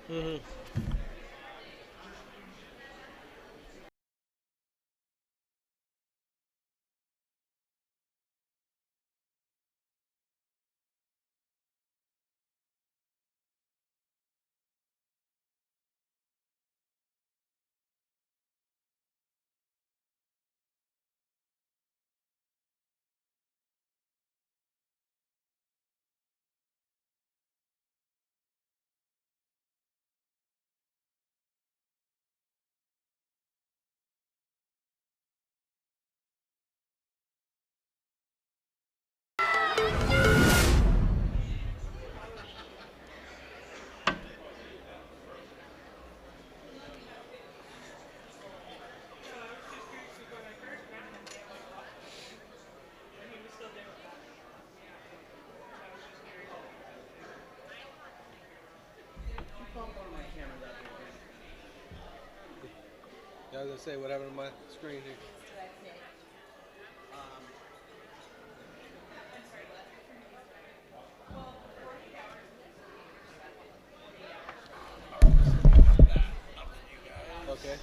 Hmm. Yeah, I was gonna say what happened to my screen here. Okay.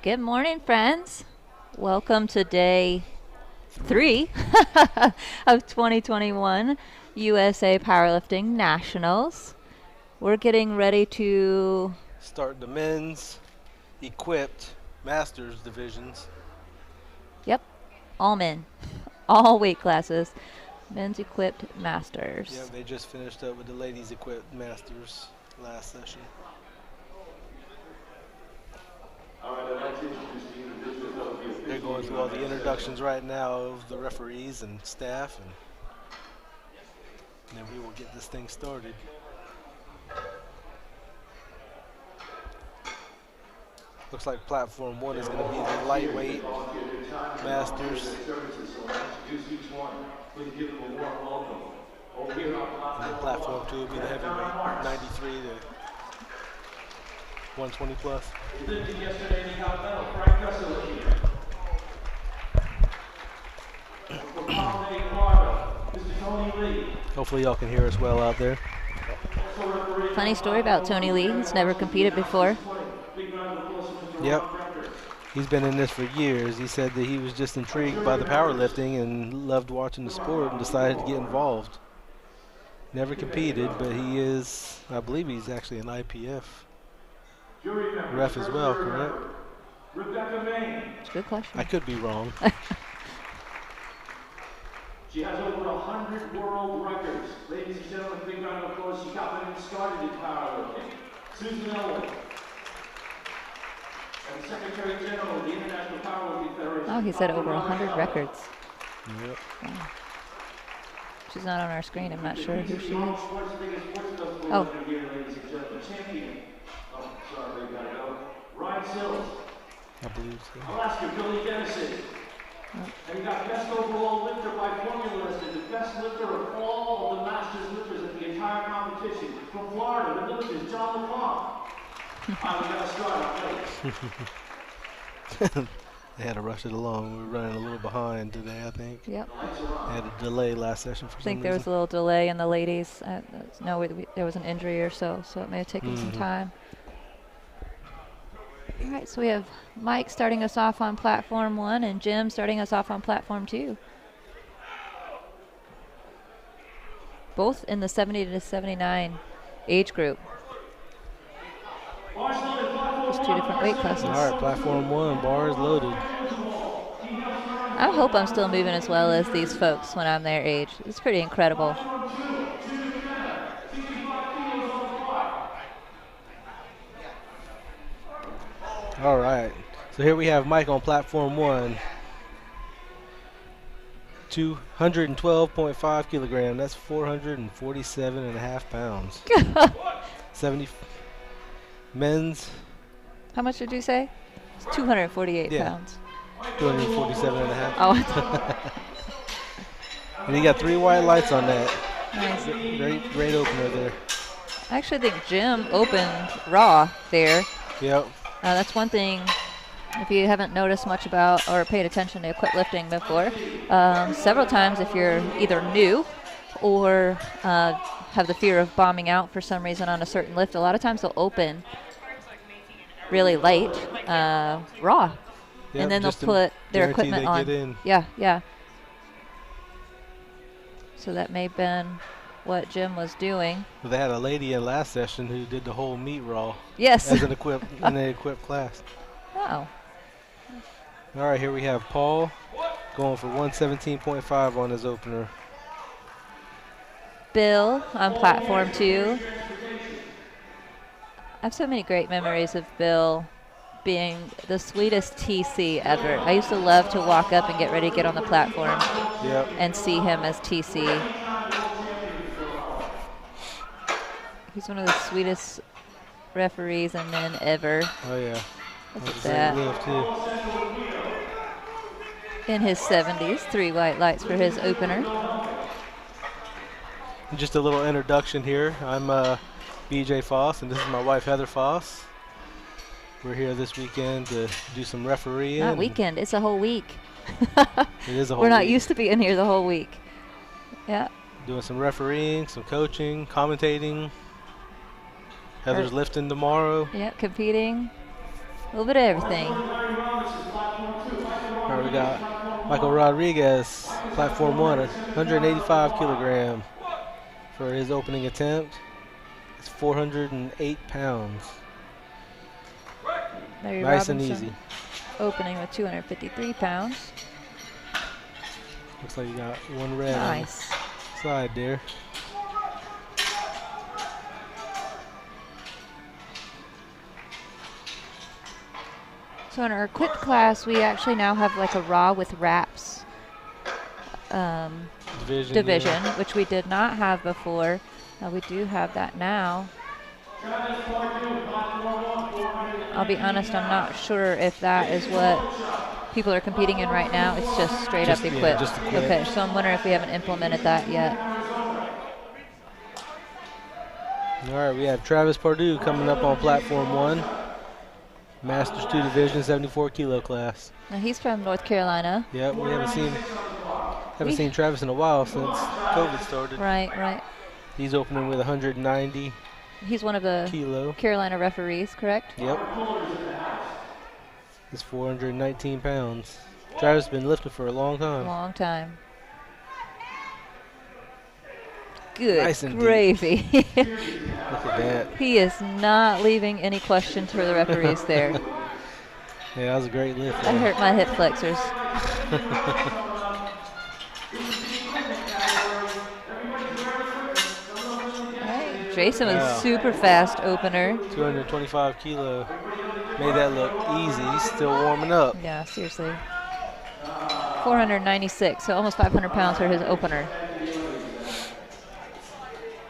Good morning, friends. Welcome to day 3 of 2021 USA Powerlifting Nationals. We're getting ready to start the men's equipped masters divisions. Yep, all men, all weight classes. Men's equipped masters. Yeah, they just finished up with the ladies equipped masters last session. They're going through all the introductions right now of the referees and staff, and then we will get this thing started. Looks like platform 1 is going to be the lightweight masters. And then platform 2 will be the heavyweight, 93 to 120 plus. Hopefully y'all can hear us well out there. Funny story about Tony Lee. He's never competed before. Yep. He's been in this for years. He said that he was just intrigued by the powerlifting and loved watching the sport and decided to get involved. Never competed, but he is, I believe he's actually an IPF ref as well, correct? It's a good question. I could be wrong. She has over 100 world records. Ladies and gentlemen, big round of applause. She got them started in powerlifting. Susan Elwood. And Secretary General of the International Powerlifting Federation. Oh, he said over 100 records. Yep. Wow. She's not on our screen. I'm not sure who she is. Oh. Champion. Oh, sorry, we gotta go. Ryan Sills. I believe so. Alaska, Billy Dennison. And you got best overall lifter by formula listed, the best lifter of all of the Masters lifters at the entire competition. From Florida, the lifters, John LeBlanc. We got to start. They had to rush it along. We were running a little behind today, I think. Yep. They had a delay last session for some reason. I think there was a little delay in the ladies. No, there was an injury or so it may have taken some time. All right, so we have Mike starting us off on platform 1 and Jim starting us off on platform 2. Both in the 70 to 79 age group. Just 2 different weight classes. All right, platform 1, bars loaded. I hope I'm still moving as well as these folks when I'm their age. It's pretty incredible. All right, so here we have Mike on platform 1. 212.5 kilogram. That's 447.5 pounds. 70 men's. How much did you say? It's 248 Yeah. pounds. 247.5. Oh. And he got 3 white lights on that. Nice. Great opener there. I actually think Jim opened raw there. Yep. That's one thing, if you haven't noticed much about or paid attention to equipped lifting before, several times if you're either new or have the fear of bombing out for some reason on a certain lift, a lot of times they'll open really light, raw. Yep, And then they'll put their equipment on. Get in. Yeah, yeah. So that may have been what Jim was doing. They had a lady in last session who did the whole meet raw. Yes. As an equipped in an equipped class. Oh. All right, here we have Paul going for 117.5 on his opener. Bill on platform 2. I have so many great memories of Bill being the sweetest TC ever. I used to love to walk up and get ready to get on the platform and see him as TC. He's one of the sweetest referees and men ever. Oh, yeah. Look at that. In his 70s, 3 white lights for his opener. Just a little introduction here. I'm BJ Foss, and this is my wife, Heather Foss. We're here this weekend to do some refereeing. Not weekend, it's a whole week. It is a whole We're not week. used to being here the whole week. Yeah. Doing some refereeing, some coaching, commentating. Heather's lifting tomorrow. Yeah, competing. little bit of everything. All right, we got Michael Rodriguez, platform 1, 185 kilogram for his opening attempt. It's 408 pounds. Larry Nice Robinson and easy. opening with 253 pounds. Looks like you got one red Nice. on the side there. So in our equipped class, we actually now have like a raw with wraps division, Yeah. which we did not have before. We do have that now. I'll be honest, I'm not sure if that is what people are competing in right now. It's just straight up Yeah, equipped. just equipped. Okay, so I'm wondering if we haven't implemented that yet. All right, we have Travis Pardue coming up on platform 1. Masters 2 division, 74 kilo class. Now he's from North Carolina. Yep, we haven't seen Travis in a while since COVID started. Right. He's opening with 190 He's one of the kilo. Carolina referees, correct? Yep. It's 419 pounds. Travis has been lifting for a long time. Long time. Good Nice and deep. gravy. Look at that. He is not leaving any questions for the referees there. Yeah, that was a great lift. That hurt my hip flexors. Alright, Jason with a super fast opener. 225 kilo. Made that look easy. He's still warming up. Yeah, seriously. 496, so almost 500 pounds for his opener.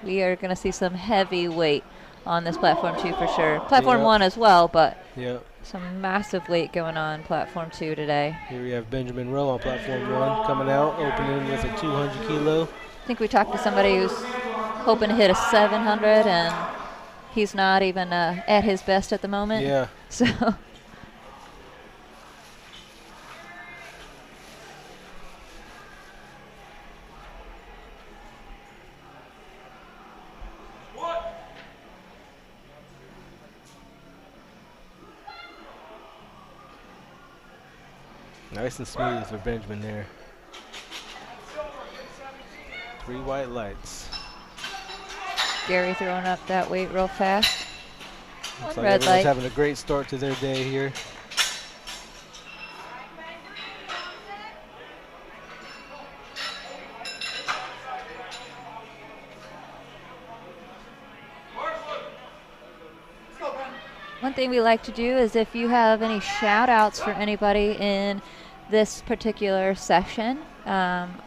We are going to see some heavy weight on this platform 2 for sure. Platform Yep. 1 as well, but Yep. some massive weight going on platform 2 today. Here we have Benjamin Rowe on platform 1 coming out, opening with a 200 kilo. I think we talked to somebody who's hoping to hit a 700, and he's not even at his best at the moment. Yeah. So Nice and smooth for Benjamin there. 3 white lights. Gary throwing up that weight real fast. Looks One like red everyone's light. having a great start to their day here. One thing we like to do is if you have any shout outs for anybody in this particular session,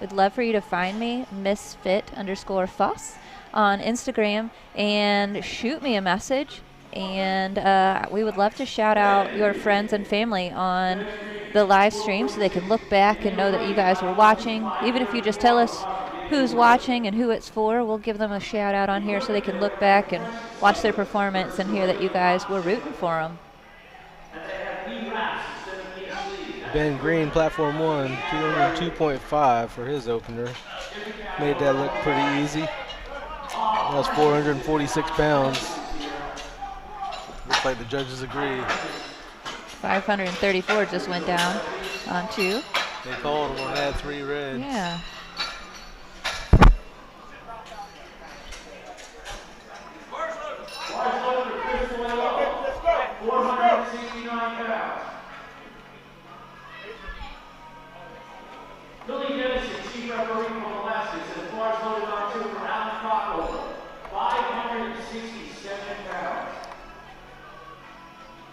we'd love for you to find me, misfit_fuss on Instagram, and shoot me a message. And we would love to shout out your friends and family on the live stream so they can look back and know that you guys were watching. Even if you just tell us who's watching and who it's for, we'll give them a shout out on here so they can look back and watch their performance and hear that you guys were rooting for them. Ben Green, platform 1, 202.5 for his opener. Made that look pretty easy. That was 446 pounds. Looks like the judges agree. 534 just went down on 2. They called him on that 3 reds. Yeah. Billy Dennison, chief referee from Alaska, says bars loaded on 2 for Alan Crockover, 567 pounds.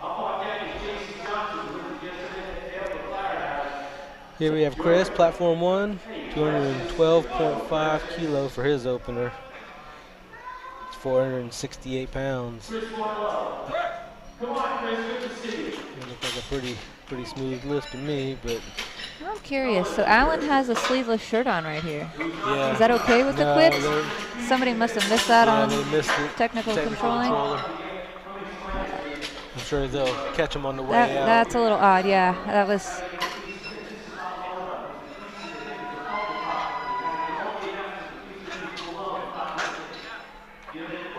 Up on deck is Jason Johnson, who was yesterday at the Claret. Here we have Chris, platform 1, 212.5 kilo for his opener. It's 468 pounds. Chris Marlowe. Come on, Chris, good to see you. It looked like a pretty smooth lift to me, but I'm curious. So Alan has a sleeveless shirt on right here. yeah. Is that okay with the No, clips? they're- Somebody must have missed that yeah, on they missed it. technical controlling. controller. I'm sure they'll catch them on the way out. That's a little odd, yeah. That was.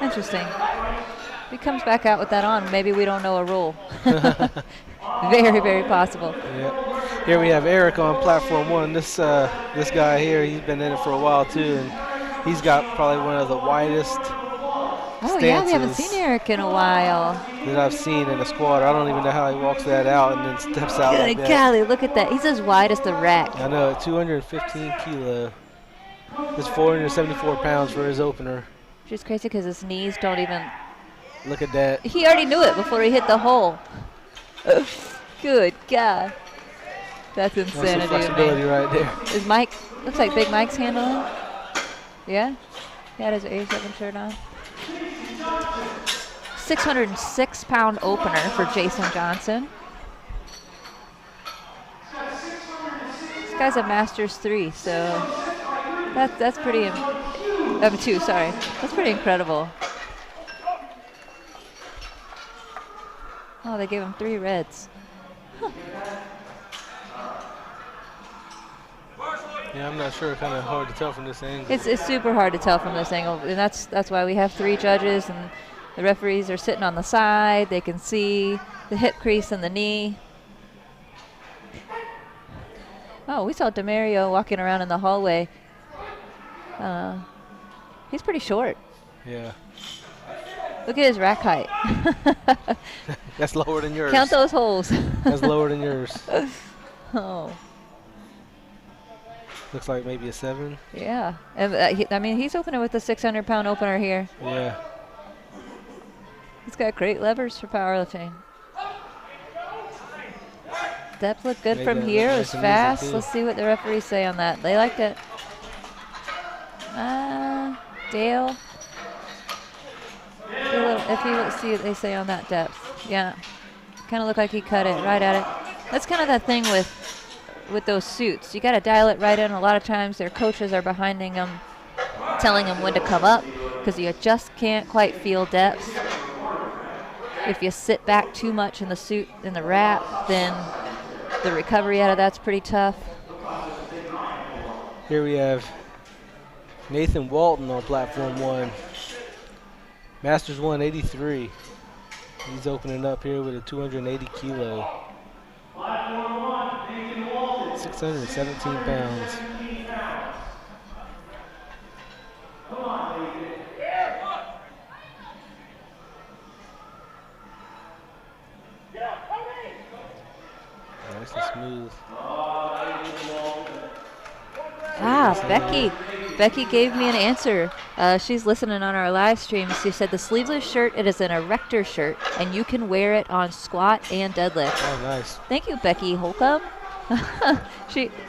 Interesting. he comes back out with that on, maybe we don't know a rule. Very, very possible. Yeah. Here we have Eric on platform 1. This guy here, he's been in it for a while too, and he's got probably one of the widest Oh yeah, we haven't seen Eric in a while. that I've seen in a squad. I don't even know how he walks that out and then steps out like that. Golly, look at that. He's as wide as the rack. I know, 215 kilo. It's 474 pounds for his opener. Which is crazy because his knees don't even. Look at that. He already knew it before he hit the hole. Good God. That's That's some insanity. flexibility right there. Is Mike, looks like Big Mike's handling? Yeah? He had his 87 shirt on. 606-pound opener for Jason Johnson. This guy's a Masters 3, so that's pretty. 2, sorry. That's pretty incredible. Oh, they gave him 3 reds. Huh. Yeah, I'm not sure. Kind of hard to tell from this angle. It's super hard to tell from this angle, and that's why we have 3 judges, and the referees are sitting on the side. They can see the hip crease and the knee. Oh, we saw DeMario walking around in the hallway. He's pretty short. Yeah. Look at his rack height. That's lower than yours. Count those holes. That's lower than yours. Oh. Looks like maybe a 7. Yeah. And, I mean, he's opening with a 600-pound opener here. Yeah. He's got great levers for powerlifting. Depth looked good Made from that here. look It nice was and easy, fast. too. Let's see what the referees say on that. They liked it. Dale. If you see what they say on that depth. Yeah. Kind of looked like he cut it right at it. That's kind of that thing with those suits. You got to dial it right in. A lot of times their coaches are behind them, telling them when to come up because you just can't quite feel depth. If you sit back too much in the suit, in the wrap, then the recovery out of that's pretty tough. Here we have Nathan Walton on platform 1. Masters 183. He's opening up here with a 280 kilo. 617 pounds. Nice and smooth. Becky. Becky gave me an answer. She's listening on our live stream. She said the sleeveless shirt, it is an erector shirt, and you can wear it on squat and deadlift. Oh, nice. Thank you, Becky Holcomb.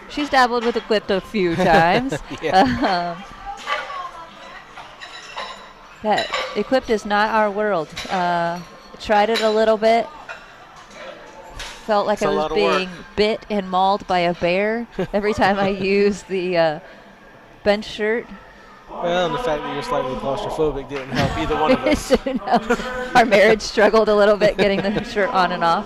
She's dabbled with Equipped a few times. That Equipped is not our world. Tried it a little bit. Felt like I was being bit and mauled by a bear every time I used the bench shirt. Well, and the fact that you're slightly claustrophobic didn't help either one of us. No, our marriage struggled a little bit getting the shirt on and off.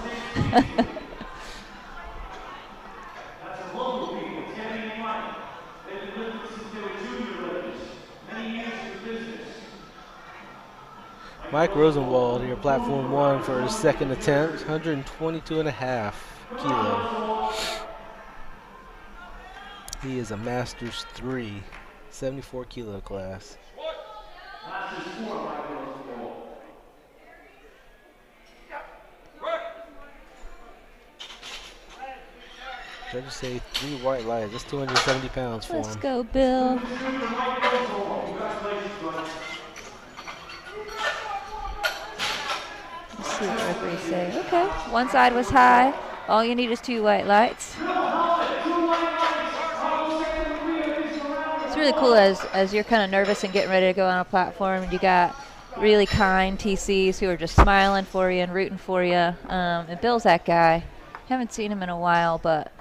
Mike Rosenwald here, platform 1 for his second attempt, 122.5 kilo. He is a Masters 3, 74 kilo class. Judges say 3 white lights. That's 270 pounds for him. Let's go, Bill. Let's see what the referees say. Okay, one side was high. All you need is 2 white lights. It's really cool as you're kind of nervous and getting ready to go on a platform, and you got really kind TCs who are just smiling for you and rooting for you. And Bill's that guy. Haven't seen him in a while, but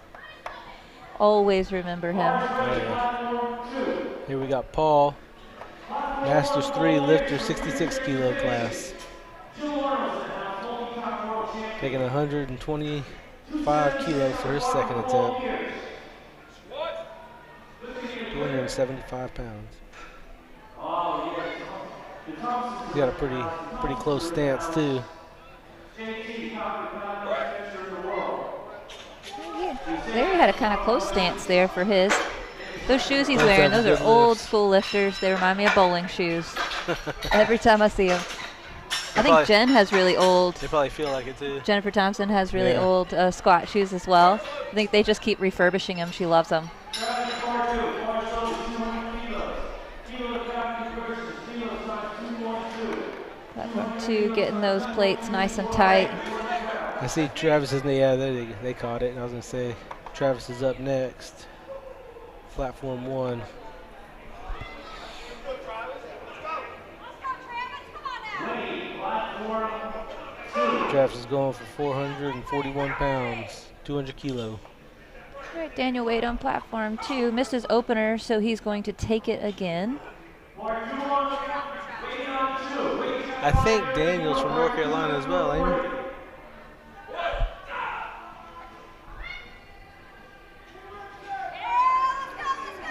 always remember him. Oh, yeah. Here we got Paul, Masters 3 lifter, 66 kilo class. Taking 125 kilo for his second attempt. 275 pounds. He got a pretty close stance too. Larry had a kind of close stance there for his. Those shoes he's Those wearing, are those are good old lifts. school lifters. They remind me of bowling shoes. Every time I see them. I think probably- Jen has really old. They probably feel like it too. Jennifer Thompson has really Yeah. old squat shoes as well. I think they just keep refurbishing them. She loves them. Platform 2, getting those plates nice and tight. I see Travis is they caught it. I was gonna say Travis is up next. Platform 1. Travis is going for 441 pounds, 200 kilo. All right, Daniel Wade on platform 2. Missed his opener, so he's going to take it again. I think Daniel's from North Carolina as well, ain't he?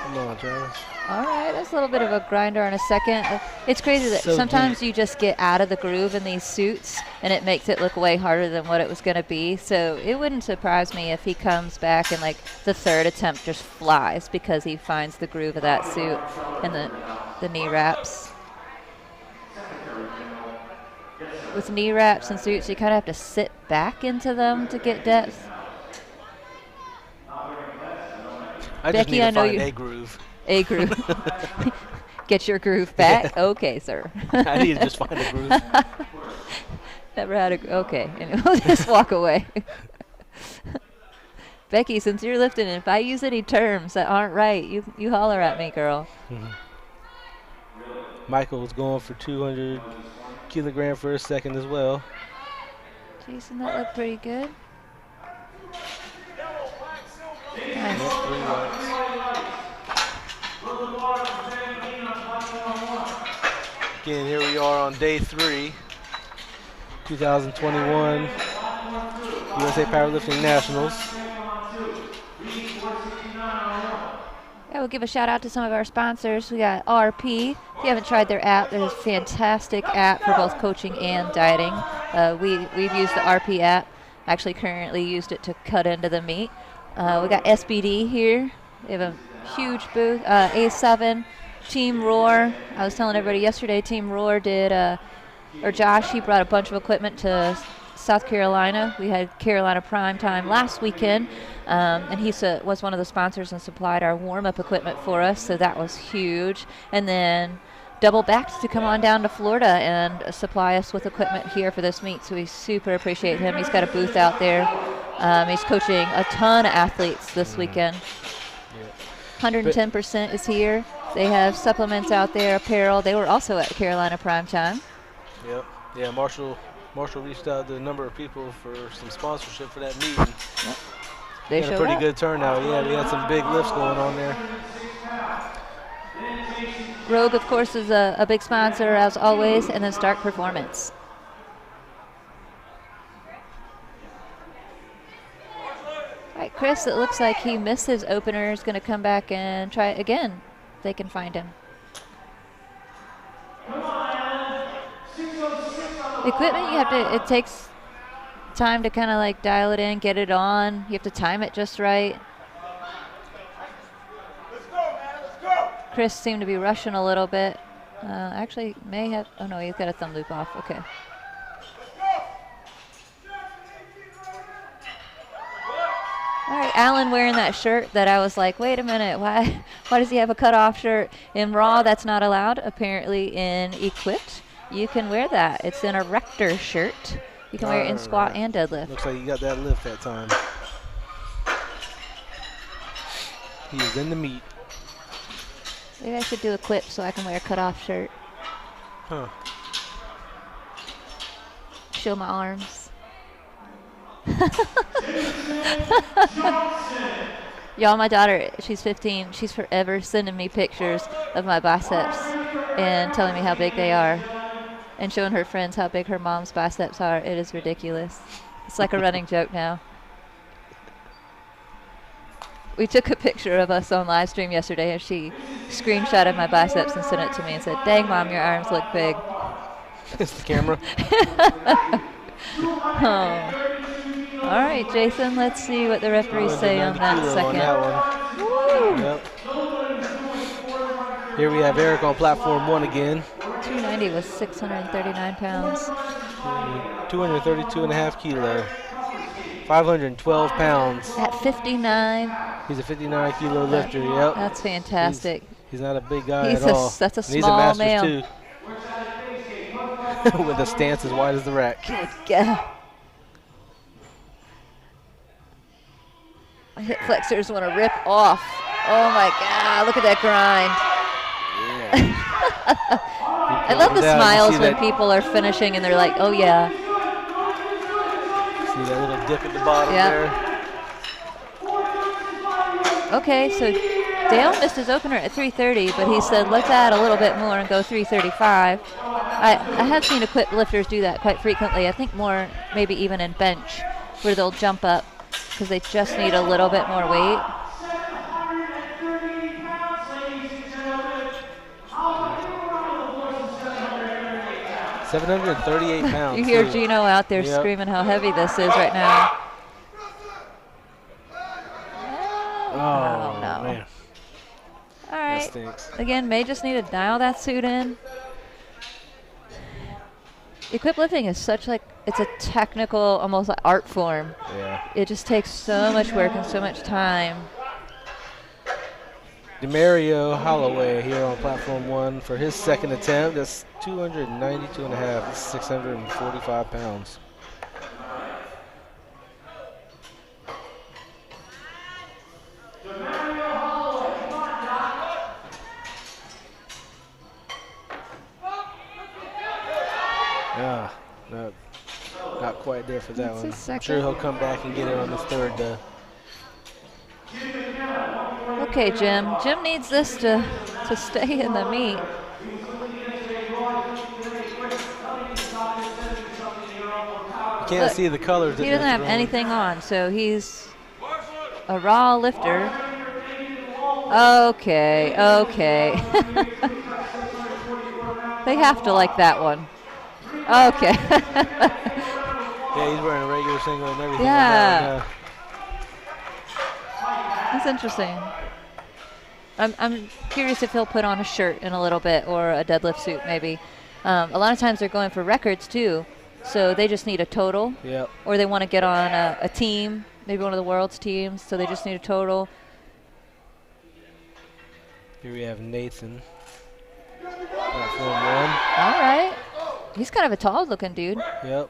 Come on, Travis. All right, that's a little bit of a grinder in a second. It's crazy that So sometimes deep. you just get out of the groove in these suits, and it makes it look way harder than what it was going to be. So it wouldn't surprise me if he comes back and like the third attempt just flies because he finds the groove of that suit and the knee wraps. With knee wraps and suits, you kind of have to sit back into them to get depth. I just Becky, need to I know find you- a groove. A groove. Get your groove back? Okay, sir. I need to just find a groove. Never had a. Okay, and we'll just walk away. Becky, since you're lifting, if I use any terms that aren't right, you holler at me, girl. Michael's going for 200 kilogram for a second as well. Jason, that looked pretty good. Nice. Yep, 3 whites. Again, here we are on day 3, 2021 USA Powerlifting Nationals. Yeah, we'll give a shout out to some of our sponsors. We got RP. If you haven't tried their app, there's a fantastic app for both coaching and dieting. We've used the RP app. Actually, currently used it to cut into the meat. We got SBD here. They have a huge booth. A7, Team Roar. I was telling everybody yesterday, Team Roar did, or Josh, he brought a bunch of equipment to South Carolina. We had Carolina Prime Time last weekend, and he was one of the sponsors and supplied our warm-up equipment for us, so that was huge. And then double backed to come on down to Florida and supply us with equipment here for this meet, so we super appreciate him. He's got a booth out there. He's coaching a ton of athletes this weekend. 110% is here. They have supplements out there, apparel. They were also at Carolina Prime Time. Yep. Yeah, Marshall reached out to a number of people for some sponsorship for that meeting. They Had a showed pretty up. good turnout. Yeah, we had some big lifts going on there. Rogue, of course, is a big sponsor, as always, and then Stark Performance. All right, Chris, it looks like he missed his opener. He's going to come back and try it again if they can find him. Equipment, it takes time to kind of like dial it in, get it on. You have to time it just right. Chris seemed to be rushing a little bit. Actually, may have. Oh no, he's got a thumb loop off. Okay. All right, Alan wearing that shirt that I was like, wait a minute, why does he have a cutoff shirt? In Raw, that's not allowed. Apparently, in Equipped, you can wear that. It's an erector shirt. You can wear it in squat and deadlift. Looks like you got that lift that time. He is in the meat. Maybe I should do a clip so I can wear a cutoff shirt. Huh. Show my arms. Y'all, my daughter, she's 15. She's forever sending me pictures of my biceps and telling me how big they are and showing her friends how big her mom's biceps are. It is ridiculous. It's like a running joke now. We took a picture of us on live stream yesterday, and she screenshotted my biceps and sent it to me and said, "Dang, Mom, your arms look big." It's the camera. Oh. All right, Jason, let's see what the referees say on 190 that kilo second. on that one. Yep. Here we have Eric on platform 1 again. 290 was 639 pounds. 232.5 kilo. 512 pounds. At 59. He's a 59 kilo lifter. Yep. That's fantastic. He's not a big guy He's at all. that's a And small he's a male. Masters too. With a stance as wide as the rack. Good God. My hip flexors want to rip off. Oh my God, look at that grind. I love the smiles when people are finishing and they're like, oh yeah. See that little dip at the bottom Yeah. there? Okay, so Dale missed his opener at 330, but he said, let's add a little bit more and go 335. I have seen equipped lifters do that quite frequently. I think more, maybe even in bench, where they'll jump up because they just need a little bit more weight. 738 pounds. You hear too. Gino out there Yep. screaming how heavy this is right now. Oh, no. man. All That right. stinks. Again, may just need to dial that suit in. Equip lifting is such like, it's a technical, almost like art form. Yeah. It just takes so much work and so much time. Demario Holloway here on platform 1 for his second attempt. That's 292.5. That's 645 pounds. Yeah, not quite there for that That's one. his I'm sure second. he'll come back and get it on his third. Okay, Jim. Jim needs this to stay in the meet. You can't Look, see the colors. He that doesn't they're have throwing. anything on, so he's a raw lifter. Okay, okay. They have to like that one. Okay. Yeah, he's wearing a regular single and everything. Yeah. On that That's interesting. I'm curious if he'll put on a shirt in a little bit or a deadlift suit maybe. A lot of times they're going for records too, so they just need a total. Yep. Or they want to get on a team, maybe one of the world's teams, so they just need a total. Here we have Nathan. Platform 1. All right. He's kind of a tall looking dude. Yep.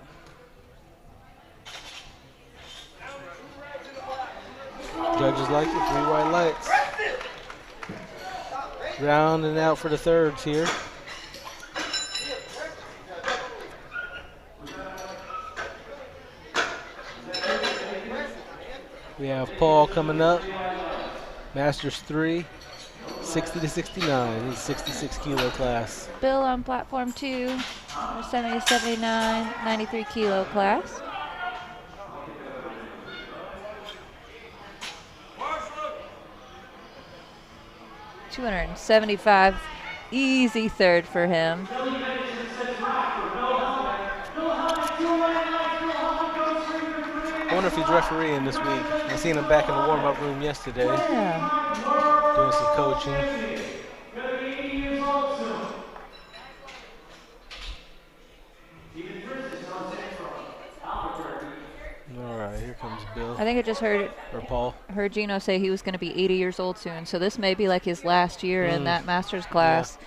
Judges like it. 3 white lights. Rounding out for the thirds here. We have Paul coming up. Masters 3. 60 to 69. He's 66 kilo class. Bill on platform 2, 70 to 79, 93 kilo class. $275, easy third for him. I wonder if he's refereeing this week. I seen him back in the warm-up room yesterday Yeah. doing some coaching. All right, here comes Bill I think I just heard Paul. Gino say he was going to be 80 years old soon, so this may be like his last year in that master's class.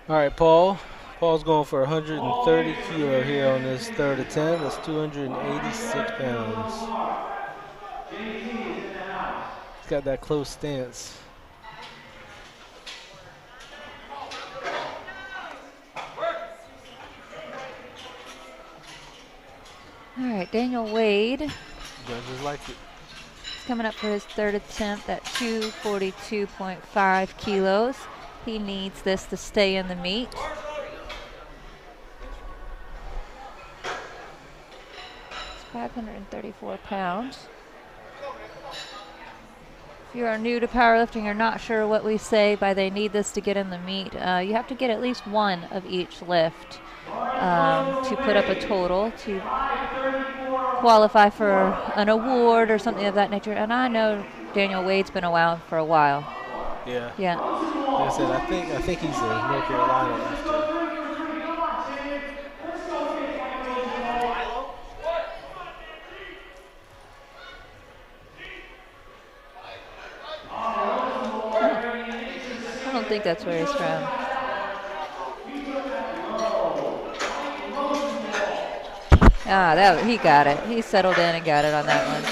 All right, Paul. Paul's going for 130 kilo here on his third attempt. That's 286 pounds. He's got that close stance. All right, Daniel Wade is Judges like it. coming up for his third attempt at 242.5 kilos. He needs this to stay in the meet. 534 pounds. If you are new to powerlifting, you're not sure what we say by they need this to get in the meet. You have to get at least one of each lift to put up a total to qualify for an award or something of that nature. And I know Daniel Wade's been around for a while. Yeah. Yeah. Like I said, I think he's a North Carolina lifter. I don't think that's where he's from. He got it. He settled in and got it on that one.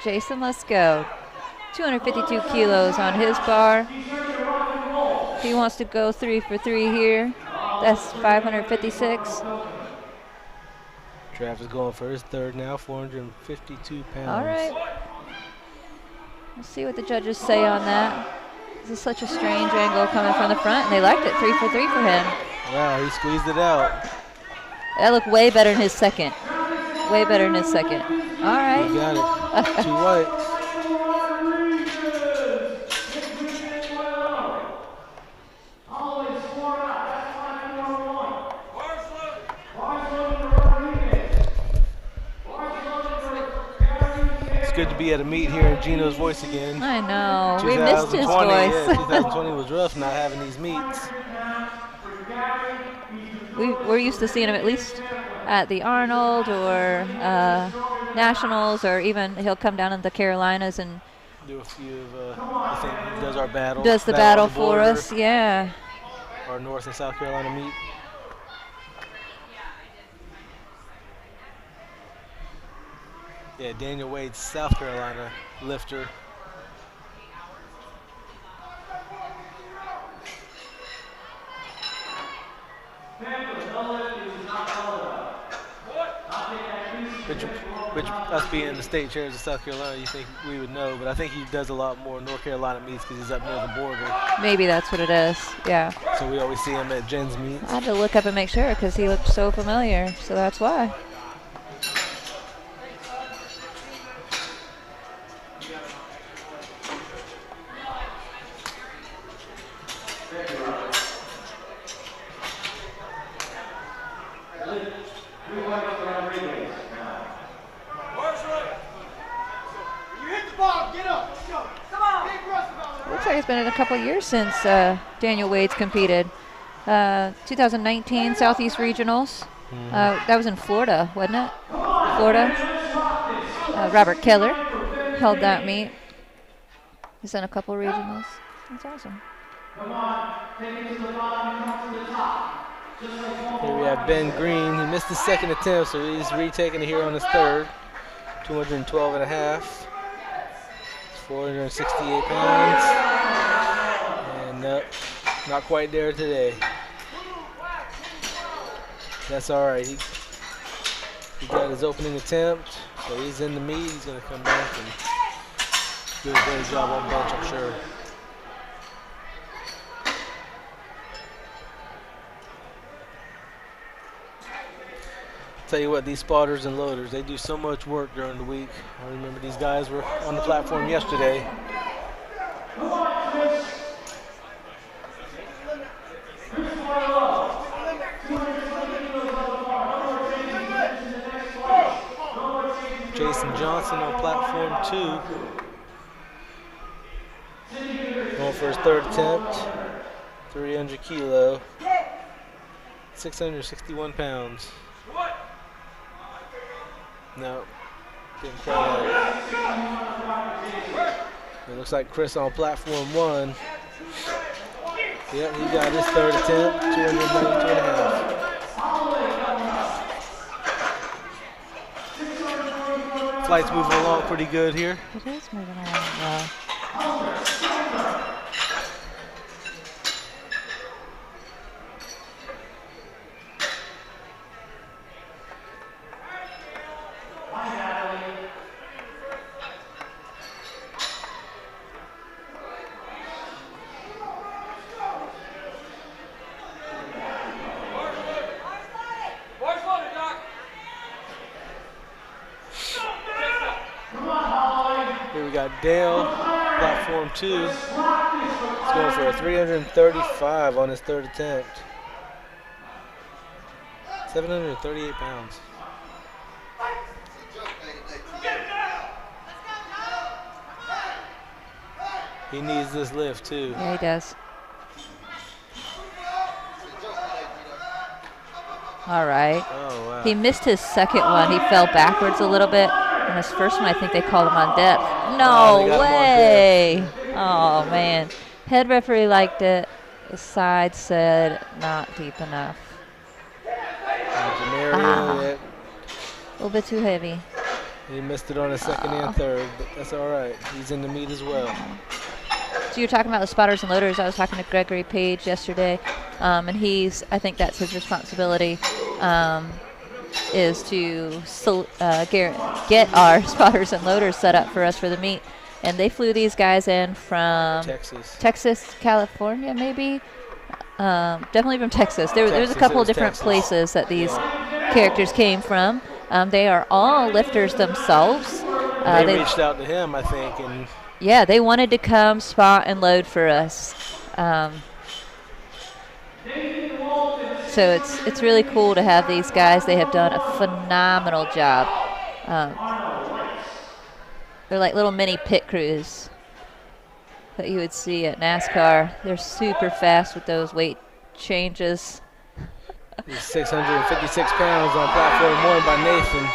Jason, let's go. 252 kilos on his bar. He wants to go 3 for 3 here. That's 556. Travis going for his third now, 452 pounds. All right. Let's see what the judges say on that. This is such a strange angle coming from the front, and they liked it. 3 for 3 for him. Wow, he squeezed it out. That looked way better in his second. Way better in his second. All right. You got it. 2 whites. It's good to be at a meet here in Gino's voice again. I know. We missed his voice. Yeah, 2020 was rough not having these meets. We're used to seeing him at least at the Arnold or Nationals, or even he'll come down in the Carolinas and do a few of, I think he does our battle. Does the battle for us, yeah. Our North and South Carolina meet. Yeah, Daniel Wade, South Carolina lifter. Which us being the state chairs of South Carolina, you think we would know, but I think he does a lot more North Carolina meets because he's up near the border. Maybe that's what it is, yeah. So we always see him at Jen's meets. I had to look up and make sure because he looked so familiar, so that's why. It's been a couple years since Daniel Wade's competed. 2019 Southeast Regionals. That was in Florida, wasn't it? Florida. Robert Keller held that meet. He's done a couple regionals. That's awesome. Here we have Ben Green. He missed his second attempt, so he's retaking it here on his third. 212 and a half. 468 pounds. And not quite there today. That's all right. He got his opening attempt, so he's in the meet. He's going to come back and do a great job on bench, I'm sure. Tell you what, these spotters and loaders, they do so much work during the week. I remember these guys were on the platform yesterday. Jason Johnson on platform 2. Going for his third attempt. 300 kilo. 661 pounds. No, didn't quite out. It looks like Chris on platform 1. Yep, he got his third attempt, 292 and a half. Flight's moving along pretty good here. It is moving along well. Here we got Dale, platform 2. He's going for a 335 on his third attempt. 738 pounds. He needs this lift too. Yeah, he does. All right. Oh, wow. He missed his second one. He fell backwards a little bit. And his first one, I think they called him on depth. No they got him on way. Oh, man. Head referee liked it. The side said not deep enough. Janario, A little bit too heavy. he missed it on his second and third, but that's all right. He's in the meet as well. So you're talking about the spotters and loaders. I was talking to Gregory Page yesterday, and I think that's his responsibility, is to get our spotters and loaders set up for us for the meet. And they flew these guys in from Texas, California, maybe. Definitely from Texas. There's a couple of different places that these characters came from. They are all lifters themselves. They reached out to him, I think, and yeah, they wanted to come spot and load for us. So it's really cool to have these guys. They have done a phenomenal job. They're like little mini pit crews that you would see at NASCAR. They're super fast with those weight changes. he's 656 pounds on platform 1 by Nathan.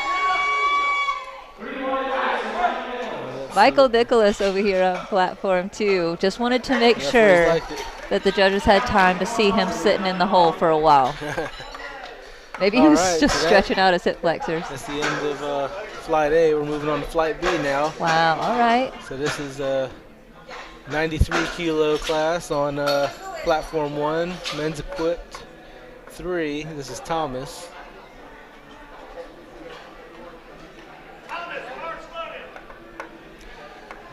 Michael Nicholas over here on platform 2 just wanted to make sure that the judges had time to see him sitting in the hole for a while. Maybe he was just stretching out his hip flexors. That's the end of Flight A. We're moving on to Flight B now. Wow, all right. So this is a 93 kilo class on platform 1, men's equipped 3. This is Thomas.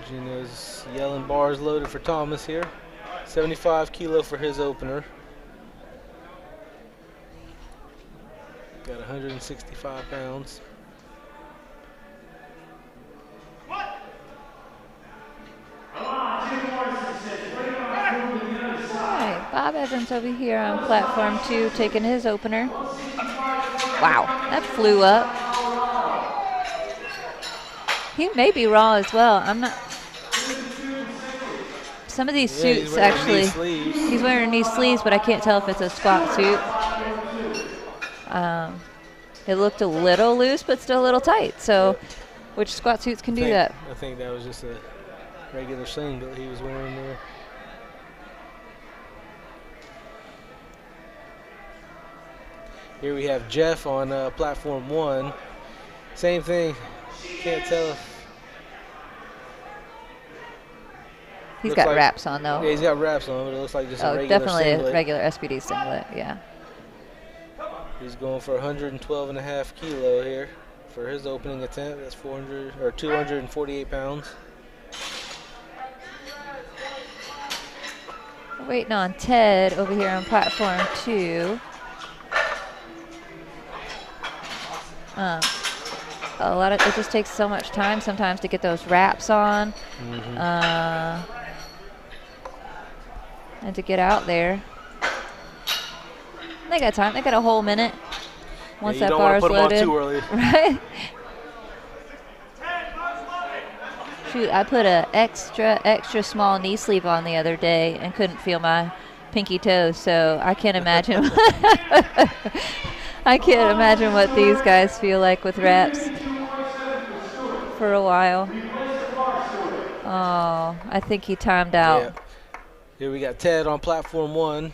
Gino's yelling bars loaded for Thomas here. 75 kilo for his opener. Got 165 pounds. Alright, Bob Evans over here on platform 2 taking his opener. Wow, that flew up. He may be raw as well. I'm not. Some of these suits actually, he's wearing knee sleeves, but I can't tell if it's a squat suit. It looked a little loose, but still a little tight. So, which squat suits can do that? I think that was just a regular singlet he was wearing there. Here we have Jeff on platform 1. Same thing. Can't tell if he's got wraps on though. Yeah, he's got wraps on, but it looks like just a regular definitely singlet. A regular SPD singlet, yeah. He's going for 112.5 kilo here for his opening attempt. That's 248 pounds. We're waiting on Ted over here on platform 2. It just takes so much time sometimes to get those wraps on, and to get out there. They got time. They got a whole minute. Once that bar is loaded, too early. right? Shoot, I put a extra small knee sleeve on the other day and couldn't feel my pinky toe, so I can't imagine. I can't imagine what these guys feel like with wraps for a while. Oh, I think he timed out. Yeah. Here we got Ted on platform 1,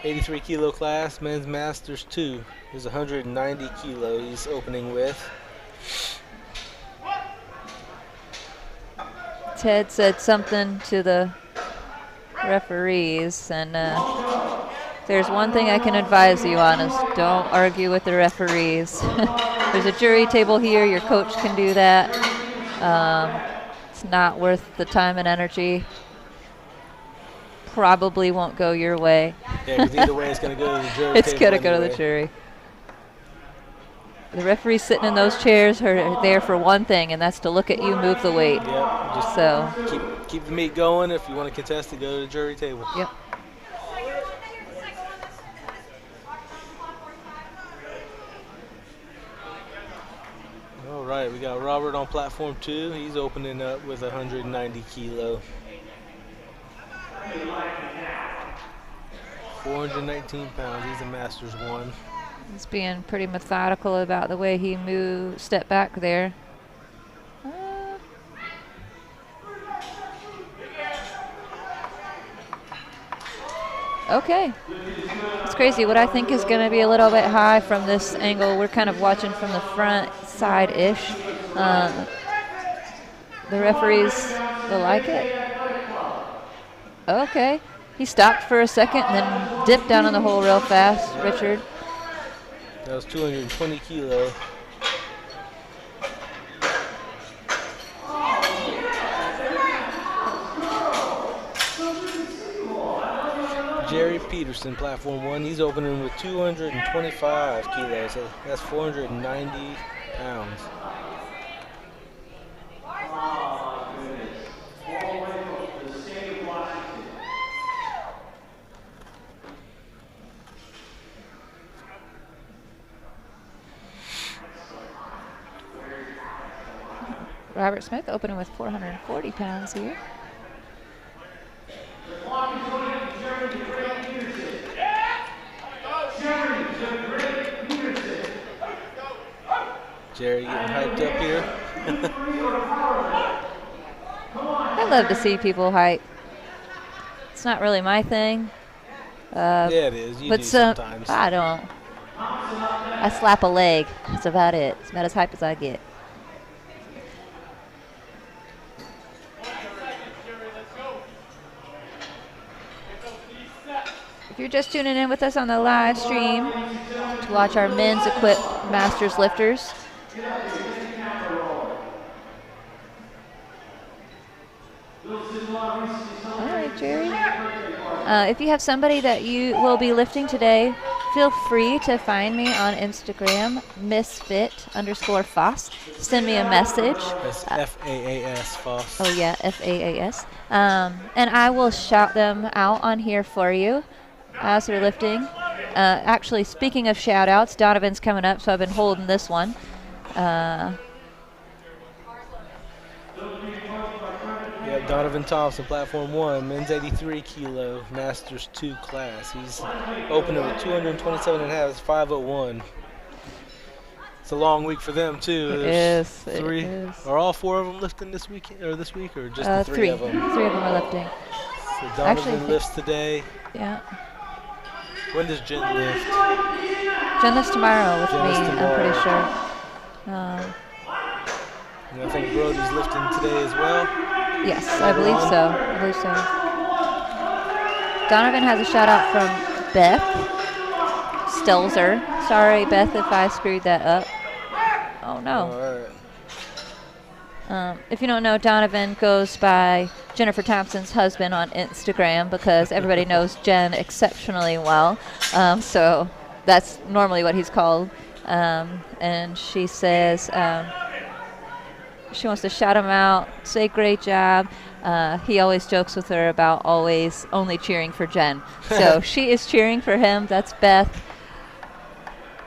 83 kilo class, men's masters 2. He's 190 kilo he's opening with. Ted said something to the referees, and there's one thing I can advise you on is don't argue with the referees. There's a jury table here. Your coach can do that. It's not worth the time and energy. Probably won't go your way. Yeah, because either way it's going to go to the jury. It's going to go to the jury. The referees sitting in those chairs are there for one thing, and that's to look at you move the weight. Yep, just So keep the meet going. If you want to contest it, go to the jury table. Yep. All right, we got Robert on platform 2. He's opening up with 190 kilo. 419 pounds. He's a Masters 1. He's being pretty methodical about the way he step back there. Okay. It's crazy. What I think is going to be a little bit high from this angle, we're kind of watching from the front side-ish. The referees will like it. Okay. He stopped for a second and then dipped down in the hole real fast, Richard. That was 220 kilo. Jerry Peterson, platform 1. He's opening with 225 kilos. So that's 490 pounds. Robert Smith opening with 440 pounds here. Jerry getting hyped up here. I love to see people hype. It's not really my thing. Yeah, it is. You but do sometimes. I don't. I slap a leg. That's about it. It's about as hype as I get. If you're just tuning in with us on the live stream to watch our men's equipped Masters lifters, all right, Jerry. If you have somebody that you will be lifting today, feel free to find me on Instagram, misfit_Foss. Send me a message. That's F-A-A-S, Foss. Oh, yeah, F-A-A-S. And I will shout them out on here for you as they're lifting. Actually, speaking of shout-outs, Donovan's coming up, so I've been holding this one. Yeah, Donovan Thompson, platform 1, men's 83 kilo, Masters 2 class. He's opening with 227 and a half, it's 501. It's a long week for them too. It is. Three. It is. Are all 4 of them lifting this week or just the 3 of them? 3 of them are lifting. So Donovan lifts today. Yeah. When does Jen lift? Jen lifts tomorrow with Jen me, lifts I'm tomorrow. pretty sure. And I think Brody's lifting today as well. Yes, I believe so. Donovan has a shout out from Beth Stelzer. Sorry, Beth, if I screwed that up. Oh, no. All right. If you don't know, Donovan goes by Jennifer Thompson's husband on Instagram because everybody knows Jen exceptionally well. So that's normally what he's called. And she says she wants to shout him out, say great job. He always jokes with her about always only cheering for Jen. So she is cheering for him. That's Beth.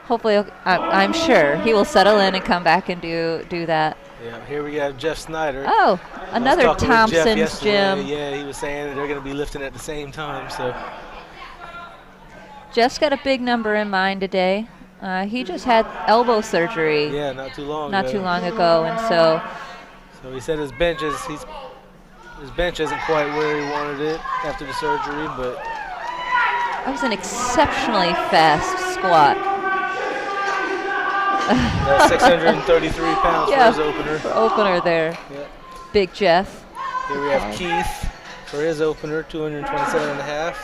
Hopefully, I'm sure he will settle in and come back and do that. Yeah, here we have Jeff Snyder. Oh, another I was talking with Jeff Thompson's yesterday. gym. Yeah, he was saying that they're going to be lifting at the same time. So Jeff's got a big number in mind today. He just had elbow surgery. Yeah, not too long ago, and so he said his bench isn't quite where he wanted it after the surgery, but that was an exceptionally fast squat. That's 633 pounds for his opener. For opener there. Yep. Big Jeff. Here we have Keith for his opener, 227.5.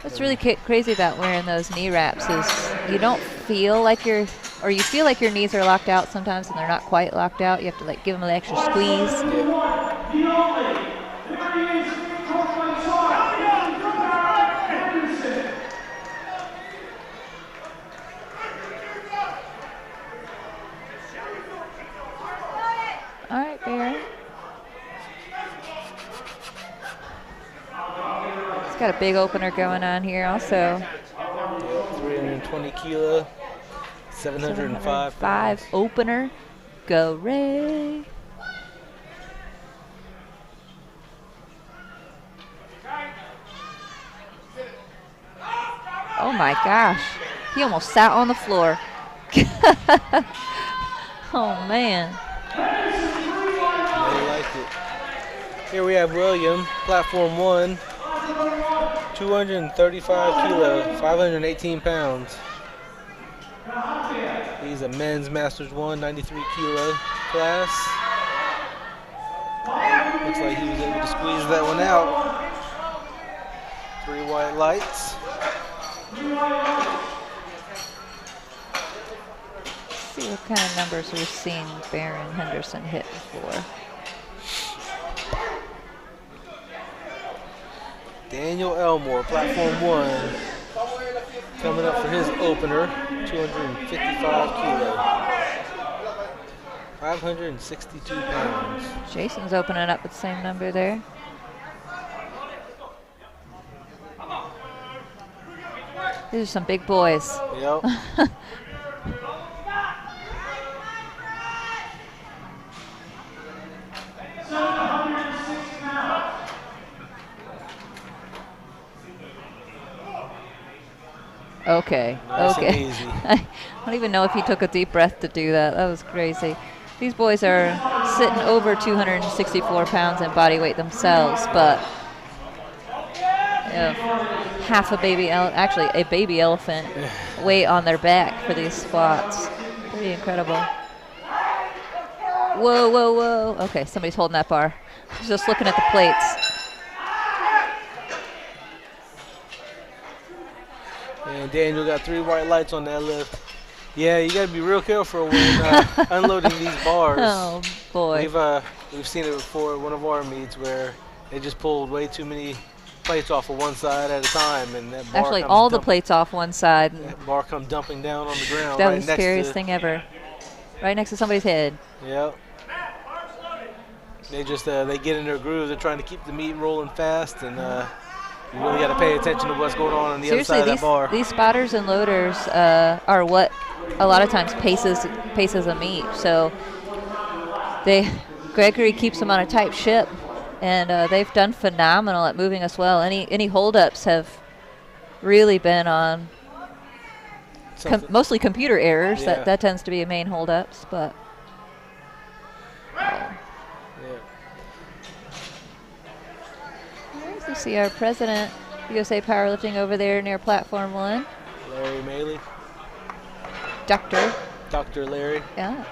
What's really crazy about wearing those knee wraps is you don't feel like you feel like your knees are locked out sometimes and they're not quite locked out. You have to like give them an extra squeeze. All right, Baron. He's got a big opener going on here also. 320 kilo, 705 5 opener. Go Ray. Oh my gosh. He almost sat on the floor. Oh man. They liked it. Here we have William, platform 1, 235 kilo, 518 pounds. He's a men's Masters 1, 93 kilo class. Looks like he was able to squeeze that one out. 3 white lights. Let's see what kind of numbers we've seen Baron Henderson hit before. Daniel Elmore, platform 1, coming up for his opener, 255 kilo, 562 pounds. Jason's opening up with the same number there. These are some big boys. Yep. Okay. Nice and Okay. easy. I don't even know if he took a deep breath to do that. That was crazy. These boys are sitting over 264 pounds in body weight themselves, but half a baby, actually a baby elephant weight on their back for these squats. Pretty incredible. Whoa, whoa, whoa. Okay, somebody's holding that bar. I was just looking at the plates. And Daniel got 3 white lights on that lift. Yeah, you got to be real careful when unloading these bars. Oh, boy. We've seen it before at one of our meets where they just pulled way too many plates off of one side at a time, and that bar Actually, all the plates off one side. that bar come dumping down on the ground. That right was the next scariest to, thing ever. Right next to somebody's head. Yep. They just they get in their groove. They're trying to keep the meet rolling fast, and you really got to pay attention to what's going on the other Seriously, side of that bar. these spotters and loaders are what a lot of times paces a meet. So Gregory keeps them on a tight ship, and they've done phenomenal at moving us well. Any holdups have really been on mostly computer errors. Yeah. That tends to be a main holdups, but. Yeah. You see our president, USA Powerlifting, over there near platform 1. Larry Maley. Dr. Larry. Yeah.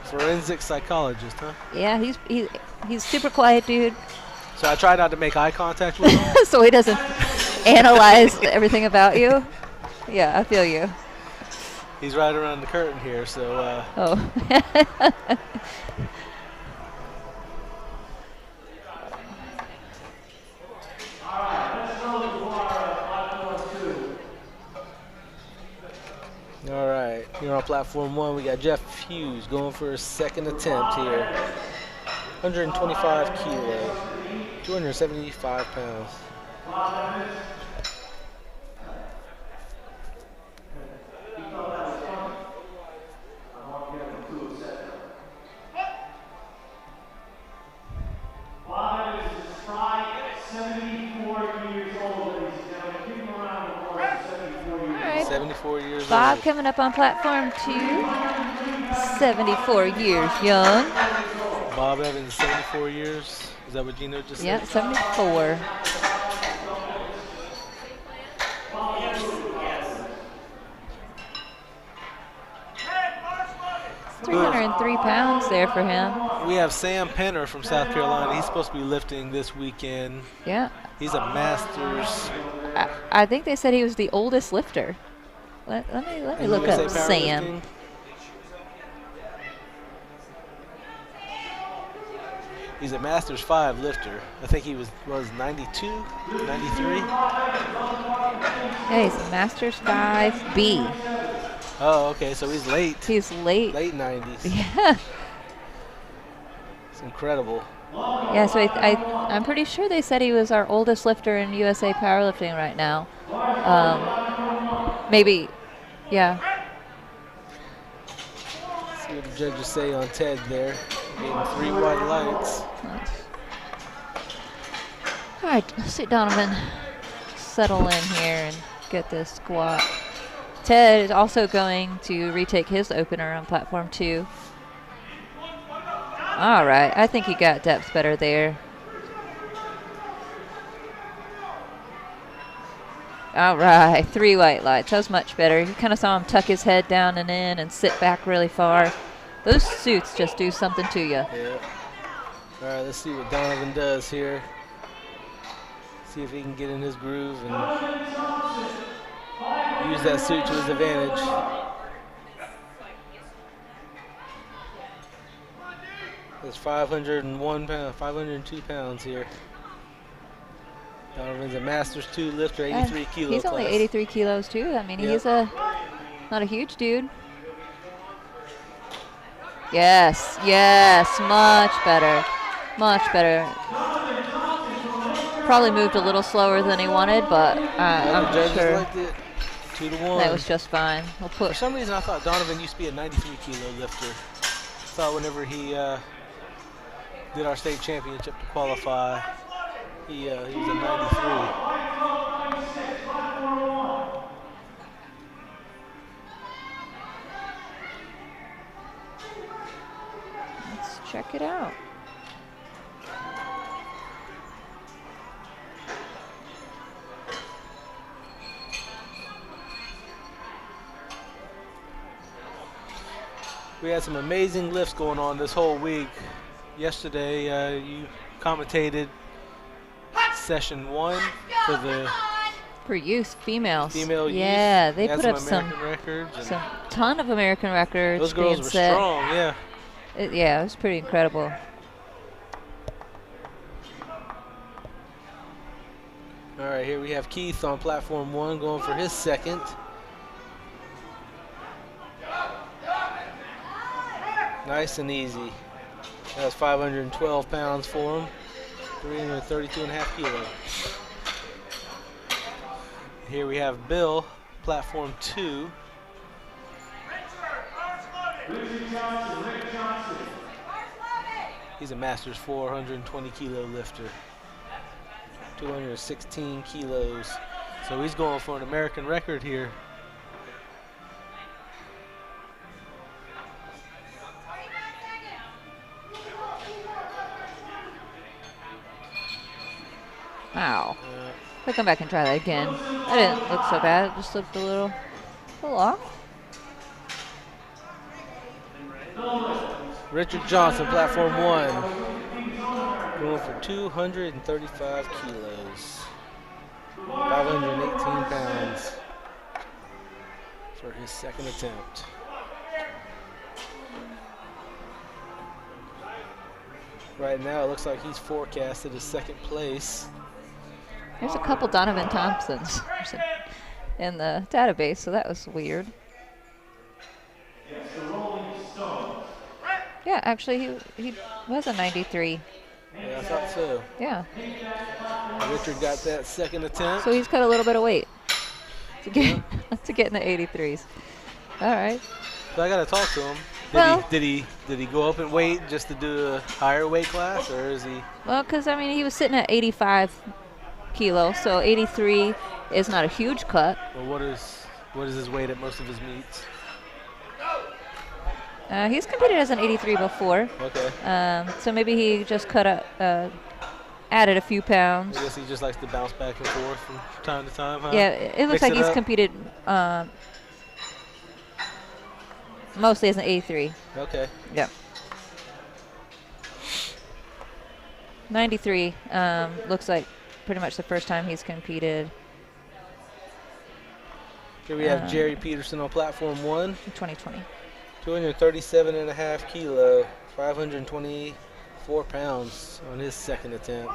Forensic psychologist, huh? Yeah, he's super quiet dude. So I try not to make eye contact with him. So he doesn't analyze everything about you. Yeah, I feel you. He's right around the curtain here, so. Oh. All right, here on platform 1, we got Jeff Hughes going for his second attempt here. 125 kilo, 275 pounds. Alright. 74 years Bob old. coming up on platform 2. 74 years young. Bob Evans, 74 years. Is that what Gino just Yep, said? 74. 303 pounds there for him. We have Sam Penner from South Carolina. He's supposed to be lifting this weekend. Yeah. He's a Masters. I think they said he was the oldest lifter. Let me look USA up Sam. Powerlifting. He's a Masters 5 lifter. I think he was 92, 93. Yeah, he's a Masters 5B. Oh, okay, so he's late. He's late. Late 90s. Yeah. It's incredible. Yeah, so I'm pretty sure they said he was our oldest lifter in USA Powerlifting right now. Maybe, yeah. Let's see what the judges say on Ted there. Getting 3 white lights. Nice. All right, let's see Donovan settle in here and get this squat. Ted is also going to retake his opener on platform 2. All right, I think he got depth better there. All right, 3 white lights. That was much better. You kind of saw him tuck his head down and in and sit back really far. Those suits just do something to you. Yeah. All right, let's see what Donovan does here. See if he can get in his groove and use that suit to his advantage. There's 501 pounds, 502 pounds here. Donovan's a Masters 2 lifter, 83 kilo He's class. only 83 kilos too. I mean, Yep. he's not a huge dude. Yes, yes, much better, much better. Probably moved a little slower than he wanted, but I'm the judges sure liked it. 2-1. that was just fine. We'll For put. some reason, I thought Donovan used to be a 93 kilo lifter. I thought whenever he did our state championship to qualify, he was a 93. Let's check it out. We had some amazing lifts going on this whole week. Yesterday, you commentated session 1 for the For youth, females. female youth. Yeah, they had put up some American records. And ton of American records. those girls being were set. strong, yeah. Yeah, it was pretty incredible. All right, here we have Keith on platform 1 going for his second. Nice and easy. That was 512 pounds for him. 332.5 kilos. Here we have Bill, platform 2. He's a Masters 420 kilo lifter. 216 kilos. So he's going for an American record here. Wow. I'll come back and try that again. That didn't look so bad. It just looked a little off. Richard Johnson, platform 1. Going for 235 kilos. 518 pounds for his second attempt. Right now, it looks like he's forecasted as second place. There's a couple Donovan Thompsons in the database, so that was weird. Yeah, actually, he was a 93. Yeah, I thought so. Yeah. Richard got that second attempt. So he's cut a little bit of weight to get in the 83s. All right. So I got to talk to him. Did he go up in weight just to do a higher weight class, or is he? Well, because I mean, he was sitting at 85 kilos, so 83 is not a huge cut. Well, what is his weight at most of his meets? He's competed as an 83 before. Okay. So maybe he just added a few pounds. I guess he just likes to bounce back and forth from time to time, huh? Yeah, it looks Mix like it he's up. competed. mostly as an 83. Okay. Yep. 93 looks like pretty much the first time he's competed. Here we have Jerry Peterson on platform 1. 2020. 237.5 kilo, 524 pounds on his second attempt.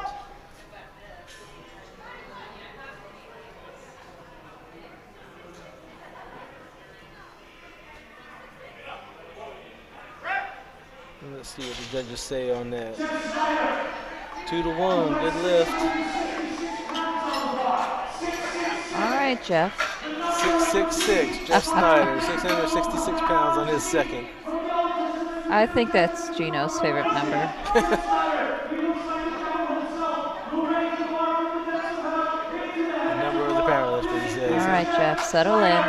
Let's see what the judges say on that. 2-1, good lift. All right, Jeff. 666, Jeff Snyder, 666 pounds on his second. I think that's Gino's favorite number. The number of the powerlifter, he says. All right, Jeff, settle in.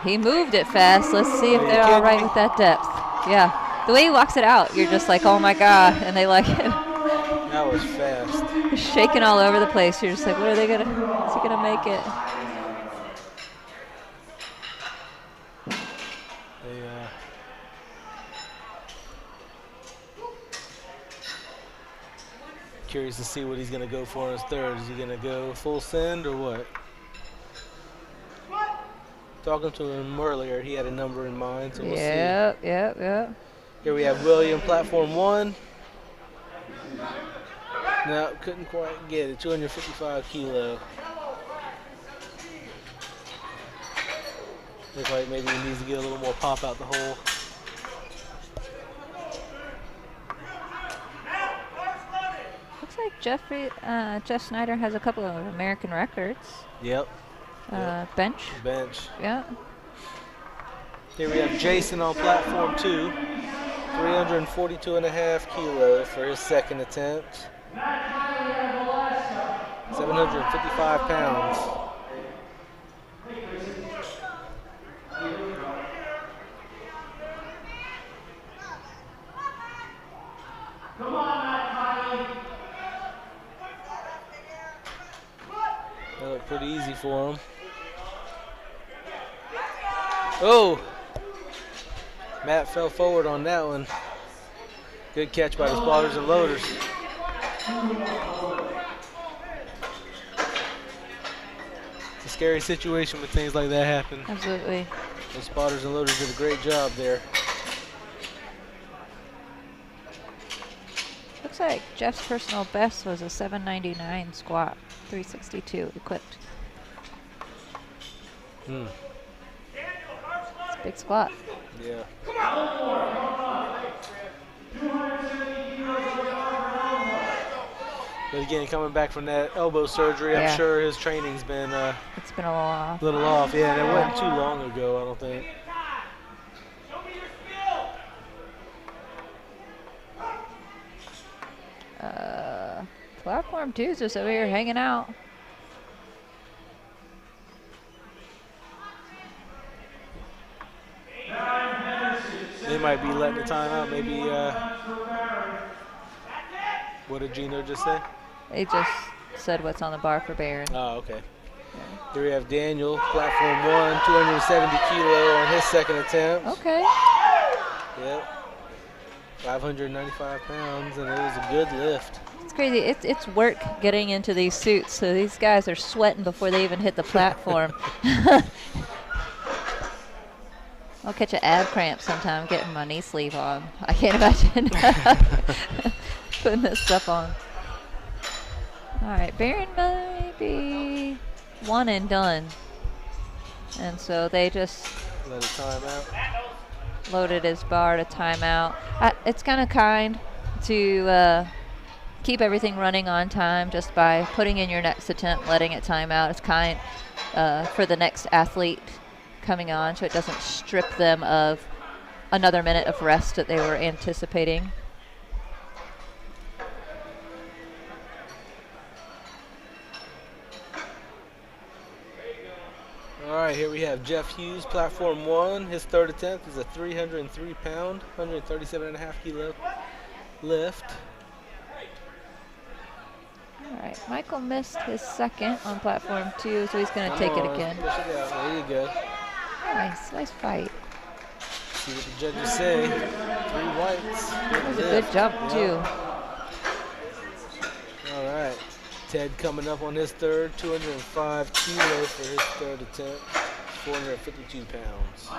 He moved it fast. Let's see if they're all right with that depth. Yeah, the way he walks it out, you're just like, oh my God, and they like it. That was fast. Shaking all over the place. You're just like, what are they gonna? Is he gonna make it? Curious to see what he's gonna go for in his third. Is he gonna go full send or what? Talking to him earlier, he had a number in mind, so we'll see. Yep. Here we have William, platform 1. No, couldn't quite get it. 255 kilo. Looks like maybe he needs to get a little more pop out the hole. Looks like Jeff Snyder has a couple of American records. Yep. Bench. Yeah. Here we have Jason on platform 2. 342.5 kilo for his second attempt. 755 pounds. Come on, Matt Kylie. That looked pretty easy for him. Oh! Matt fell forward on that one. Good catch by the spotters and loaders. It's a scary situation when things like that happen. Absolutely. The spotters and loaders did a great job there. Looks like Jeff's personal best was a 799 squat, 362 equipped. It's a big squat. Yeah. But again, coming back from that elbow surgery, I'm sure his training's been it's been a little off. Little off, yeah, and it wasn't too long ago, I don't think. Platform 2's just over here hanging out. They might be letting the time out. Maybe, what did Gino just say? They just said what's on the bar for Barron. Oh, okay. Here we have Daniel, platform 1, 270 kilo on his second attempt. Okay. Yep. 595 pounds, and it was a good lift. It's crazy. It's work getting into these suits, so these guys are sweating before they even hit the platform. I'll catch an ab cramp sometime getting my knee sleeve on. I can't imagine putting this stuff on. All right, Barron may be one and done. And so they just let it time out. Loaded his bar to timeout. It's kind of kind to keep everything running on time just by putting in your next attempt, letting it time out. It's kind for the next athlete coming on, so it doesn't strip them of another minute of rest that they were anticipating. All right, here we have Jeff Hughes, platform 1. His third attempt is a 303 pound, 137.5 kilo lift. All right, Michael missed his second on platform 2, so he's going to take it again. Push it out. There you go. Nice fight. See what the judges say. 3 whites. That was a good jump, too. All right. Ted coming up on his third, 205 kilo for his third attempt, 452 pounds.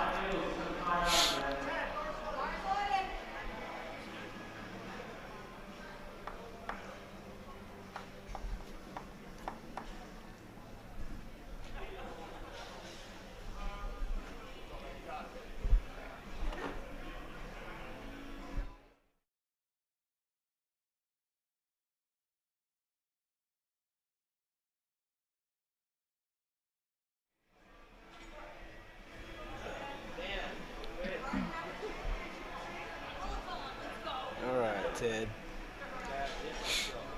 Ted.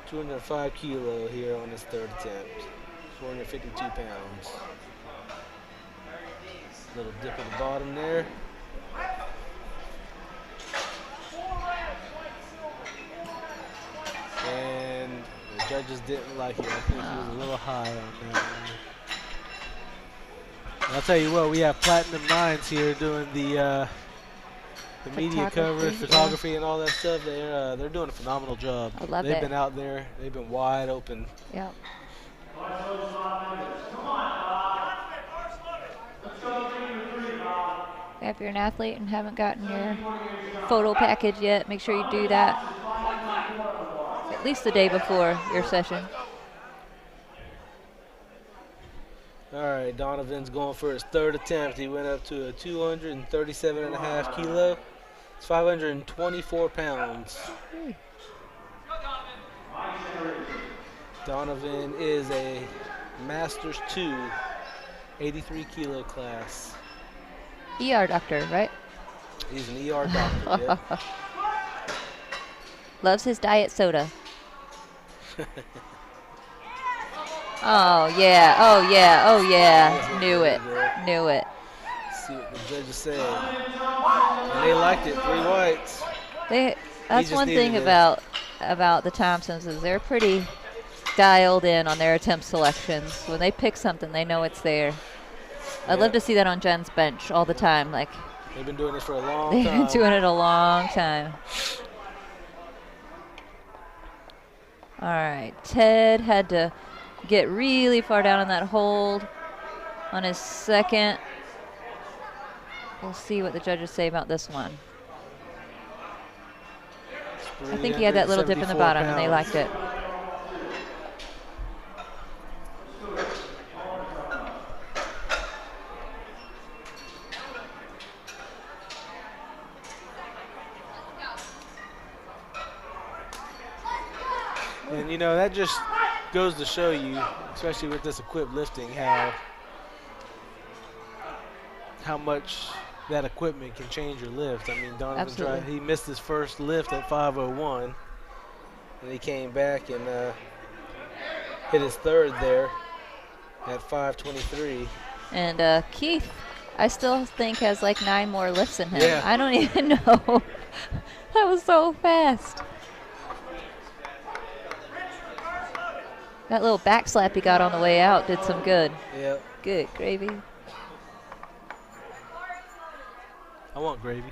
205 kilo here on his third attempt. 452 pounds. Little dip at the bottom there. And the judges didn't like it. I think he was a little high on that one. I'll tell you what, we have Platinum Nines here doing the media coverage, photography, and all that stuff. They're doing a phenomenal job. I love it. They've been out there. They've been wide open. Yep. If you're an athlete and haven't gotten your photo package yet, make sure you do that at least the day before your session. All right, Donovan's going for his third attempt. He went up to a 237.5 kilo. It's 524 pounds. Donovan is a Masters 2, 83 kilo class. ER doctor, right? He's an ER doctor, yeah. Loves his diet soda. Oh yeah, oh yeah, oh yeah. Knew it, knew it. Let's see what the judges say. And they liked it, 3 whites. That's one thing about the Thompsons is they're pretty dialed in on their attempt selections. When they pick something, they know it's there. I'd love to see that on Jen's bench all the time. Like they've been doing this for a long time. They've been doing it a long time. All right, Ted had to get really far down on that hold on his second. We'll see what the judges say about this one. I think he had that little dip in the bottom and they liked it. And you know, that just goes to show you, especially with this equipped lifting, how much that equipment can change your lift. I mean, Donovan he missed his first lift at 5:01, and he came back and hit his third there at 5:23. And Keith, I still think has like 9 more lifts in him. Yeah. I don't even know. That was so fast. That little back slap he got on the way out did some good. Yep. Good gravy. I want gravy.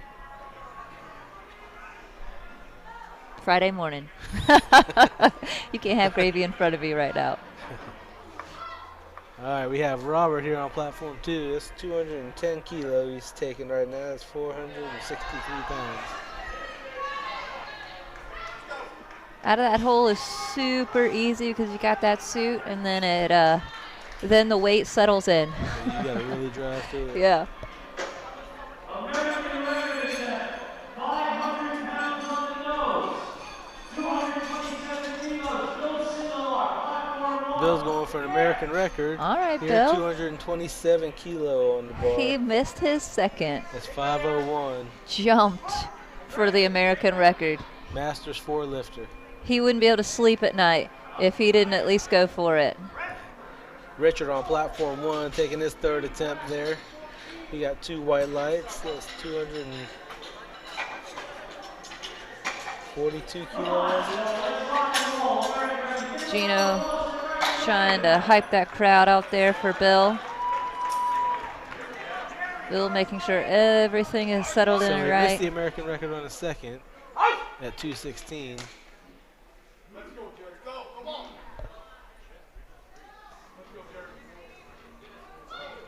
Friday morning. You can't have gravy in front of me right now. All right, we have Robert here on platform 2. That's 210 kilo he's taking right now. That's 463 pounds. Out of that hole is super easy because you got that suit, and then then the weight settles in. You gotta really drive through it. Yeah. American record set, 500 pounds on the nose, 227 kilos, Bill Sindelar, platform 1. Bill's going for an American record. All right, here, Bill. 227 kilo on the bar. He missed his second. That's 5:01. Jumped for the American record. Masters 4 lifter. He wouldn't be able to sleep at night if he didn't at least go for it. Richard on platform 1 taking his third attempt there. He got 2 white lights. That's 242 kilo, was it? Gino trying to hype that crowd out there for Bill. Bill making sure everything is settled in So he right. missed the American record on the second at 2:16.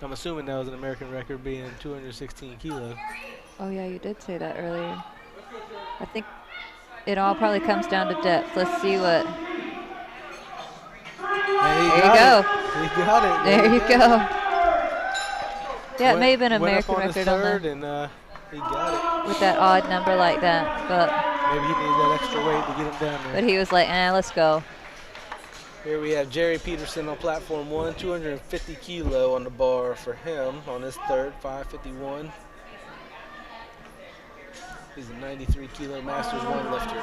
I'm assuming that was an American record being 216 kilos. Oh yeah, you did say that earlier. I think it all probably comes down to depth. Let's see what. And he There you got go. it. He got it. There you go. Yeah, it may have been an Went up American on his record on third the, and he got with that odd number like that, but it. Maybe he needed that extra weight to get him down there. but he was like, let's go. Here we have Jerry Peterson on platform 1, 250 kilo on the bar for him on his third, 551. He's a 93 kilo Masters 1 lifter.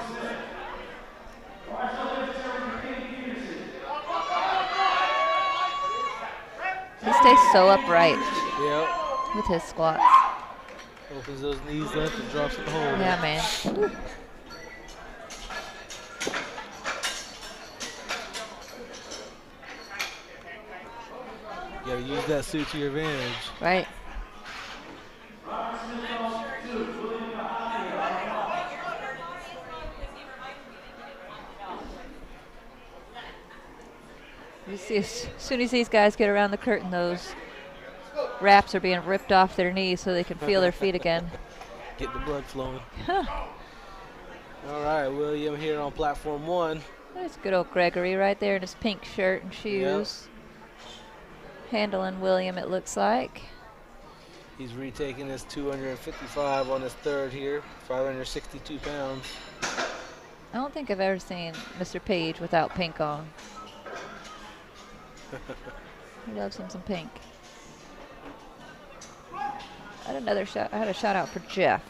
He stays so upright Yep. with his squats. Opens those knees up and drops in the hole. Yeah, man. Woo. You gotta use that suit to your advantage. Right. You see, as soon as these guys get around the curtain, those wraps are being ripped off their knees so they can feel their feet again. Get the blood flowing. Huh. All right, William here on platform 1. There's good old Gregory right there in his pink shirt and shoes. Handling William, it looks like. He's retaking his 255 on his third here, 562 pounds. I don't think I've ever seen Mr. Page without pink on. He loves him some pink. I had a shout out for Jeff.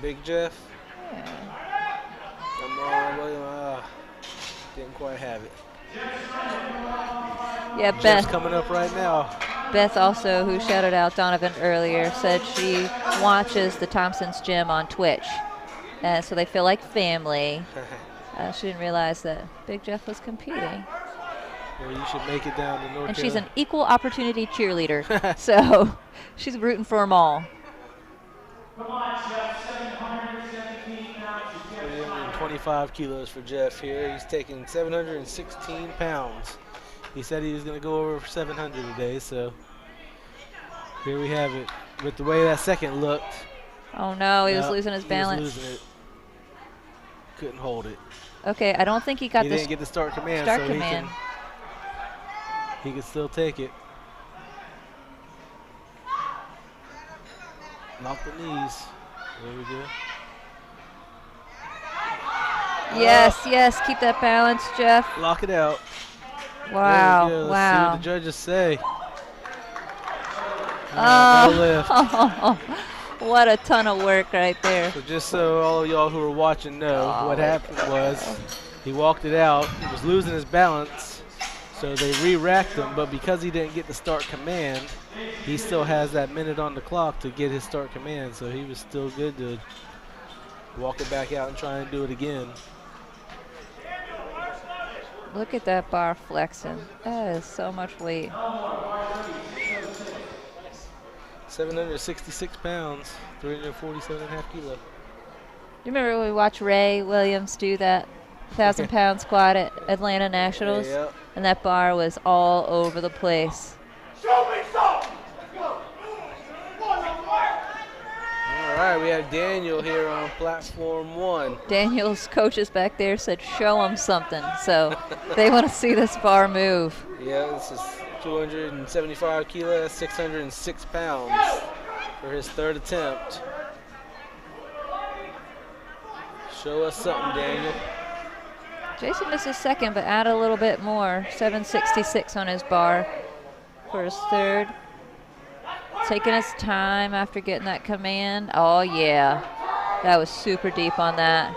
Big Jeff. Yeah. Come on, William. Didn't quite have it. Yeah, Jeff's Beth. coming up right now. Beth also, who shouted out Donovan earlier, said she watches the Thompsons gym on Twitch. So they feel like family. She didn't realize that Big Jeff was competing. Well, you should make it down to North And she's an Carolina. equal opportunity cheerleader. So she's rooting for them all. William and 25 kilos for Jeff here. He's taking 716 pounds. He said he was going to go over 700 today, so here we have it. With the way that second looked, Oh no, he was no, losing his he balance. was losing it. Couldn't hold it. Okay, I don't think he got He this didn't get the start command, start so command. he can still take it. Knock the knees. There we go. Yes, yes, keep that balance, Jeff. Lock it out. Wow, There we go. Let's see wow. what the judges say. No lift. Oh, what a ton of work right there. So just so all of y'all who are watching know, Oh, what happened was he walked it out. He was losing his balance, so they re-racked him. But because he didn't get the start command, he still has that minute on the clock to get his start command. So he was still good to walk it back out and try and do it again. Look at that bar flexing. That is so much weight. 766 pounds, 347.5 kilos. You remember when we watched Ray Williams do that 1,000-pound squat at Atlanta Nationals? Yeah. And that bar was all over the place. All right, we have Daniel here on platform 1. Daniel's coaches back there said, show him something. So they want to see this bar move. Yeah, this is 275 kilos, 606 pounds for his third attempt. Show us something, Daniel. Jason missed his second, but add a little bit more. 766 on his bar for his third. Taking his time after getting that command. Oh, yeah. That was super deep on that.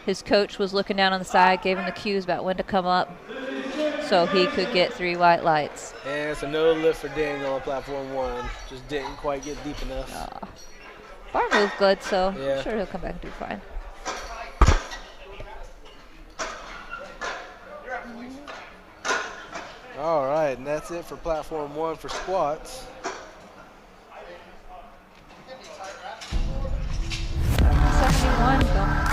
His coach was looking down on the side, gave him the cues about when to come up so he could get 3 white lights. And it's a no lift for Daniel on platform 1. Just didn't quite get deep enough. Bar moved good, so Yeah. I'm sure he'll come back and do fine. right, and that's it for platform 1 for squats. 71 going.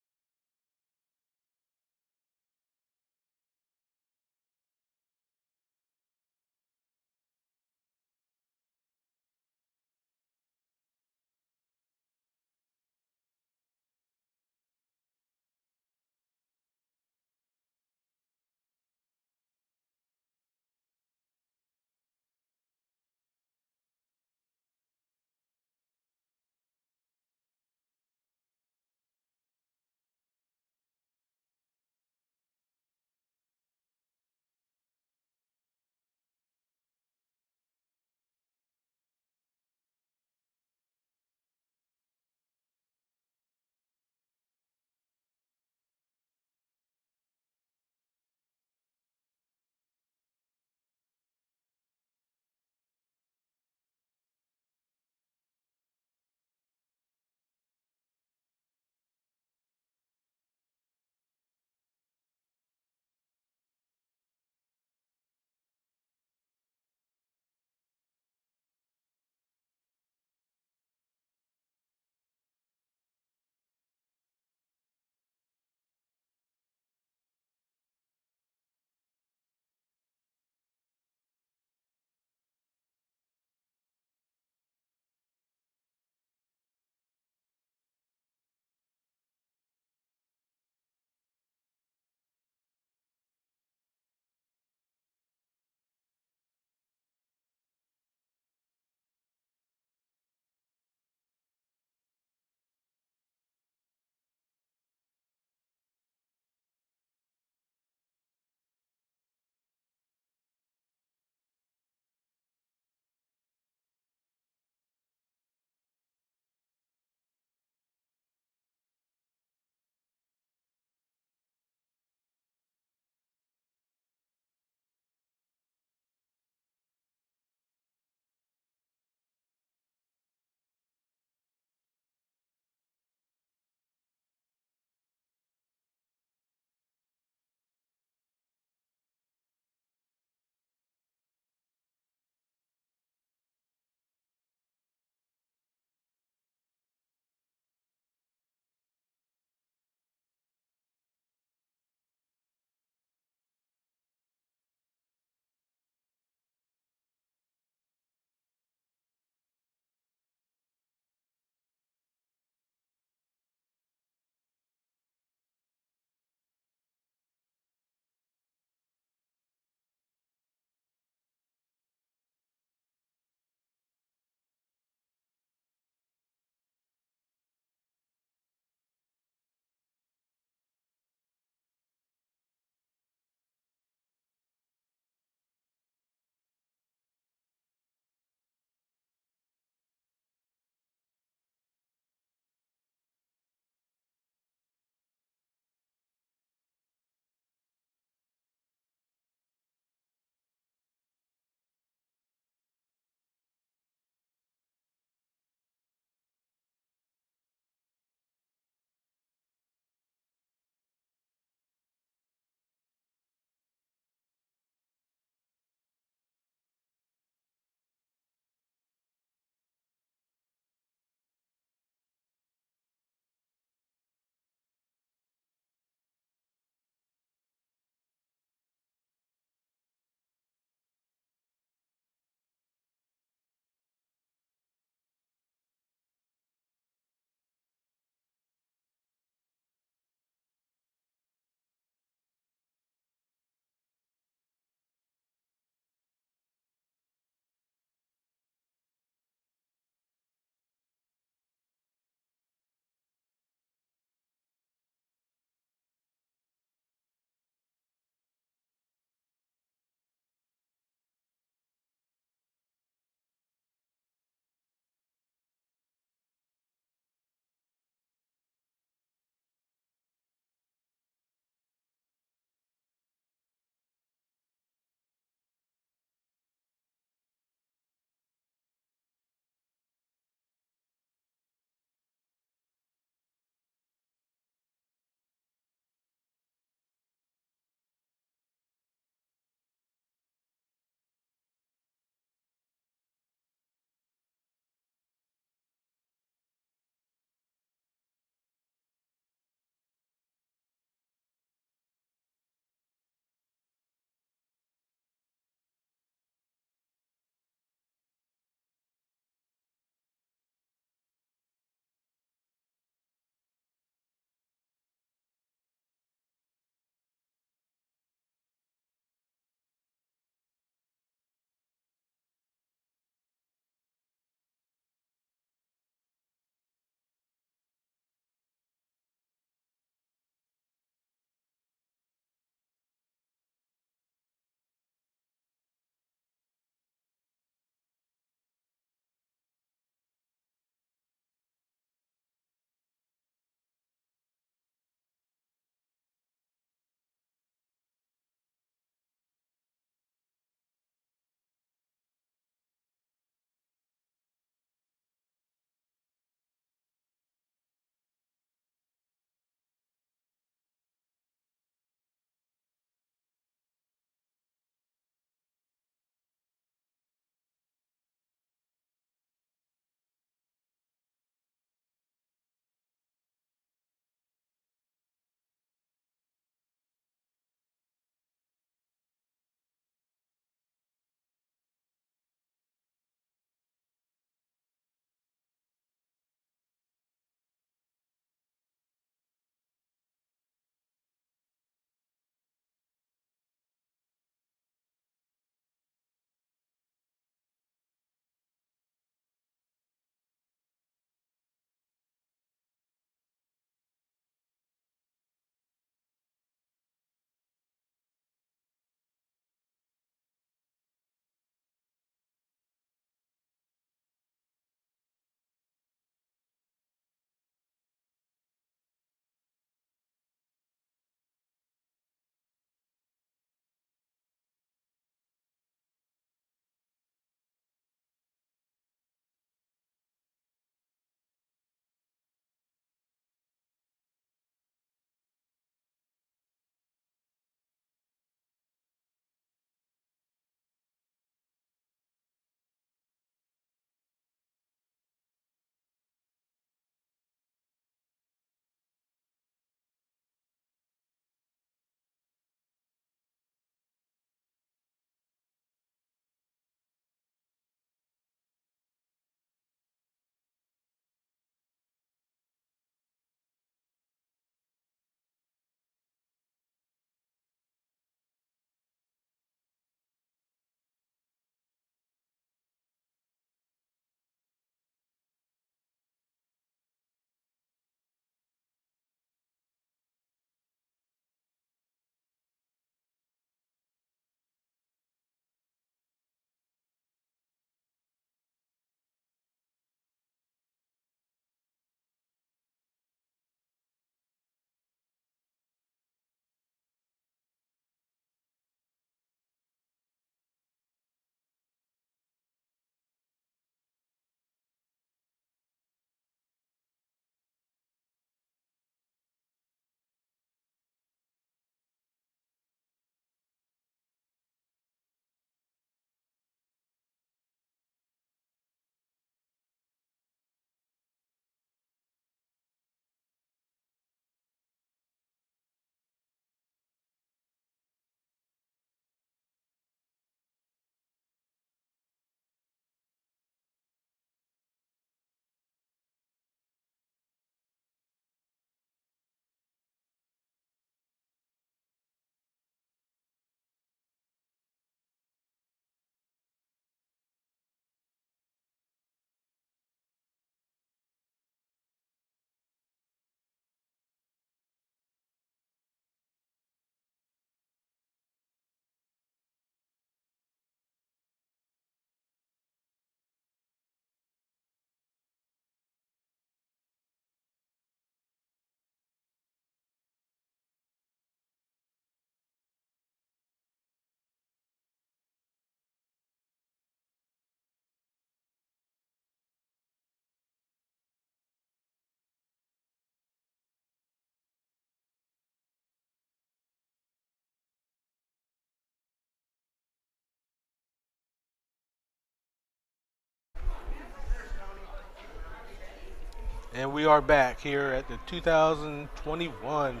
And we are back here at the 2021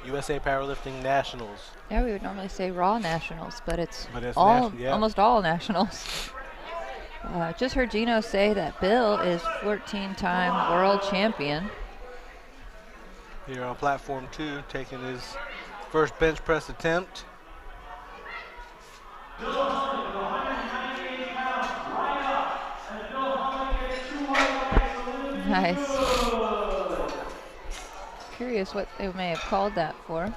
USA Powerlifting Nationals. Yeah, we would normally say Raw Nationals, but it's all, almost all Nationals. Just heard Gino say that Bill is 14-time world champion. Here on platform 2, taking his first bench press attempt. Nice. Curious what they may have called that for.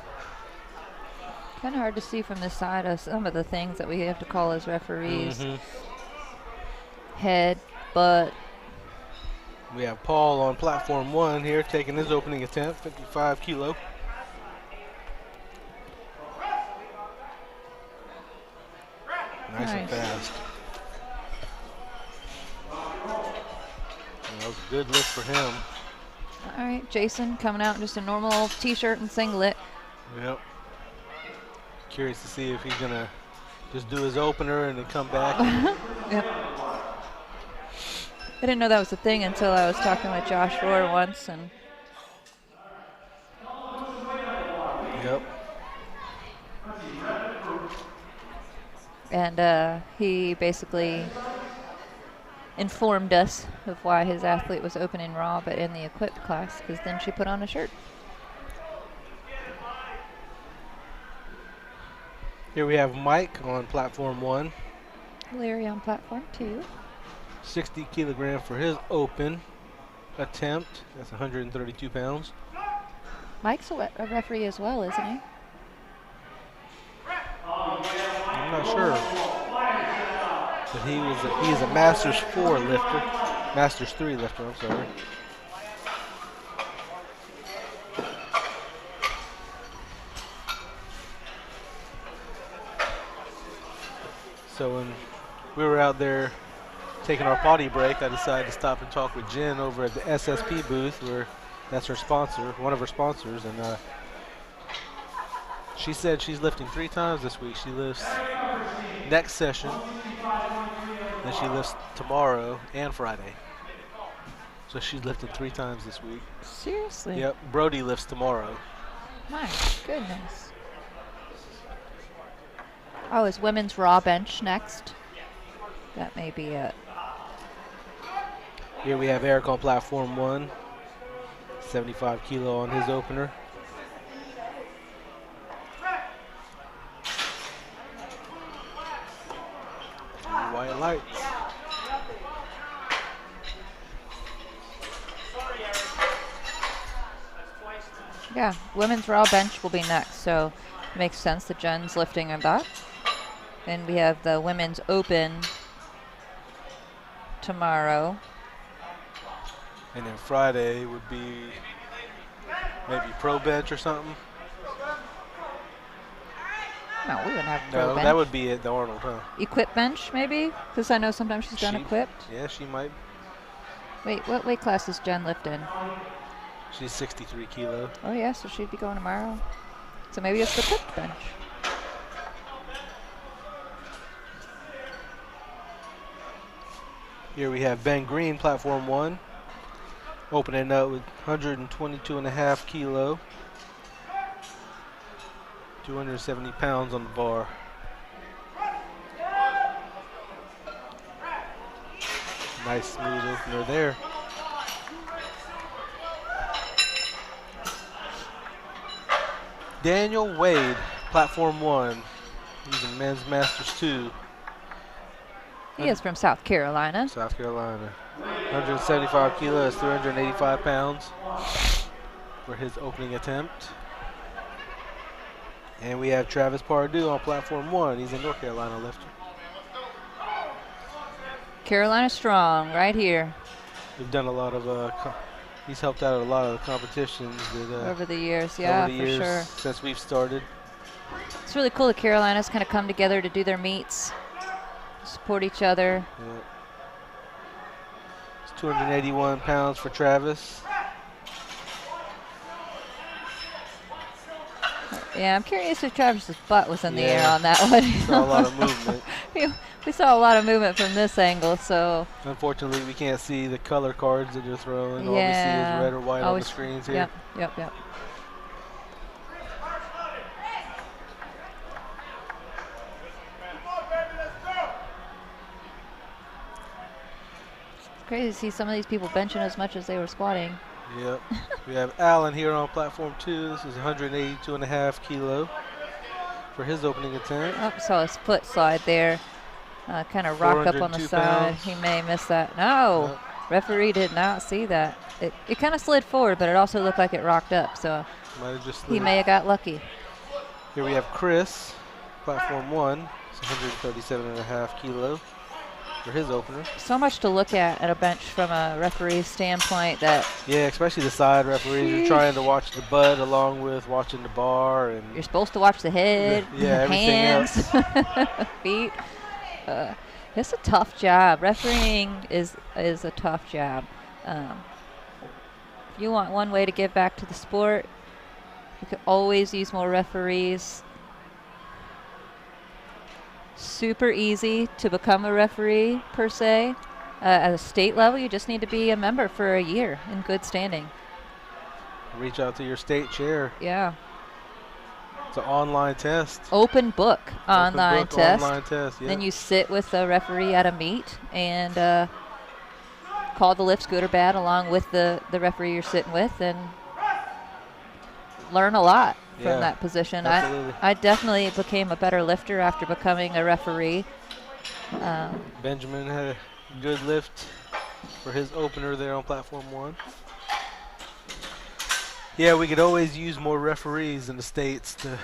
Kind of hard to see from this side of some of the things that we have to call as referees. Head, butt. We have Paul on platform 1 here, taking his opening attempt, 55 kilo. Nice and fast. That was a good lift for him. All right, Jason coming out in just a normal t-shirt and singlet. Yep. Curious to see if he's gonna just do his opener and then come back. Yep. I didn't know that was a thing until I was talking with Josh Rohr once, and yep. And he basically informed us of why his athlete was opening raw, but in the equipped class, because then she put on a shirt. Here we have Mike on platform 1. Larry on platform 2. 60 kilogram for his open attempt. That's 132 pounds. Mike's a referee as well, isn't he? I'm not sure. But he is a Masters 4 lifter. Masters 3 lifter, I'm sorry. So when we were out there taking our potty break, I decided to stop and talk with Jen over at the SSP booth, where that's her sponsor, one of her sponsors, and she said she's lifting 3 times this week. She lifts next session, then she lifts tomorrow and Friday. So she's lifted 3 times this week. Seriously? Yep, Brody lifts tomorrow. My goodness. Oh, is women's raw bench next? That may be it. Here we have Eric on platform 1. 75 kilo on his opener. White lights. Yeah, women's raw bench will be next, so it makes sense that Jen's lifting on that. Then we have the women's open tomorrow. And then Friday would be maybe pro bench or something. No, we wouldn't have pro No, bench. that would be it, the Arnold, huh? Equip bench, maybe? Because I know sometimes she's done equipped. Yeah, she might. Wait, what weight class does Jen lift in? She's 63 kilo. Oh, yeah, so she'd be going tomorrow. So maybe it's the equipped bench. Here we have Ben Green, platform 1. Opening up with 122.5 kilo. 270 pounds on the bar. Nice smooth opener there. Daniel Wade, platform 1. He's in men's masters 2. He is from South Carolina. South Carolina. 175 kilos, 385 pounds for his opening attempt. And we have Travis Pardue on platform 1. He's a North Carolina lifter. Carolina strong, right here. We've done a lot of, he's helped out at a lot of the competitions that, over the years, yeah, over the years for sure. since we've started. It's really cool the Carolinas kind of come together to do their meets, support each other. Yeah. It's 281 pounds for Travis. Yeah, I'm curious if Travis's butt was in the air on that one. Saw a lot of movement. We saw a lot of movement from this angle, so Unfortunately, we can't see the color cards that they're throwing. All we see yeah. is red or white on the Always- screens here. Yep, yep, yep. It's crazy to see some of these people benching as much as they were squatting. Yep. We have Allen here on platform 2. This is 182.5 kilo for his opening attempt. Oh, saw his foot slide there. Kind of rock up on the 402 side. pounds. He may miss that. No, Yep. referee did not see that. It kind of slid forward, but it also looked like it rocked up. So Might have just he slid. may have got lucky. Here we have Chris, platform 1. It's 137.5 kilo for his opener. So much to look at a bench from a referee's standpoint that Yeah, especially the side referees. You're trying to watch the butt along with watching the bar and you're supposed to watch the head, Yeah, everything hands, feet. It's a tough job. Refereeing is a tough job. If you want one way to give back to the sport, you could always use more referees. Super easy to become a referee, per se. At a state level, you just need to be a member for a year in good standing. reach out to your state chair. Yeah. It's an online test. Open book online Open book test. Online test, yeah. Then you sit with a referee at a meet and call the lifts good or bad along with the referee you're sitting with and learn a lot from Yeah, that position. absolutely. I definitely became a better lifter after becoming a referee. Benjamin had a good lift for his opener there on platform 1. Yeah, we could always use more referees in the States to.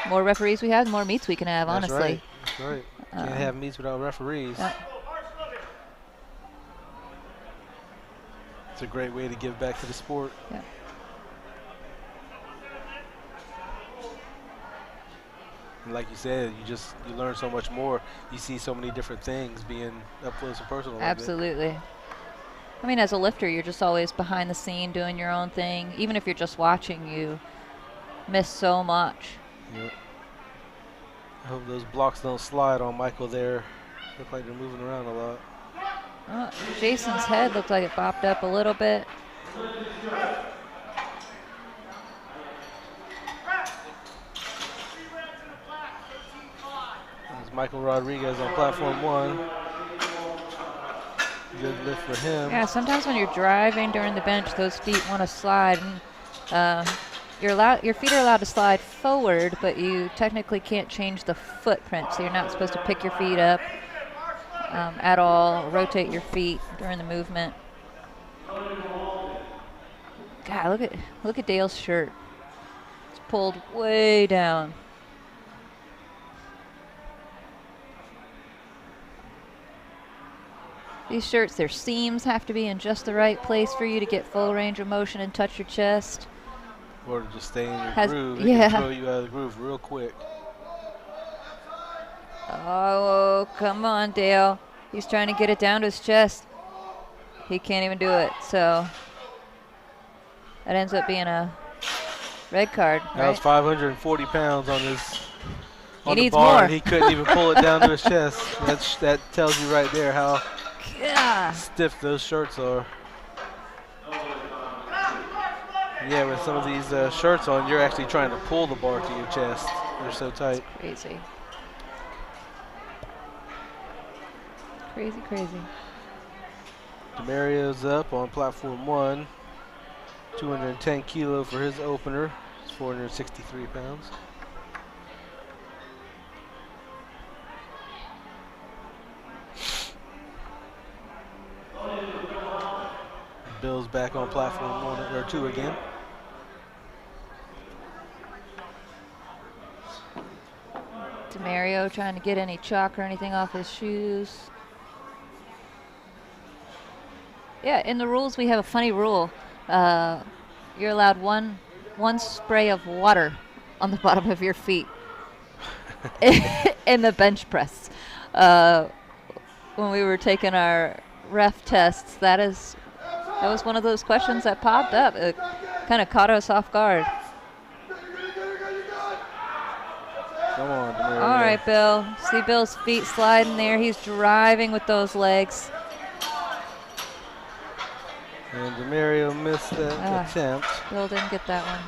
More referees we have, the more meets we can have, That's honestly. right. That's right. Can't have meets without referees. Yeah. It's a great way to give back to the sport. Yeah. And like you said, you learn so much more. You see so many different things being up close and personal. like that. Absolutely. I mean, as a lifter, you're just always behind the scene doing your own thing. Even if you're just watching, you miss so much. Yep. I hope those blocks don't slide on Michael there. Look like they're moving around a lot. Oh, Jason's head looked like it bopped up a little bit. There's Michael Rodriguez on platform 1. Good lift for him. Yeah, sometimes when you're driving during the bench, those feet want to slide. And, your feet are allowed to slide forward, but you technically can't change the footprint, so you're not supposed to pick your feet up at all, or rotate your feet during the movement. God, look at Dale's shirt. It's pulled way down. These shirts, their seams have to be in just the right place for you to get full range of motion and touch your chest. Or to just stay in your Has- groove. It yeah. can throw you out of the groove real quick. Oh, come on, Dale. He's trying to get it down to his chest. He can't even do it, so that ends up being a red card, That was right? 540 pounds on his He on the needs bar, more. and he couldn't even pull it down to his chest. That tells you right there how Yeah. stiff those shirts are. Yeah, with some of these shirts on, you're actually trying to pull the bar to your chest. They're so tight. Crazy. Crazy, crazy. Demario's up on platform 1. 210 kilo for his opener. It's 463 pounds. Bill's back on platform 1 or 2 again. Demario trying to get any chalk or anything off his shoes. Yeah, in the rules we have a funny rule. You're allowed one spray of water on the bottom of your feet in the bench press. When we were taking our ref tests, that was one of those questions that popped up. It kind of caught us off guard. Come on, Demario. All right, Bill. See Bill's feet sliding there. He's driving with those legs. And Demario missed that attempt. Bill didn't get that one.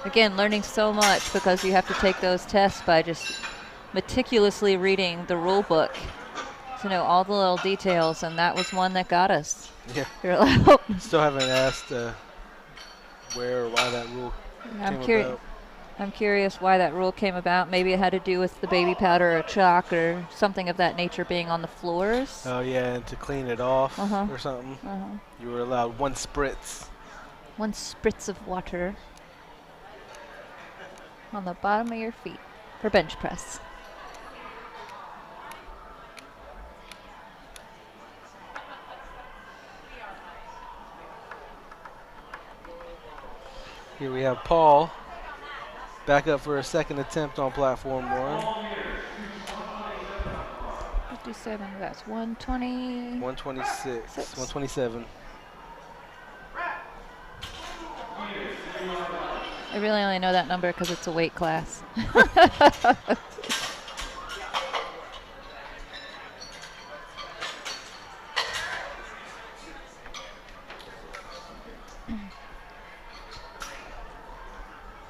Again, learning so much because you have to take those tests by just meticulously reading the rule book to know all the little details, and that was one that got us. Yeah. You're like, oh. Still haven't asked where or why that rule came about. I'm curious why that rule came about. Maybe it had to do with the baby powder or chalk or something of that nature being on the floors. Oh, yeah, and to clean it off or something. You were allowed 1 spritz. 1 spritz of water on the bottom of your feet for bench press. Here we have Paul back up for a second attempt on platform 1. 57, that's 120. 126, 127. I really only know that number because it's a weight class.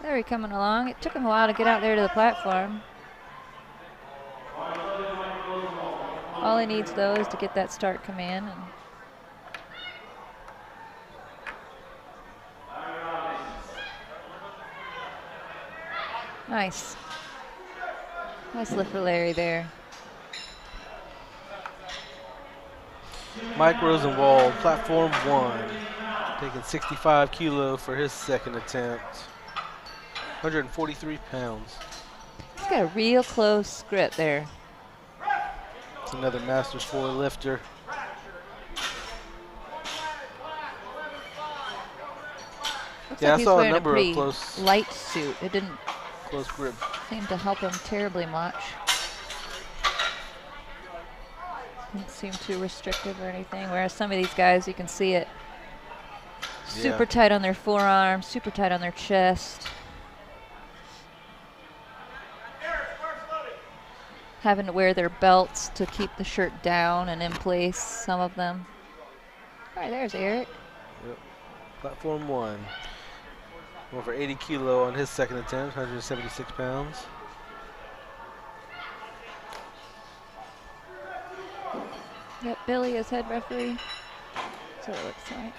There he's coming along. It took him a while to get out there to the platform. All he needs, though, is to get that start command. And nice. Nice lift for Larry there. Mike Rosenwald, platform 1, taking 65 kilo for his second attempt. 143 pounds. He's got a real close grip there. It's another Masters 4 lifter. Looks Yeah, like I he's saw a wearing number of pretty close light suit. It didn't close grip. seem to help him terribly much. Didn't seem too restrictive or anything. Whereas some of these guys, you can see it super tight on their forearms, super tight on their chest. Having to wear their belts to keep the shirt down and in place, some of them. All right, there's Eric. Yep. Platform 1. Over 80 kilo on his second attempt, 176 pounds. Yep, Billy is head referee. So it looks like.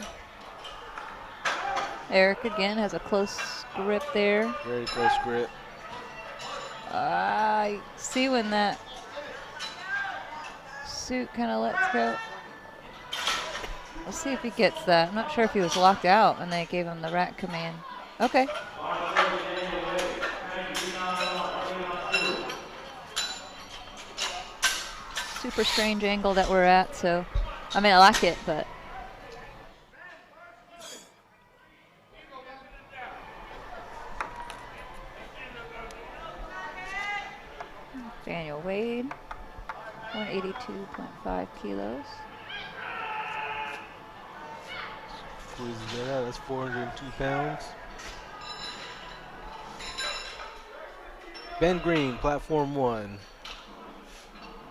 Eric again has a close grip there. Very close grip. I see when that suit kind of lets go. Let's see if he gets that. I'm not sure if he was locked out and they gave him the rack command. Okay. Super strange angle that we're at, so I mean I like it, but Daniel Wade, 182.5 kilos. Squeezes that out, that's 402 pounds. Ben Green, platform 1.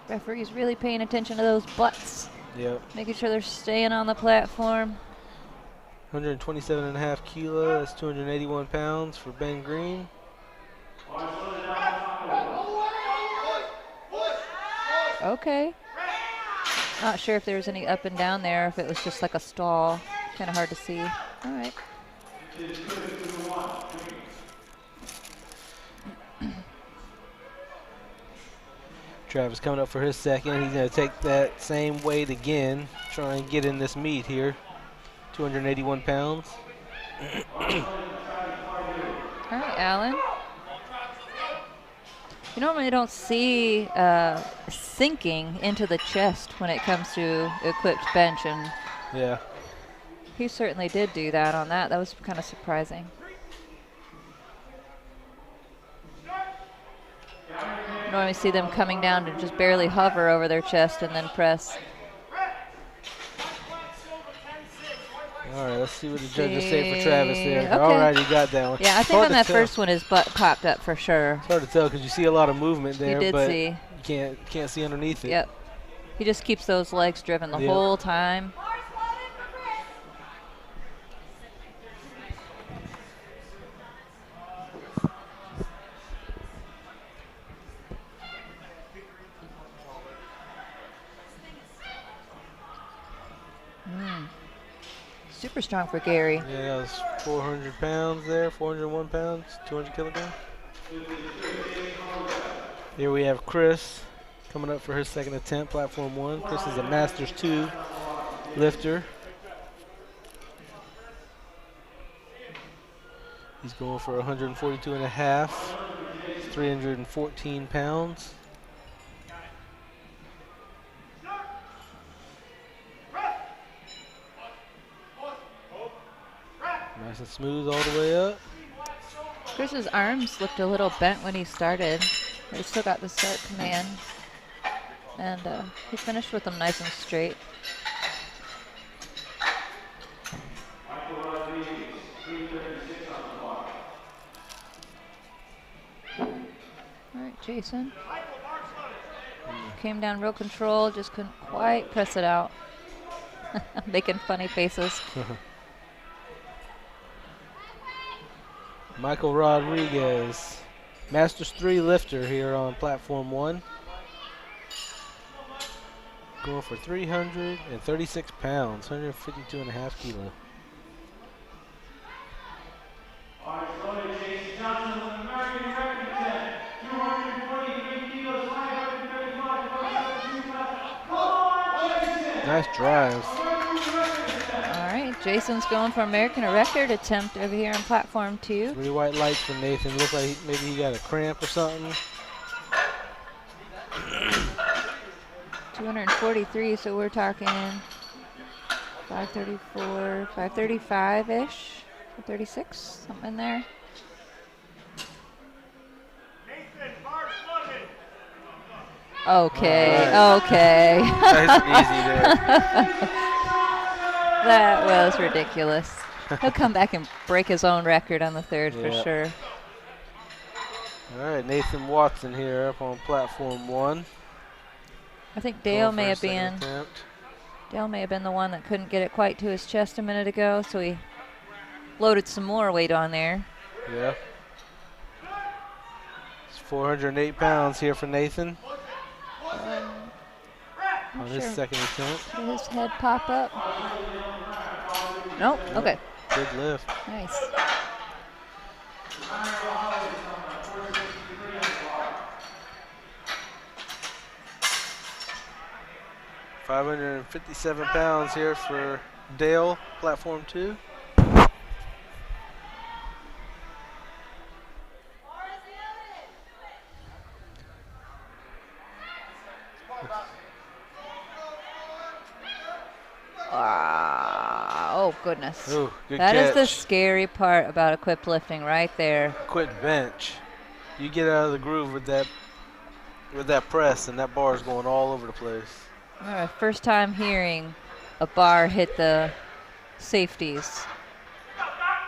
Referee's really paying attention to those butts. Yep. Making sure they're staying on the platform. 127.5 kilo, that's 281 pounds for Ben Green. Okay. Not sure if there was any up and down there, if it was just like a stall. Kind of hard to see. All right. Travis coming up for his second. He's going to take that same weight again, try and get in this meet here. 281 pounds. All right, Alan. You normally don't see sinking into the chest when it comes to equipped bench, and yeah, he certainly did do that on that. That was kind of surprising. Normally see them coming down to just barely hover over their chest and then press. All right, let's see what the judges say for Travis there. Okay. All right, he got that one. Yeah, I It's think hard on to that tell. first one his butt popped up for sure. It's hard to tell because you see a lot of movement there, You did but see. you can't see underneath it. Yep. He just keeps those legs driven the Yep. whole time. Super strong for Gary. Yeah, that was 400 pounds there, 401 pounds, 200 kilograms. Here we have Chris coming up for his second attempt, platform 1. Chris is a Masters 2 lifter. He's going for 142 and a half, 314 pounds. Nice and smooth all the way up. Chris's arms looked a little bent when he started, but he still got the start command. And he finished with them nice and straight. All right, Jason. Came down real controlled, just couldn't quite press it out. Making funny faces. Michael Rodriguez, Masters 3 lifter here on platform 1. Going for 336 pounds, 152 and a half kilo. Nice drives. All right, Jason's going for American record attempt over here on platform 2. 3 white lights for Nathan. Looks like maybe he got a cramp or something. 243, so we're talking 534, 535-ish, 536, something in there. Okay, All okay. Nice and easy there. That was ridiculous. He'll come back and break his own record on the third for Yeah. sure. All right, Nathan Watson here up on platform 1. I think Going Dale for may his have second been attempt. the one that couldn't get it quite to his chest a minute ago, so he loaded some more weight on there. Yeah. It's 408 pounds here for Nathan on his sure. second attempt. Did his head pop up? Nope. Okay. Good lift. Nice. $557 pounds here for Dale, platform 2. Oh, goodness. Ooh, good That is catch. the scary part about equipped lifting right there. Quit bench. You get out of the groove with that press, and that bar is going all over the place. All right, first time hearing a bar hit the safeties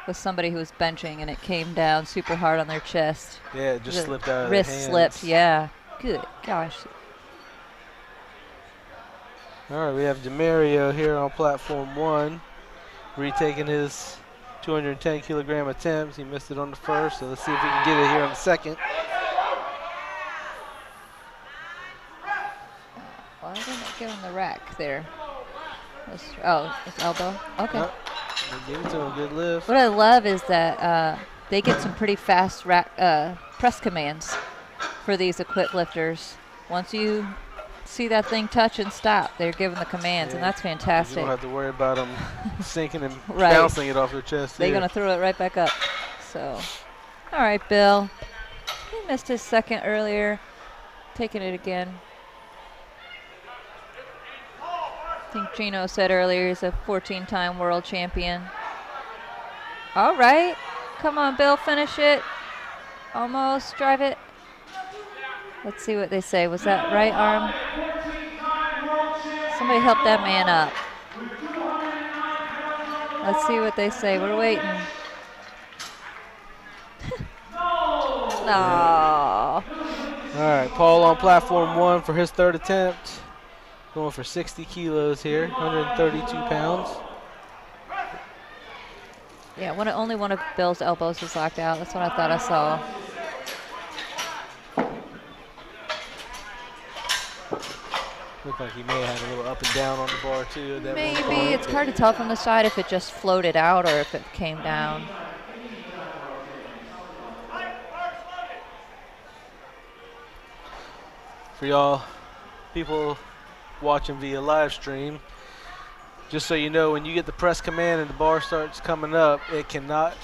with somebody who was benching, and it came down super hard on their chest. Yeah, it just The slipped out of wrist their hands. slipped, yeah. Good gosh. All right, we have DeMario here on platform 1, retaking his 210 kilogram attempts. He missed it on the first, so let's see if we can get it here on the second. Why didn't it get on the rack there? It's elbow. Okay. Yep, they gave it to him, good lift. What I love is that they get some pretty fast press commands for these equipped lifters. Once you see that thing touch and stop, they're given the commands, and Yeah. that's You fantastic. don't have to worry about them sinking and Right. bouncing it off their chest. They're either. going to throw it right back up. So, all right, Bill. He missed his second earlier. Taking it again. I think Gino said earlier he's a 14-time world champion. All right. Come on, Bill. Finish it. Almost. Drive it. Let's see what they say. Was that right arm? Somebody help that man up. Let's see what they say. We're waiting. No. All right, Paul on platform 1 for his third attempt. Going for 60 kilos here, 132 pounds. Yeah, only one of Bill's elbows was locked out. That's what I thought I saw. Looked like he may have had a little up and down on the bar too. At that one Maybe. point. It's hard to tell from the side if it just floated out or if it came down. For y'all people watching via live stream, just so you know, when you get the press command and the bar starts coming up, it cannot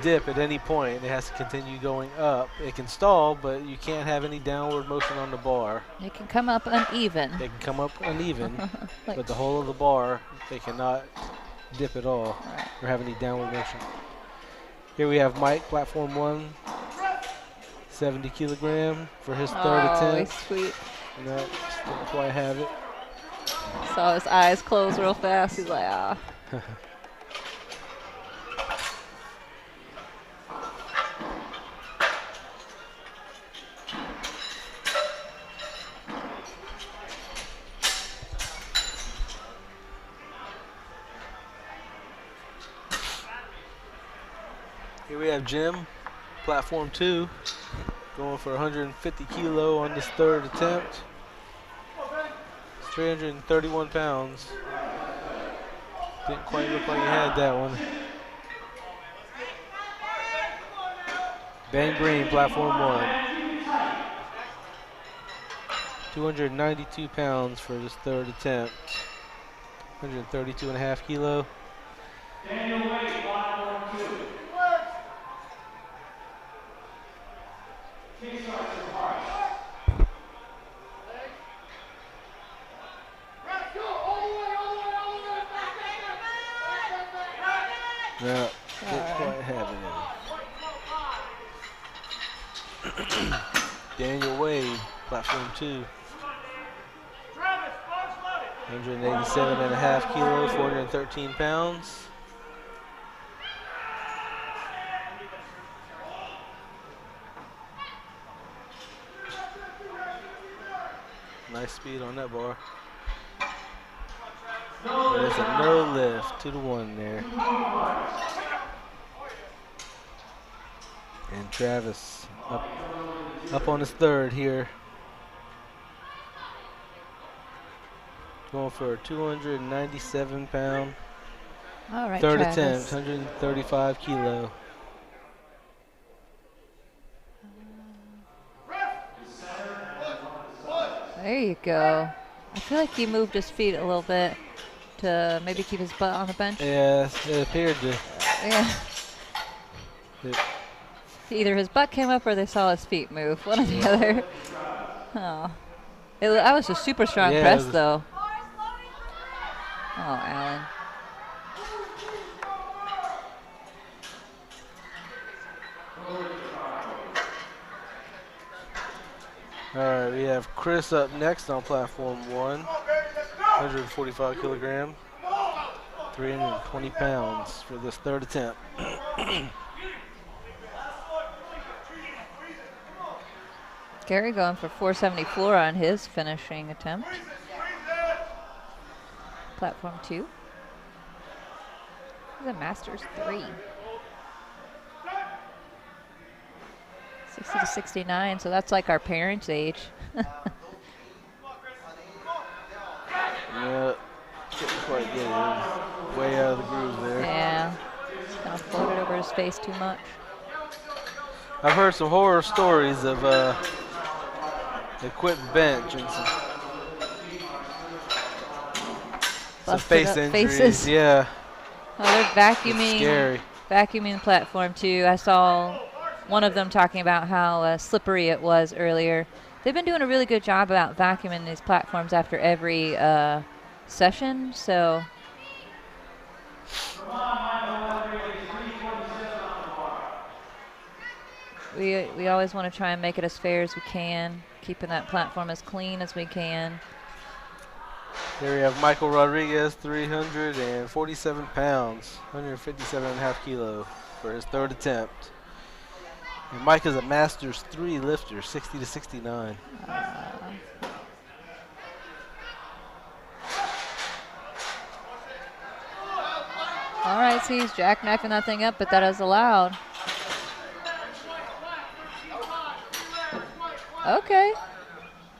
dip at any point. It has to continue going up. It can stall, but you can't have any downward motion on the bar. It can come up uneven. They can come up uneven, Like- but the whole of the bar, they cannot dip at all or have any downward motion. Here we have Mike, platform 1, 70 kilogram for his third Oh, attempt. he's sweet. No, still quite have it. Saw his eyes close real fast. He's like, ah. Here we have Jim, platform 2, going for 150 kilo on this third attempt. 331 pounds. Didn't quite look like he had that one. Ben Green, platform 1. 292 pounds for this third attempt. 132.5 kilo. Yeah, didn't quite have it in. Daniel Wade, platform 2. 187.5 kilos, 413 pounds. Nice speed on that bar. There's a no lift, 2-1 there. And Travis up on his third here. Going for a 297 pound. All right, Third Travis. attempt, 135 kilo. There you go. I feel like he moved his feet a little bit to maybe keep his butt on the bench. Yeah, it appeared to. Yeah. It, Either his butt came up or they saw his feet move. One or the other. Oh. I was a super strong Yeah, it press, was- though. Oh, Alan. all right, we have Chris up next on platform 1. 145 kilogram. 320 pounds for this third attempt. Gary going for 474 on his finishing attempt. Platform 2. He's a Masters 3. 60 to 69, so that's like our parents' age. Yeah, couldn't quite get it. It was way out of the groove there. Yeah. Just kind of floated over his face too much. I've heard some horror stories of they quit bench and some Busted face up injuries. faces. Yeah, Oh, they're vacuuming. scary. Vacuuming the platform too. I saw one of them talking about how slippery it was earlier. They've been doing a really good job about vacuuming these platforms after every session. So we always want to try and make it as fair as we can, keeping that platform as clean as we can. Here we have Michael Rodriguez, 347 pounds, 157.5 kilo for his third attempt. And Mike is a Masters 3 lifter, 60 to 69. All right, so he's jackknifing that thing up, but that is allowed. Okay.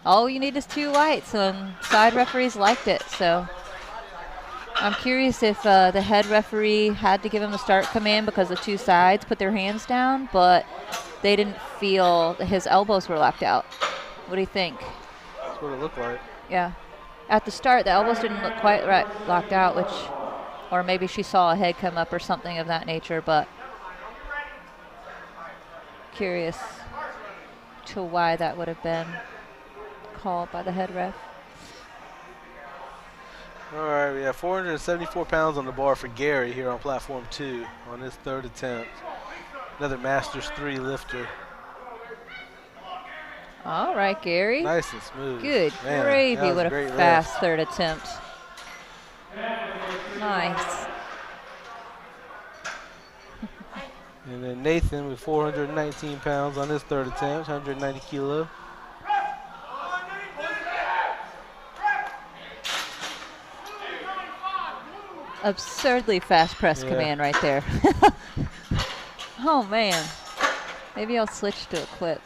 All you need is 2 whites, and side referees liked it. So I'm curious if the head referee had to give him the start command because the 2 sides put their hands down, but they didn't feel that his elbows were locked out. What do you think? That's what it looked like. Yeah. At the start, the elbows didn't look quite right locked out, which, or maybe she saw a head come up or something of that nature, but curious to why that would have been called by the head ref. All right, we have 474 pounds on the bar for Gary here on platform 2 on his third attempt. Another Masters 3 lifter. All right, Gary. Nice and smooth. Good Man, gravy. that was What a great fast lift. third attempt. Nice. And then Nathan with 419 pounds on his third attempt, 190 kilo. Absurdly fast press Yeah. command right there. Oh, man. Maybe I'll switch to equip.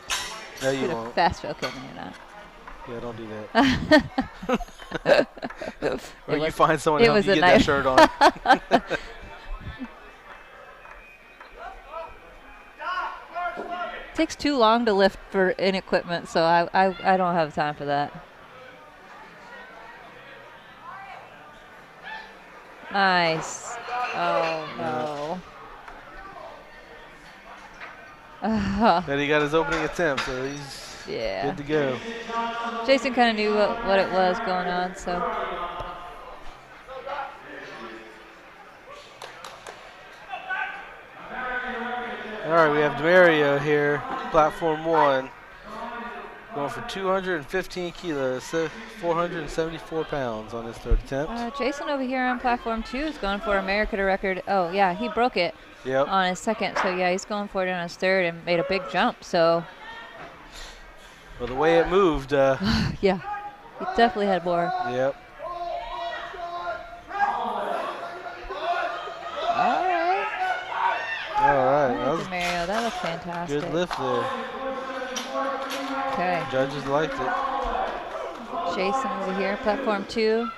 No, you Get a won't. fast okay, maybe not. Yeah, don't do that. Or It you was- find someone it to help was you a get nice- that shirt on. Takes too long to lift for in equipment, so I don't have time for that. Nice. Oh, no. But he got his opening attempt, so he's Yeah. good to go. Jason kind of knew what it was going on, so. All right, we have Demario here, platform 1, going for 215 kilos, 474 pounds on his third attempt. Jason over here on platform 2 is going for America record. Oh, yeah, he broke it Yep. on his second. So, yeah, he's going for it on his third and made a big jump. So, Well, the way it moved, yeah, he definitely had more. yep. All right. All right, All that right, was Demario, that was fantastic. a good lift there. Okay. Judges liked it. Jason over here, platform 2.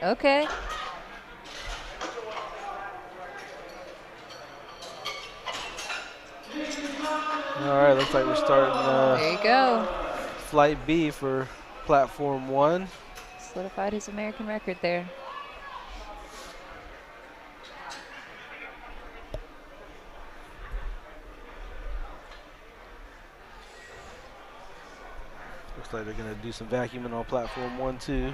Okay. All right, looks like we're starting There you go. flight B for platform 1. Solidified his American record there. Looks like they're going to do some vacuuming on platform 1 too.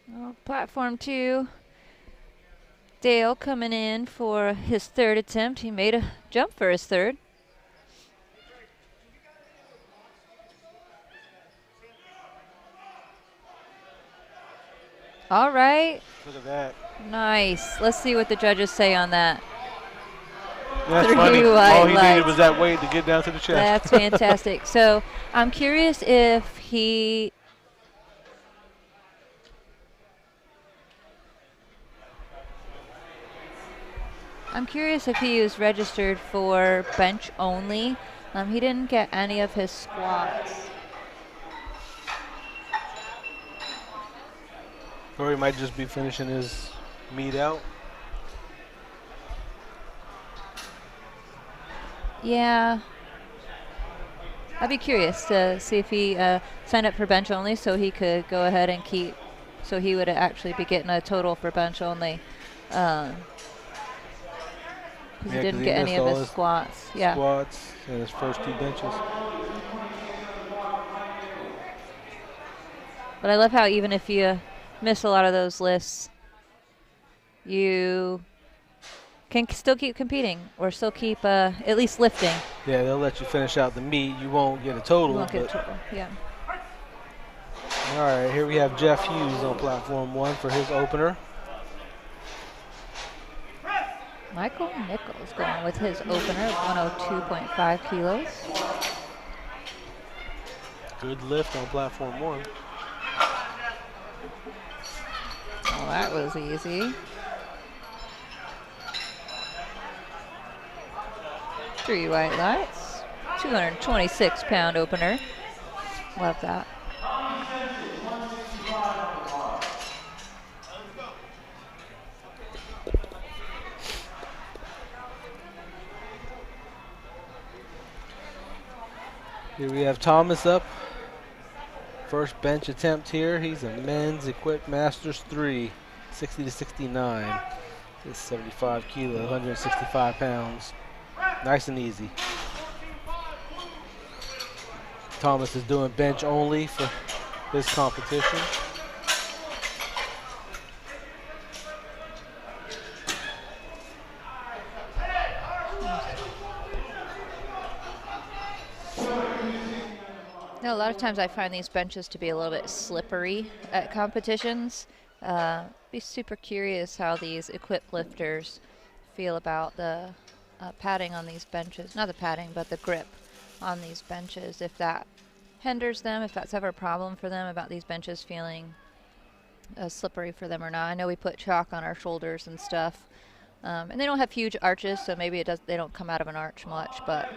Well, platform 2. Dale coming in for his third attempt. He made a jump for his third. All right. Look at that. Nice. Let's see what the judges say on that. That's 3 funny. white All he needed lights. was that weight to get down to the chest. That's fantastic. So I'm curious if he was registered for bench only. He didn't get any of his squats. Or he might just be finishing his meet out. Yeah. I'd be curious to see if he signed up for bench only so he could go ahead and keep, so he would actually be getting a total for bench only. Because he Yeah, 'cause didn't he get any missed of all his his squats. Yeah. Squats and his first 2 benches. But I love how even if you miss a lot of those lists, you can still keep competing or still keep at least lifting. Yeah, they'll let you finish out the meet. You won't get a You total. won't get a But total. Yeah. all right, here we have Jeff Hughes on platform 1 for his opener. Michael Nichols going with his opener of 102.5 kilos. Good lift on platform 1. Oh, that was easy. 3 white lights. 226-pound opener. Love that. Here we have Thomas up. First bench attempt here. He's a men's equipped Masters 3, 60 to 69. This 75 kilo, 165 pounds. Nice and easy. Thomas is doing bench only for this competition. Now, a lot of times I find these benches to be a little bit slippery at competitions. Be super curious how these equipped lifters feel about the padding on these benches. Not the padding, but the grip on these benches. If that hinders them, if that's ever a problem for them about these benches feeling slippery for them or not. I know we put chalk on our shoulders and stuff. And they don't have huge arches, so maybe they don't come out of an arch much, but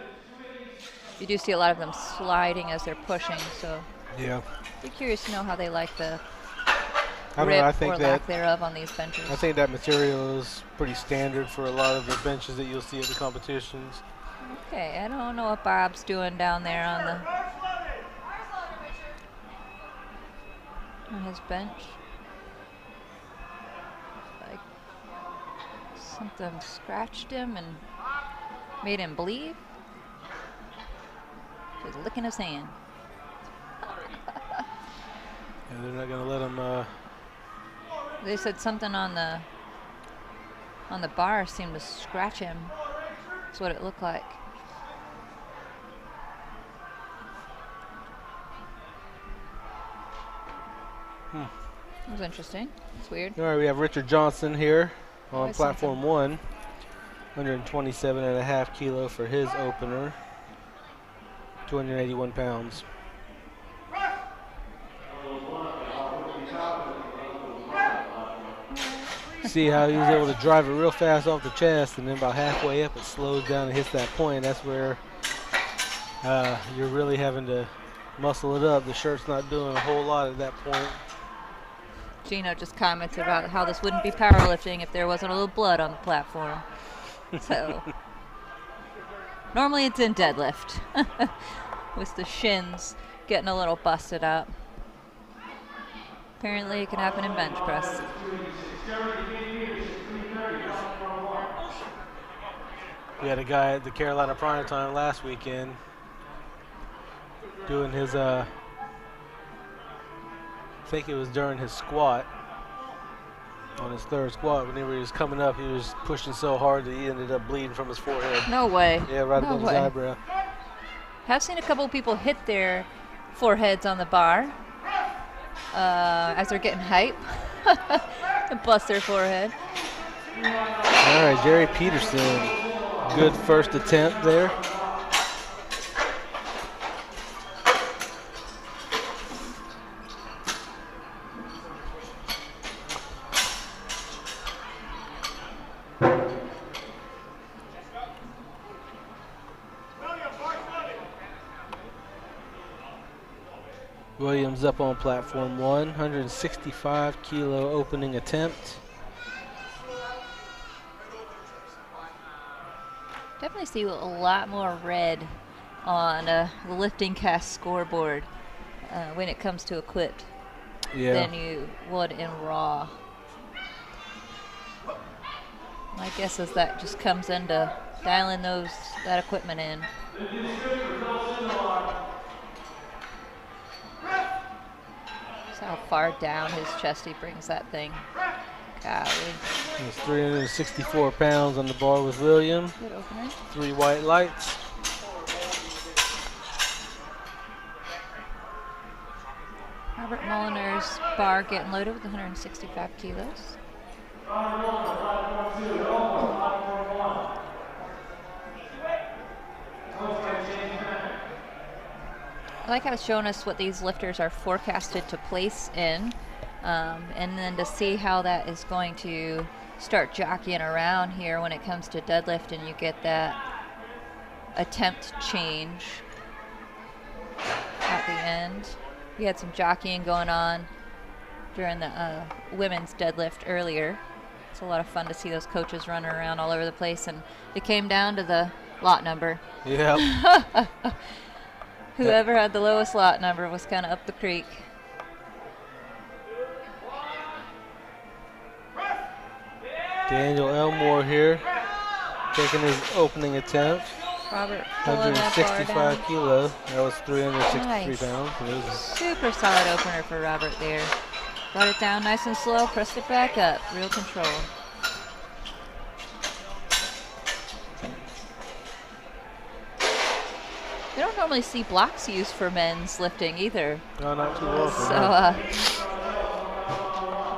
you do see a lot of them sliding as they're pushing, so Yeah. be curious to know how they like the I grip think or that lack thereof on these benches. I think that material is pretty standard for a lot of the benches that you'll see at the competitions. Okay, I don't know what Bob's doing down there on his bench. Like something scratched him and made him bleed. He's licking his hand. And they're not gonna let him. They said something on the bar seemed to scratch him. That's what it looked like. It was interesting. It's weird. All right, we have Richard Johnson here on Always platform 1. 127.5 kilo for his opener. 281 pounds. See how he was able to drive it real fast off the chest, and then about halfway up it slows down and hits that point. That's where you're really having to muscle it up. The shirt's not doing a whole lot at that point. Gino just commented about how this wouldn't be powerlifting if there wasn't a little blood on the platform. So normally it's in deadlift with the shins getting a little busted up. Apparently it can happen in bench press. We had a guy at the Carolina Prime Time last weekend doing his, I think it was during his squat, on his third squat. Whenever he was coming up, he was pushing so hard that he ended up bleeding from his forehead. No way. Yeah, right No above his way. eyebrow. Have seen a couple of people hit their foreheads on the bar as they're getting hype and bust their forehead. All right, Jerry Peterson, good first attempt there. Williams up on platform 1, 165 kilo opening attempt. Definitely see a lot more red on the lifting cast scoreboard when it comes to equipped than you would in raw. My guess is that just comes into dialing that equipment in. how far down his chest he brings that thing. Golly. He's 364 pounds on the bar with William. Good opener. 3 white lights. Robert Molyneux's bar getting loaded with 165 kilos. I like how it's showing us what these lifters are forecasted to place in, and then to see how that is going to start jockeying around here when it comes to deadlift, and you get that attempt change at the end. We had some jockeying going on during the women's deadlift earlier. It's a lot of fun to see those coaches running around all over the place, and it came down to the lot number. Yeah. Whoever had the lowest lot number was kind of up the creek. Daniel Elmore here, taking his opening attempt. Robert pulling that bar 165 down. kilo. That was 363 Nice. pounds. It was Super solid opener for Robert there. Brought it down nice and slow, pressed it back up. Real control. We don't normally see blocks used for men's lifting either. no, not too often. So, no.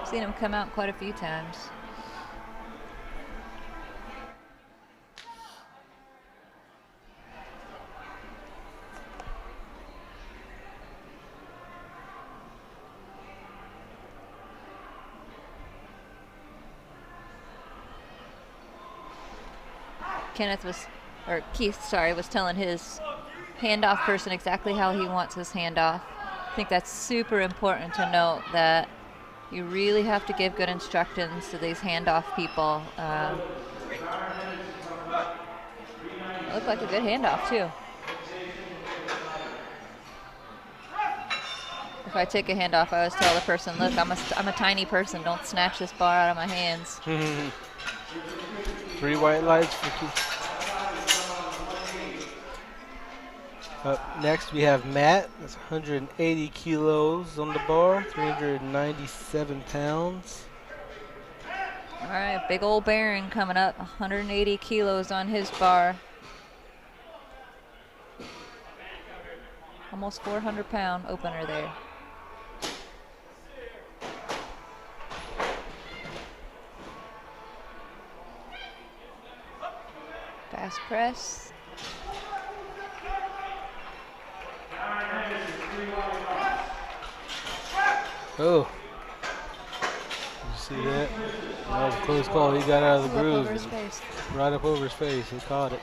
I've seen him come out quite a few times. Keith, sorry, was telling his handoff person exactly how he wants his handoff. I think that's super important to note, that you really have to give good instructions to these handoff people. Looked like a good handoff too. If I take a handoff, I always tell the person, look, I'm a tiny person. Don't snatch this bar out of my hands. 3 white lights for Keith. Up next we have Matt. That's 180 kilos on the bar, 397 pounds. All right, big old bearing coming up, 180 kilos on his bar. Almost 400-pound opener there. Fast press. Oh. Did you see that? That was a close call. He got out of the Up groove. over his face. Right up over his face. He caught it.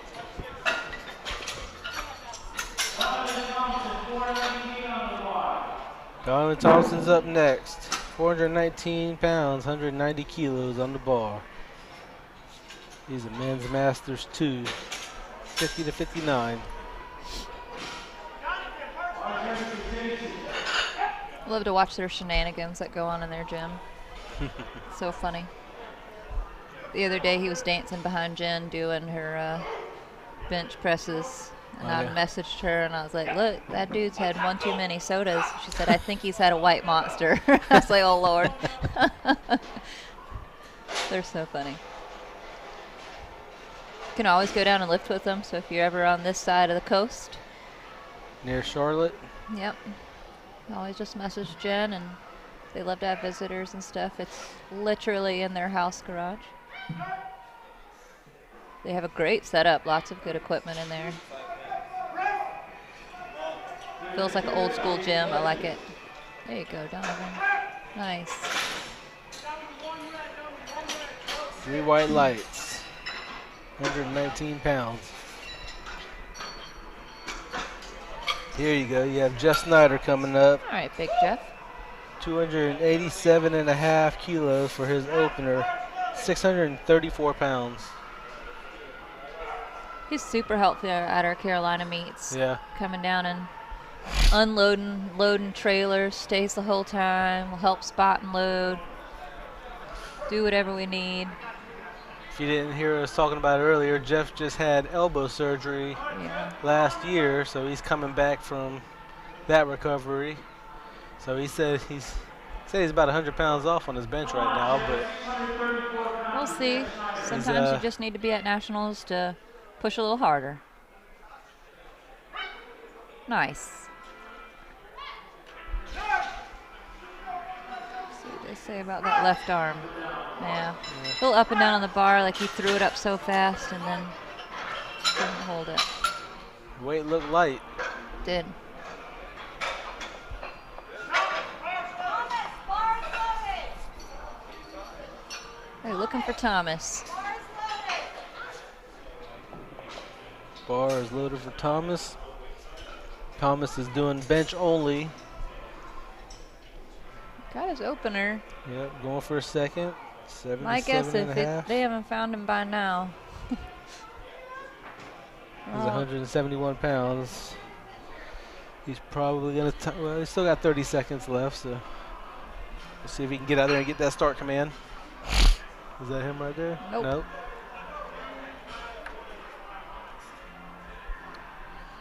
Donovan Thompson's up next. 419 pounds, 190 kilos on the bar. He's a men's masters 2, 50 to 59. I love to watch their shenanigans that go on in their gym. So funny. The other day he was dancing behind Jen doing her bench presses, and I messaged her and I was like, look, that dude's had one too many sodas. She said, I think he's had a white monster. I was like, oh Lord. They're so funny. You can always go down and lift with them, so if you're ever on this side of the coast. Near Charlotte. Yep. Always just message Jen, and they love to have visitors and stuff. It's literally in their house garage. They have a great setup, lots of good equipment in there. Feels like an old school gym. I like it. There you go, Donovan. Nice. 3 white lights. 119 pounds. Here you go. You have Jeff Snyder coming up. All right, Big Jeff. 287.5 kilos for his opener. 634 pounds. He's super helpful at our Carolina meets. Yeah. Coming down and unloading, loading trailers, stays the whole time, will help spot and load, do whatever we need. If you didn't hear us talking about it earlier, Jeff just had elbow surgery last year, so he's coming back from that recovery. So he said he's Say he's about 100 pounds off on his bench right now, but We'll see. Sometimes you just need to be at nationals to push a little harder. Nice. Let's see what they say about that left arm. Yeah. A little up and down on the bar, like he threw it up so fast and then couldn't hold it. weight looked light. Did. They're looking for Thomas. Bar is loaded for Thomas. Thomas is doing bench only. Got his opener. Yep, going for a second. My guess if 77.5. they haven't found him by now. He's 171 pounds. He's probably going to, well, he's still got 30 seconds left, so we'll see if he can get out there and get that start command. Is that him right there? Nope.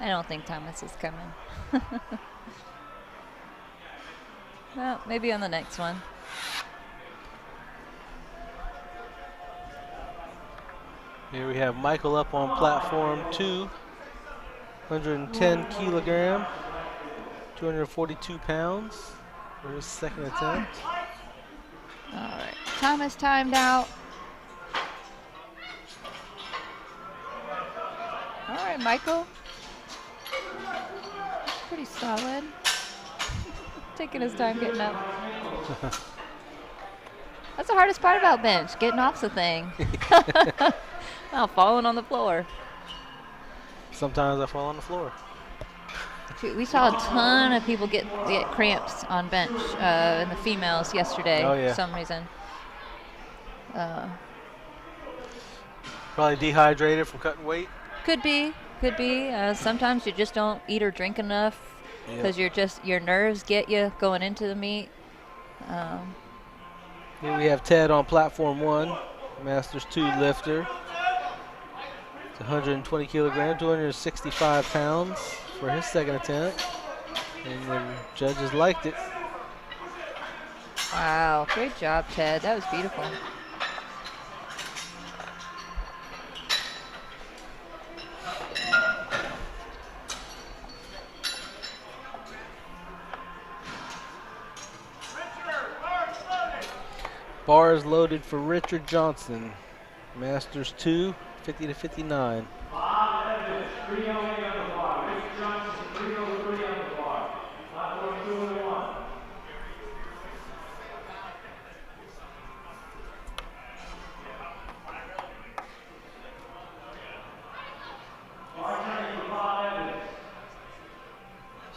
I don't think Thomas is coming. Well, maybe on the next one. Here we have Michael up on platform 2, 110 kilogram, 242 pounds for his second attempt. All right, Thomas timed out. All right, Michael. Pretty solid. Taking his time getting up. That's the hardest part about bench, getting off the thing. Well, falling on the floor. Sometimes I fall on the floor. We saw a ton of people get cramps on bench in the females yesterday for some reason. Probably dehydrated from cutting weight. Could be. Sometimes you just don't eat or drink enough because your nerves get you going into the meet. Here we have Ted on platform 1, Masters 2 lifter. It's 120 kilogram, 265 pounds for his second attempt. And the judges liked it. Wow, great job, Ted. That was beautiful. Bars loaded for Richard Johnson. Masters 2, 50 to 59.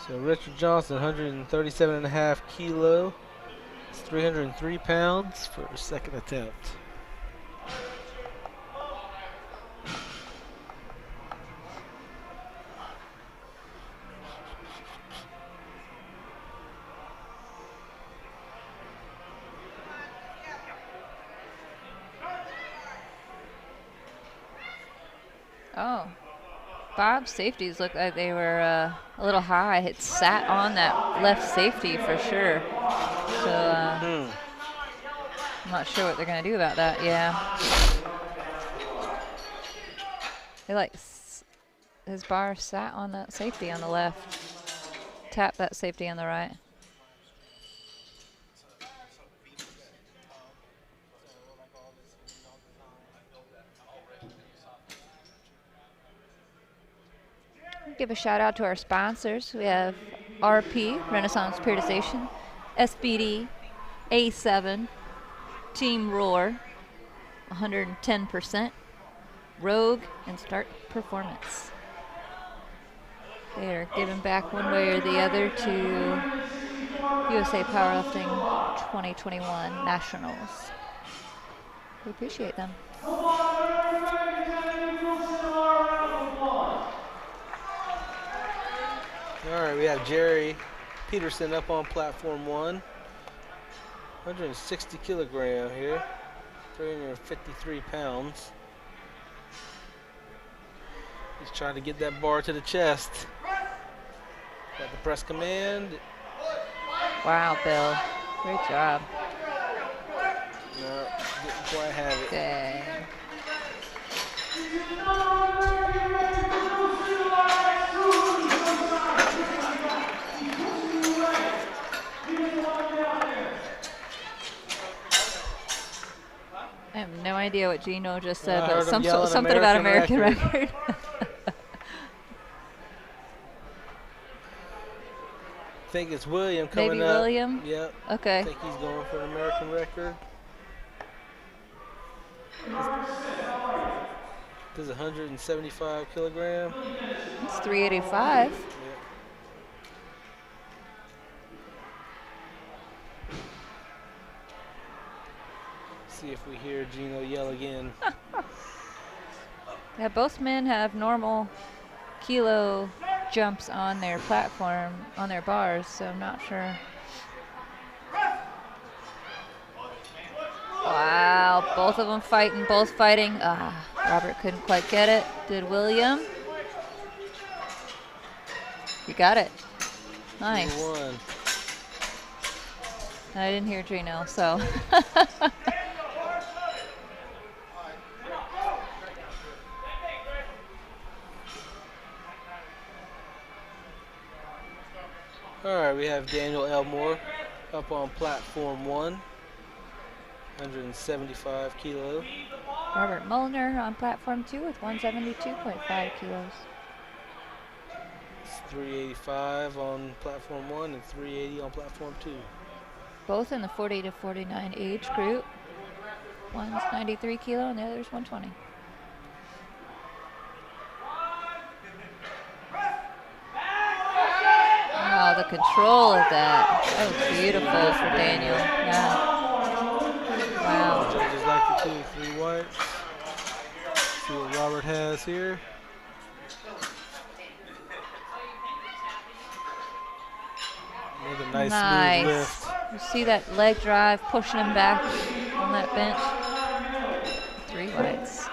So Richard Johnson, 137.5 kilo. 303 pounds for his second attempt. Oh, Bob's safeties looked like they were a little high. It sat on that left safety for sure. So I'm not sure what they're going to do about that. Yeah. His bar sat on that safety on the left. Tap that safety on the right. Give a shout out to our sponsors. We have RP, Renaissance Periodization, SBD, A7, Team Roar, 110%, Rogue, and Start Performance. They are giving back one way or the other to USA Powerlifting 2021 Nationals. We appreciate them. All right, we have Jerry Peterson up on platform 1. 160 kilogram here, 353 pounds. He's trying to get that bar to the chest. Got the press command. Wow, Bill. Great job. No, didn't quite have it. Dang. I have no idea what Gino just said, I but heard him yelling something about American American record. record. I think it's William coming Maybe up. William? Yep. I Okay. think he's going for an American record. This is 175 kilogram. It's 385. Yep. See if we hear Gino yell again. Yeah, both men have normal kilo jumps on their platform, on their bars, so I'm not sure. Wow, both of them fighting, both fighting. Robert couldn't quite get it. Did William? You got it. Nice. 2-1. I didn't hear Gino, so. All right, we have Daniel Elmore up on platform 1, 175 kilo. Robert Mullner on platform 2 with 172.5 kilos. It's 385 on platform 1 and 380 on platform 2. Both in the 40 to 49 age group. One's 93 kilo and the other's 120. Wow, the control of that. That was beautiful for Daniel. Yeah. Wow. Judges like the 2 3 whites. See what Robert has here. Another nice smooth lift. You see that leg drive pushing him back on that bench. 3 whites.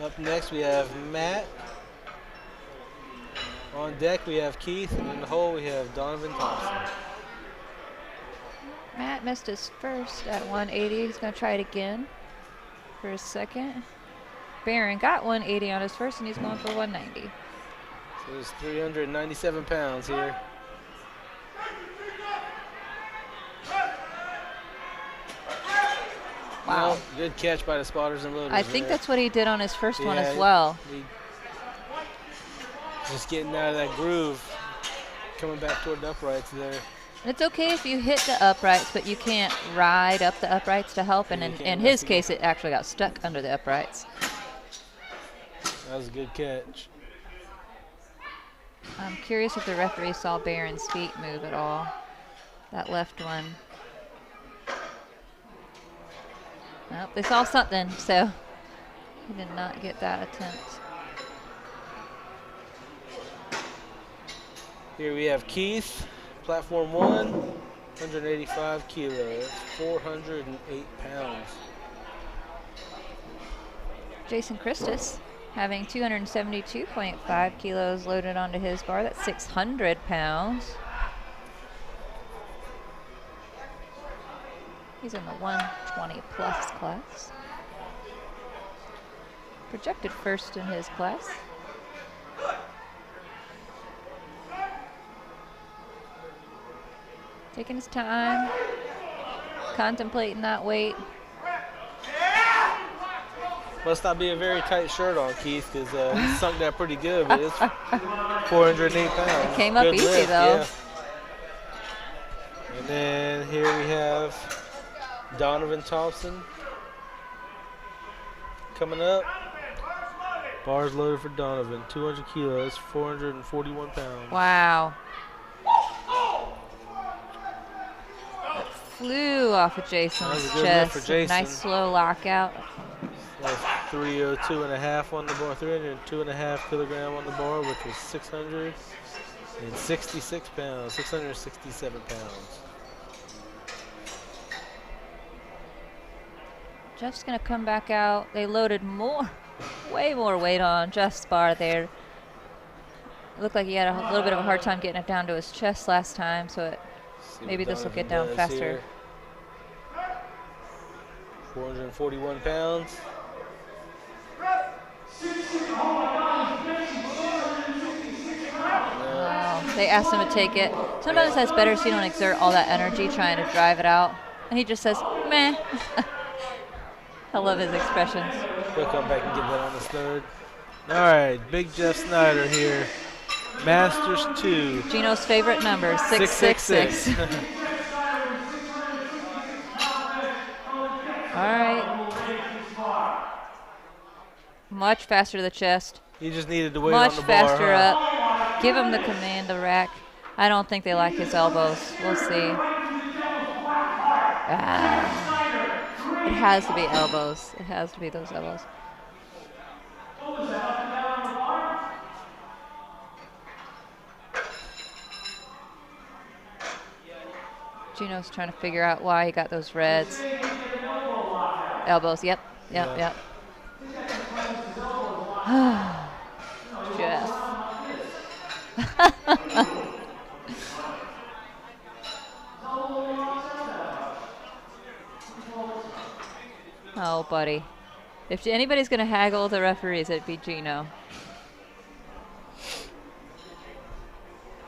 Up next we have Matt. On deck we have Keith, and in the hole we have Donovan Thompson. Matt missed his first at 180. He's going to try it again for his second. Barron got 180 on his first, and he's going for 190. So there's 397 pounds here. Wow. Well, good catch by the spotters and loaders. I think there. that's what he did on his first one as Yeah, well. Just getting out of that groove, coming back toward the uprights there. It's okay if you hit the uprights, but you can't ride up the uprights to help. And in his case, it actually got stuck under the uprights. That was a good catch. I'm curious if the referee saw Barron's feet move at all. That left one. Well, they saw something, so he did not get that attempt. Here we have Keith, platform 1, 185 kilos, 408 pounds. Jason Christus having 272.5 kilos loaded onto his bar. That's 600 pounds. He's in the 120 plus class. Projected first in his class. Taking his time, contemplating that weight. Must not be a very tight shirt on Keith, because he sunk that pretty good, but it's 408 pounds. It came up Good easy lift, though. yeah. And then here we have Donovan Thompson coming up. Bars loaded for Donovan, 200 kilos, 441 pounds. Wow. It flew off of Jason's That was a good lift for chest. Jason. Nice slow lockout. That's 302.5 on the bar, 302.5 kilogram on the bar, which was 666 pounds, 667 pounds. Jeff's gonna come back out. They loaded more, way more weight on Jeff's bar there. looked like he had a little bit of a hard time getting it down to his chest last time, so See maybe what this will Donovan get down does faster. here. 441 pounds. Oh, they asked him to take it. Sometimes that's better so you don't exert all that energy trying to drive it out. And he just says, meh. I love his expressions. He'll come back and get that on his third. All right, Big Jeff Snyder here. Masters 2. Gino's favorite number, 666. All right. Much faster to the chest. He just needed to wait Much on the bar. faster up. Give him the command to rack. I don't think they like his elbows. We'll see. It has to be elbows. It has to be those elbows. Gino's trying to figure out why he got those reds. Elbows, yep. Jeff. Oh, buddy. If anybody's going to haggle the referees, it'd be Gino.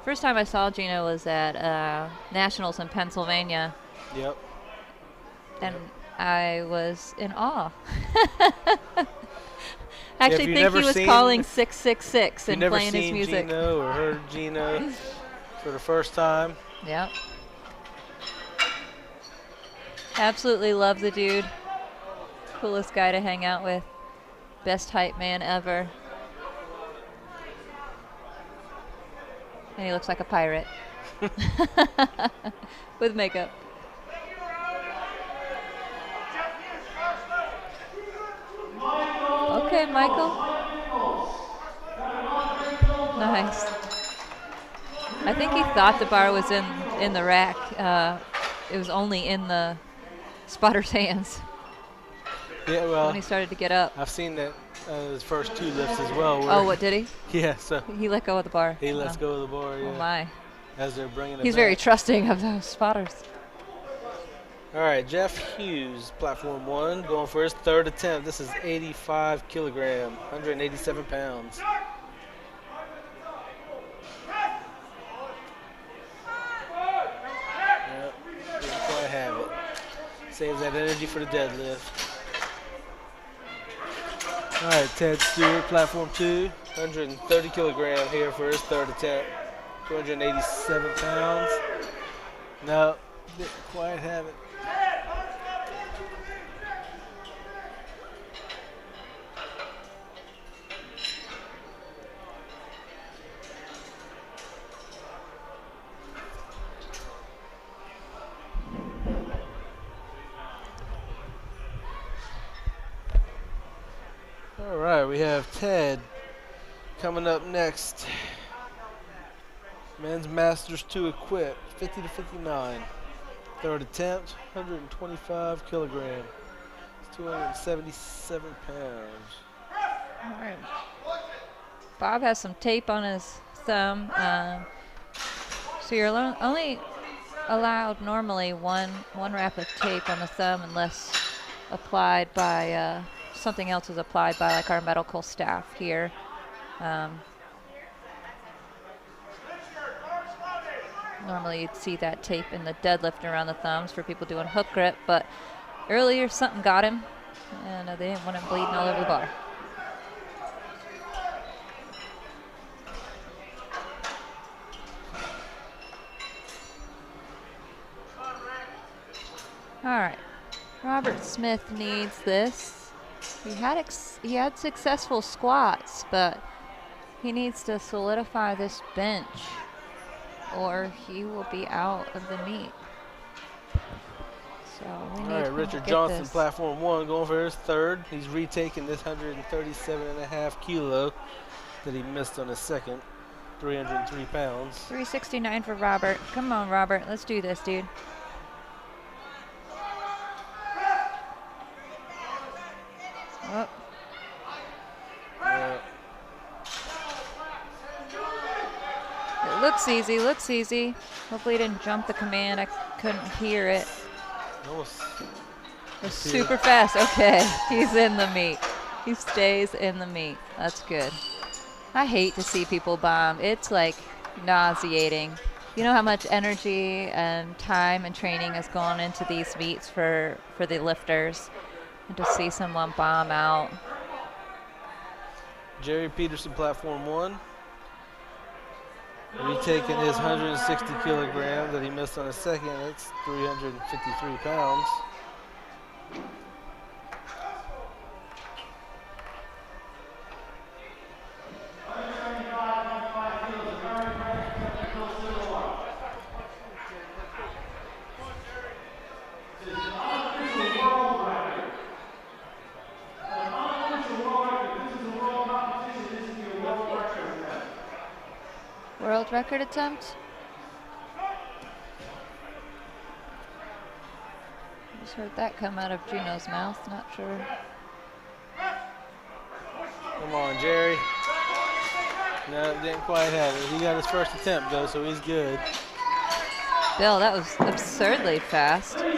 First time I saw Gino was at Nationals in Pennsylvania. Yep. And I was in awe. I actually think he was calling 666 and playing his music. If you've never seen Gino or heard Gino for the first time. Yep. Absolutely love the dude. Coolest guy to hang out with. Best hype man ever. And he looks like a pirate. With makeup. Okay, Michael. Nice. I think he thought the bar was in the rack. It was only in the spotter's hands. Yeah, well, when he started to get up. I've seen that his first 2 lifts as well. Oh, what did he? Yeah, so he let go of the bar. He lets go of the bar. Yeah. Oh my! As they're bringing it He's back. very trusting of those spotters. All right, Jeff Hughes, platform 1, going for his 3rd attempt. This is 85 kilogram, 187 pounds. Yep, didn't quite have it. Saves that energy for the deadlift. All right, Ted Stewart, platform 2, 130 kilogram here for his 3rd attempt. 287 pounds. No, didn't quite have it. All right, we have Ted coming up next. Men's Masters 2 equipped, 50 to 59. 3rd attempt, 125 kilograms, 277 pounds. All right. Bob has some tape on his thumb. So you're only allowed normally one wrap of tape on the thumb unless applied by something else is applied by like our medical staff here. Normally you'd see that tape in the deadlift around the thumbs for people doing hook grip, but earlier something got him and they didn't want him bleeding all over the bar. All right, Robert Smith needs this. He had successful squats, but he needs to solidify this bench or he will be out of the meet. So we need All right, to Richard get Johnson, this. platform 1, going for his 3rd. He's retaking this 137.5 kilo that he missed on his 2nd, 303 pounds. 369 for Robert. Come on, Robert. Let's do this, dude. Oh. Looks easy, looks easy. Hopefully he didn't jump the command. I couldn't hear it. Almost. It was super fast. Okay, he's in the meat. He stays in the meat. That's good. I hate to see people bomb. It's like nauseating. You know how much energy and time and training has gone into these meets for the lifters, and to see someone bomb out. Jerry Peterson, platform 1. Retaking his 160 kilograms that he missed on his second. That's 353 pounds. World record attempt. Just heard that come out of Juno's mouth. Not sure. Come on, Jerry. No, didn't quite have it. He got his first attempt, though, so he's good. Bill, that was absurdly fast. That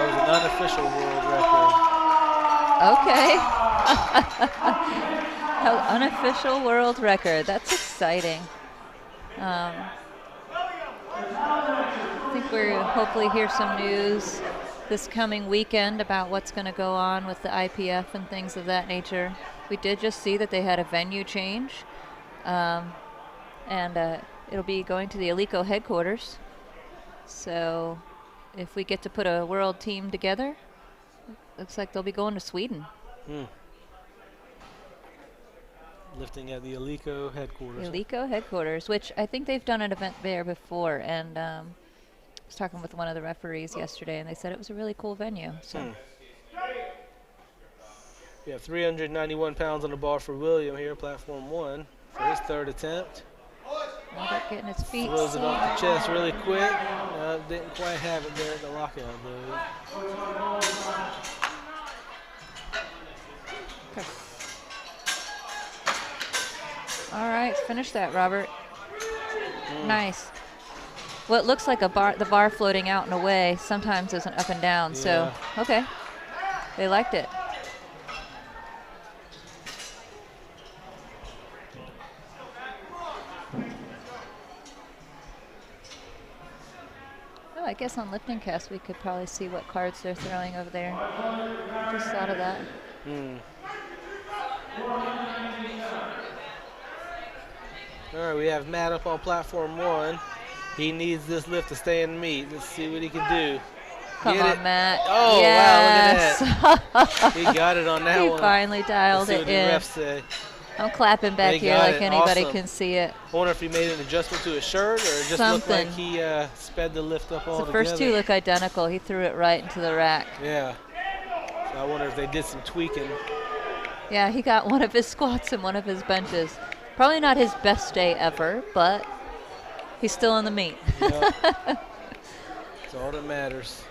was an unofficial world record. Okay. Unofficial world record. That's exciting. I think we'll hopefully hear some news this coming weekend about what's going to go on with the IPF and things of that nature. We did just see that they had a venue change, and it'll be going to the Alico headquarters. So if we get to put a world team together, looks like they'll be going to Sweden. Lifting at the Alico headquarters. Alico headquarters, which I think they've done an event there before, and I was talking with one of the referees yesterday, and they said it was a really cool venue. So. We have 391 pounds on the bar for William here, platform 1, for his third attempt. Robert getting his feet. Throws it off the chest really quick. Didn't quite have it there at the lockout, though. Okay. All right, finish that, Robert. Nice. What looks like the bar floating out and away sometimes is an up and down. Yeah. So, okay, they liked it. Oh, I guess on Lifting Cast we could probably see what cards they're throwing over there. Just thought of that. All right, we have Matt up on platform 1. He needs this lift to stay in the meet. Let's see what he can do. Come Get on, it. Matt. Oh, yes. wow, look at that. He got it on that He one. finally dialed Let's see it what the in. refs say. I'm clapping back They here got like it. anybody Awesome. can see it. I wonder if he made an adjustment to his shirt or it just looked like Something. he sped the lift up The altogether. first two look identical. He threw it right into the rack. Yeah. So I wonder if they did some tweaking. Yeah, he got one of his squats and one of his benches. Probably not his best day ever, but he's still in the meet. Yep. That's all that matters.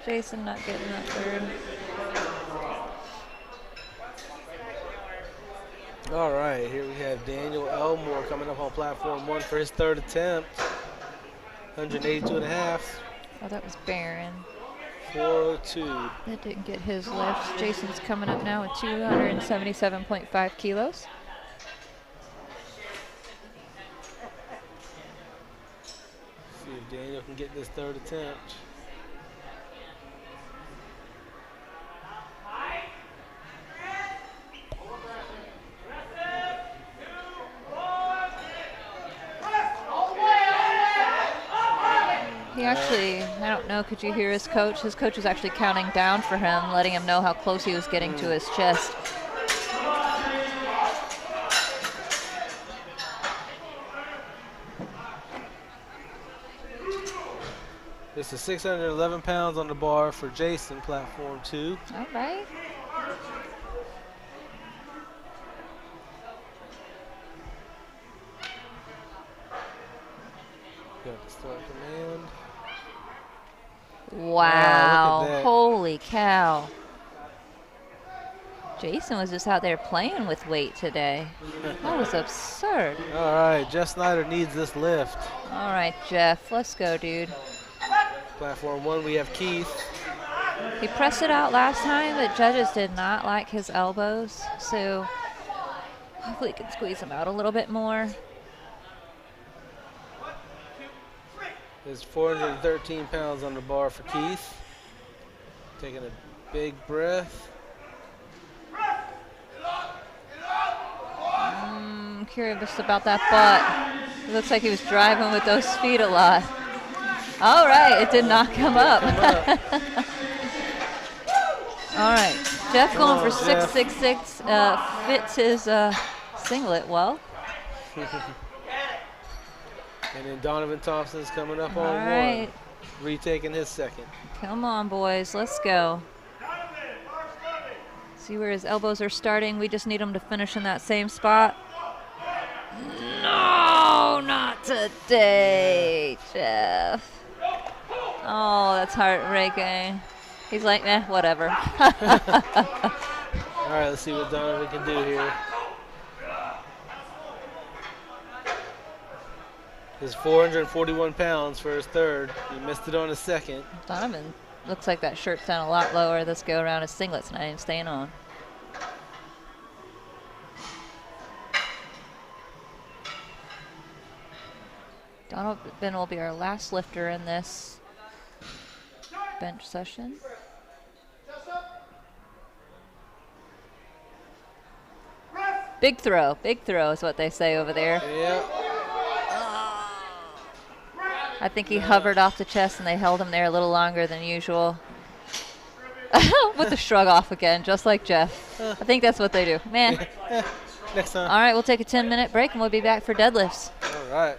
Jason not getting that third. All right, here we have Daniel Elmore coming up on platform 1 for his third attempt. 182.5. Oh, that was Barron. 402. That didn't get his lifts. Jason's coming up now with 277.5 kilos. See if Daniel can get this third attempt. He actually, I don't know, could you hear his coach? His coach was actually counting down for him, letting him know how close he was getting to his chest. This is 611 pounds on the bar for Jason, platform 2. All right. Got the start command. Wow. look at that. Holy cow. Jason was just out there playing with weight today. That was absurd. All right, Jeff Snyder needs this lift. All right, Jeff, let's go, dude. Platform 1, we have Keith. He pressed it out last time, but judges did not like his elbows, so hopefully he can squeeze them out a little bit more. There's 413 pounds on the bar for Keith. Taking a big breath. Curious about that butt. It looks like he was driving with those feet a lot. All right, it did not come up. All right, Jeff going for 666. Fits his singlet well. And then Donovan Thompson's coming up on All right. 1. Retaking his second. Come on, boys, let's go. See where his elbows are starting. We just need him to finish in that same spot. No, not today, Jeff. Oh, that's heartbreaking. He's like, whatever. All right, let's see what Donovan can do here. His 441 pounds for his third. He missed it on his second. Donovan looks like that shirt's down a lot lower this go around. His singlet's not even staying on. Donovan will be our last lifter in this bench session. Big throw is what they say over there. Yeah. I think he hovered off the chest and they held him there a little longer than usual. With the shrug off again, just like Jeff. I think that's what they do. Man. Next time. All right, we'll take a 10-minute break and we'll be back for deadlifts. All right.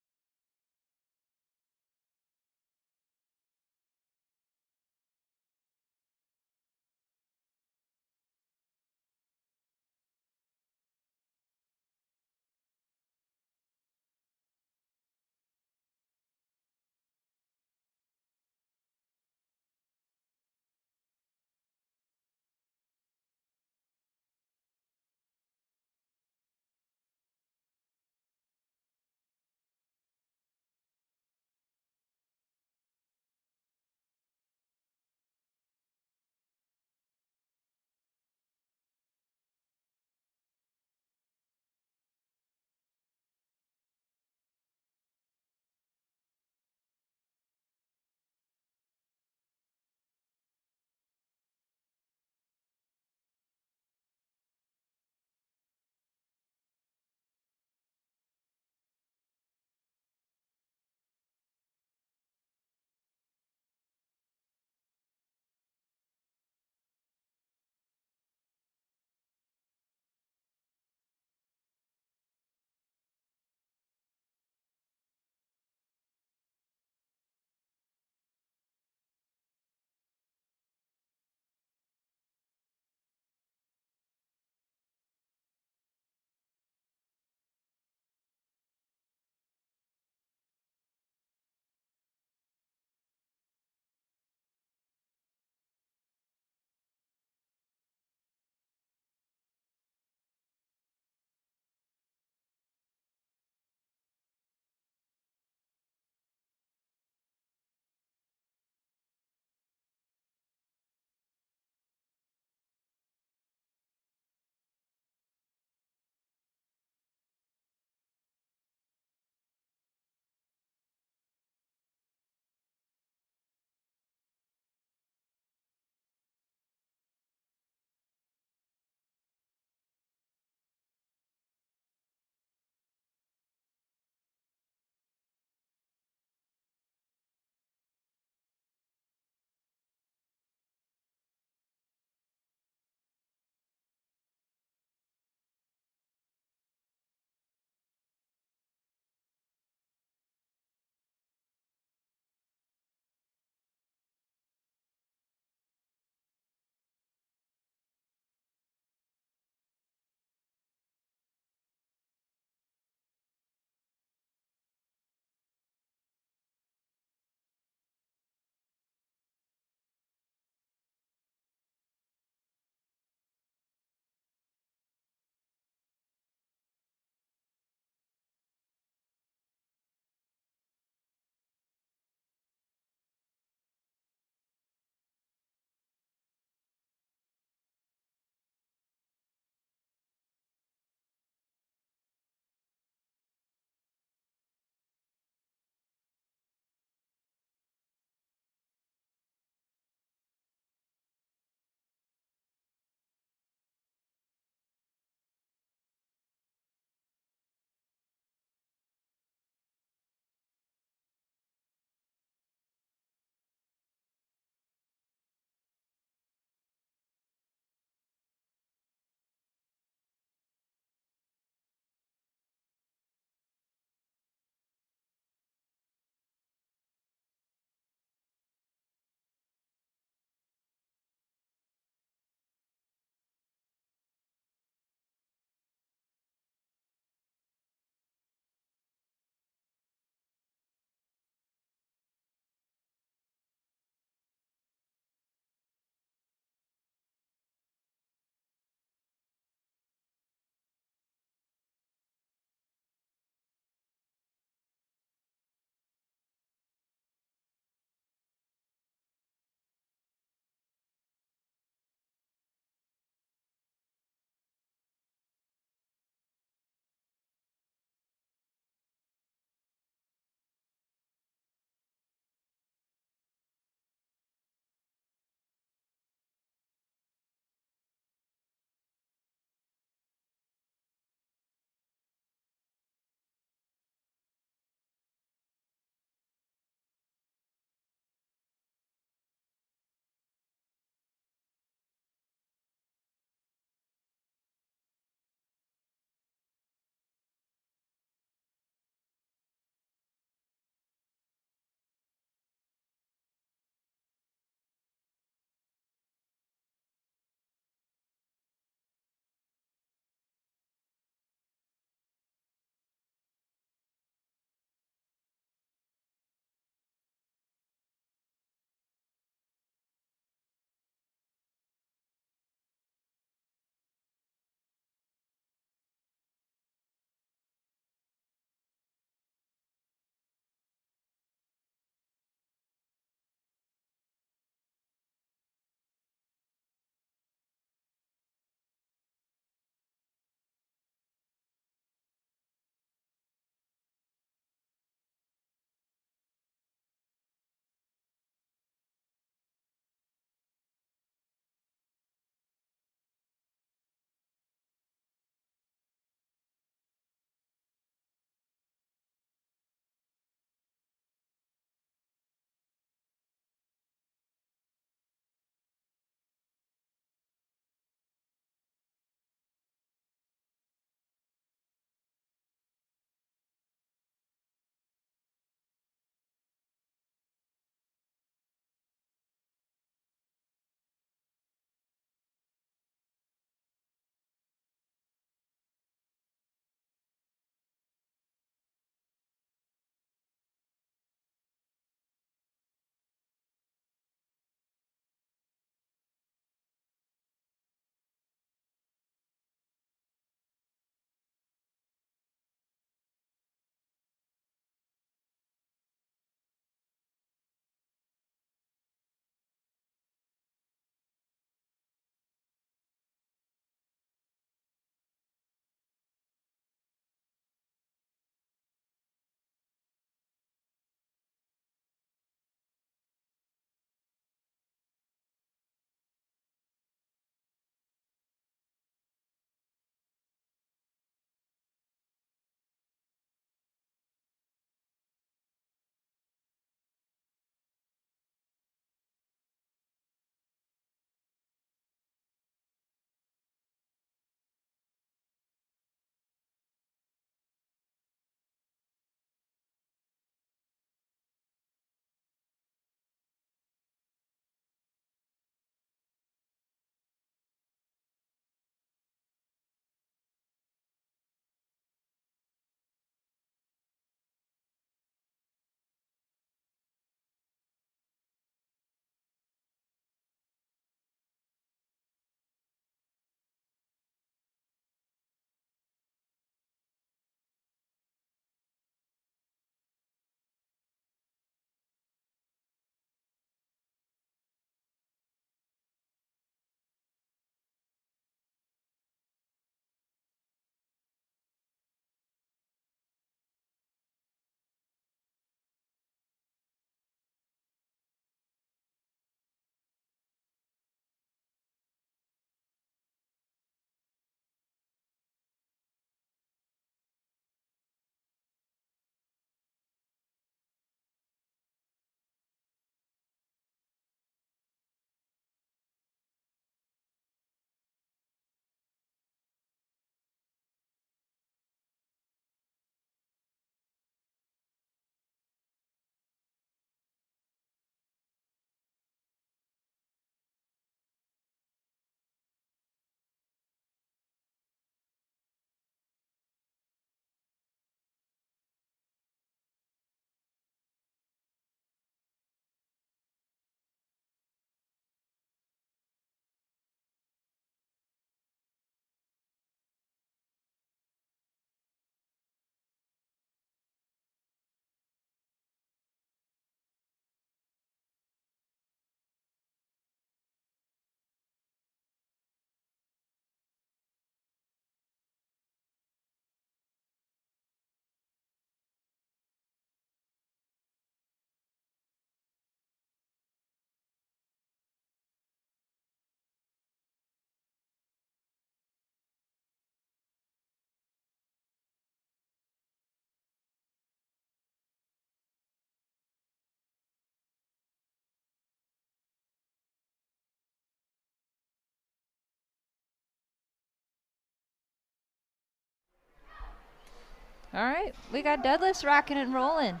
All right, we got deadlifts rocking and rolling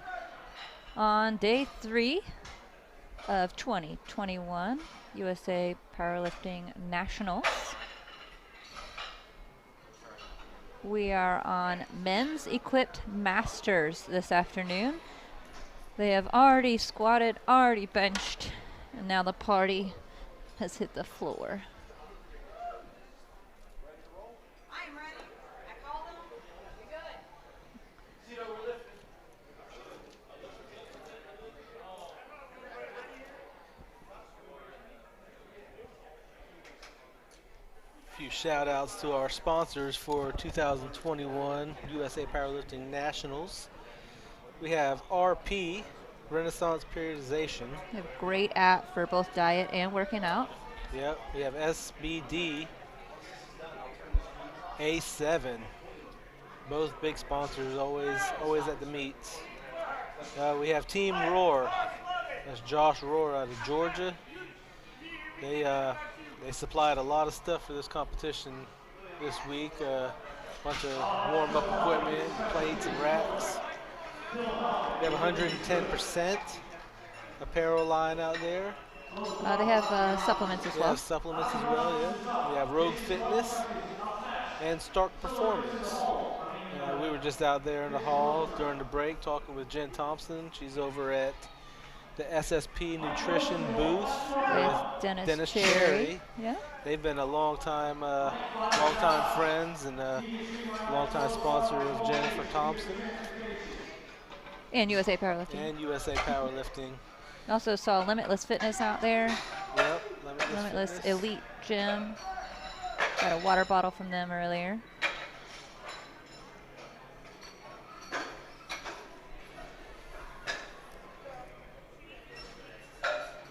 on day 3 of 2021 USA Powerlifting Nationals. We are on men's equipped masters this afternoon. They have already squatted, already benched, and now the party has hit the floor. Few shout outs to our sponsors for 2021 USA Powerlifting Nationals. We have RP, Renaissance Periodization. We have a great app for both diet and working out. Yep, we have SBD, A7. Both big sponsors, always at the meets. We have Team Roar. That's Josh Roar out of Georgia. They supplied a lot of stuff for this competition this week. A bunch of warm-up equipment, plates and racks. We have 110% apparel line out there. They have supplements as We well. have supplements as well, yeah. We have Rogue Fitness and Stark Performance. We were just out there in the hall during the break talking with Jen Thompson. She's over at the SSP Nutrition booth With Dennis Cherry. Yeah. They've been a long-time friends and a long-time sponsor of Jennifer Thompson And USA Powerlifting. and USA Powerlifting. Also saw Limitless Fitness out there. Yep, Limitless Fitness. Elite Gym. Got a water bottle from them earlier.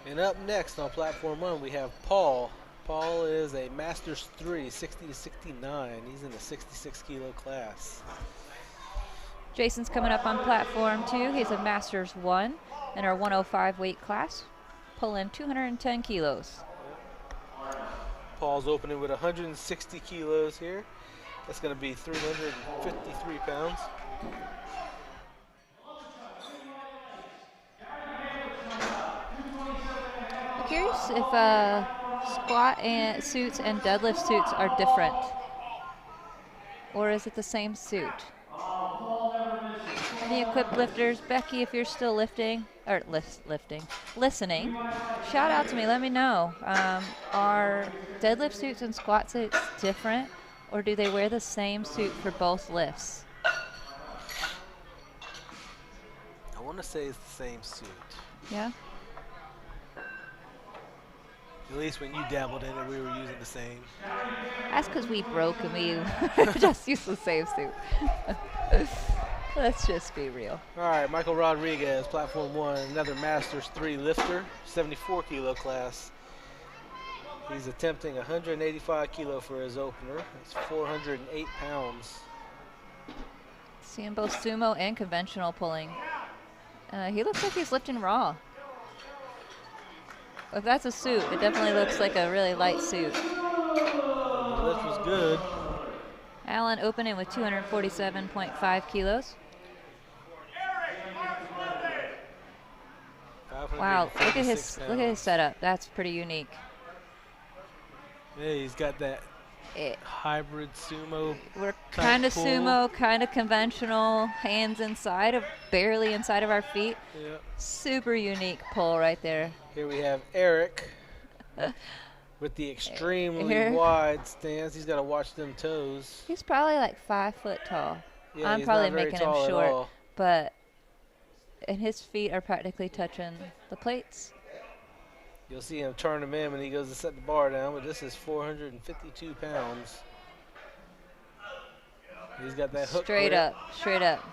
And up next on Platform 1, we have Paul. Paul is a Masters 3, 60 to 69. He's in the 66 kilo class. Jason's coming up on platform 2. He's a Masters 1 in our 105 weight class, pulling 210 kilos. Paul's opening with 160 kilos here. That's going to be 353 pounds. I'm curious if squat and suits and deadlift suits are different, or is it the same suit? Any equipped lifters? Becky, if you're still listening, shout out to me, let me know. Are deadlift suits and squat suits different, or do they wear the same suit for both lifts? I want to say it's the same suit. Yeah? At least when you dabbled in it, we were using the same. That's because we broke and we just used the same suit. Let's just be real. All right, Michael Rodriguez, Platform 1, another Masters 3 lifter, 74 kilo class. He's attempting 185 kilo for his opener. That's 408 pounds. Seeing both sumo and conventional pulling. He looks like he's lifting raw. If that's a suit, it definitely looks like a really light suit. The lift was good. Allen opening with 247.5 kilos. Wow, look at his setup. That's pretty unique. Yeah, he's got that hybrid sumo. We're kind of pull. sumo, kind of conventional, hands inside, barely inside of our feet. Yep. Super unique pull right there. Here we have Eric with the extremely wide stance. He's got to watch them toes. He's probably like 5 foot tall. Yeah, I'm he's probably not very making him tall at short, all. but and his feet are practically touching the plates. You'll see him turn them in when he goes to set the bar down, but this is 452 pounds. He's got that hook Straight grip. up.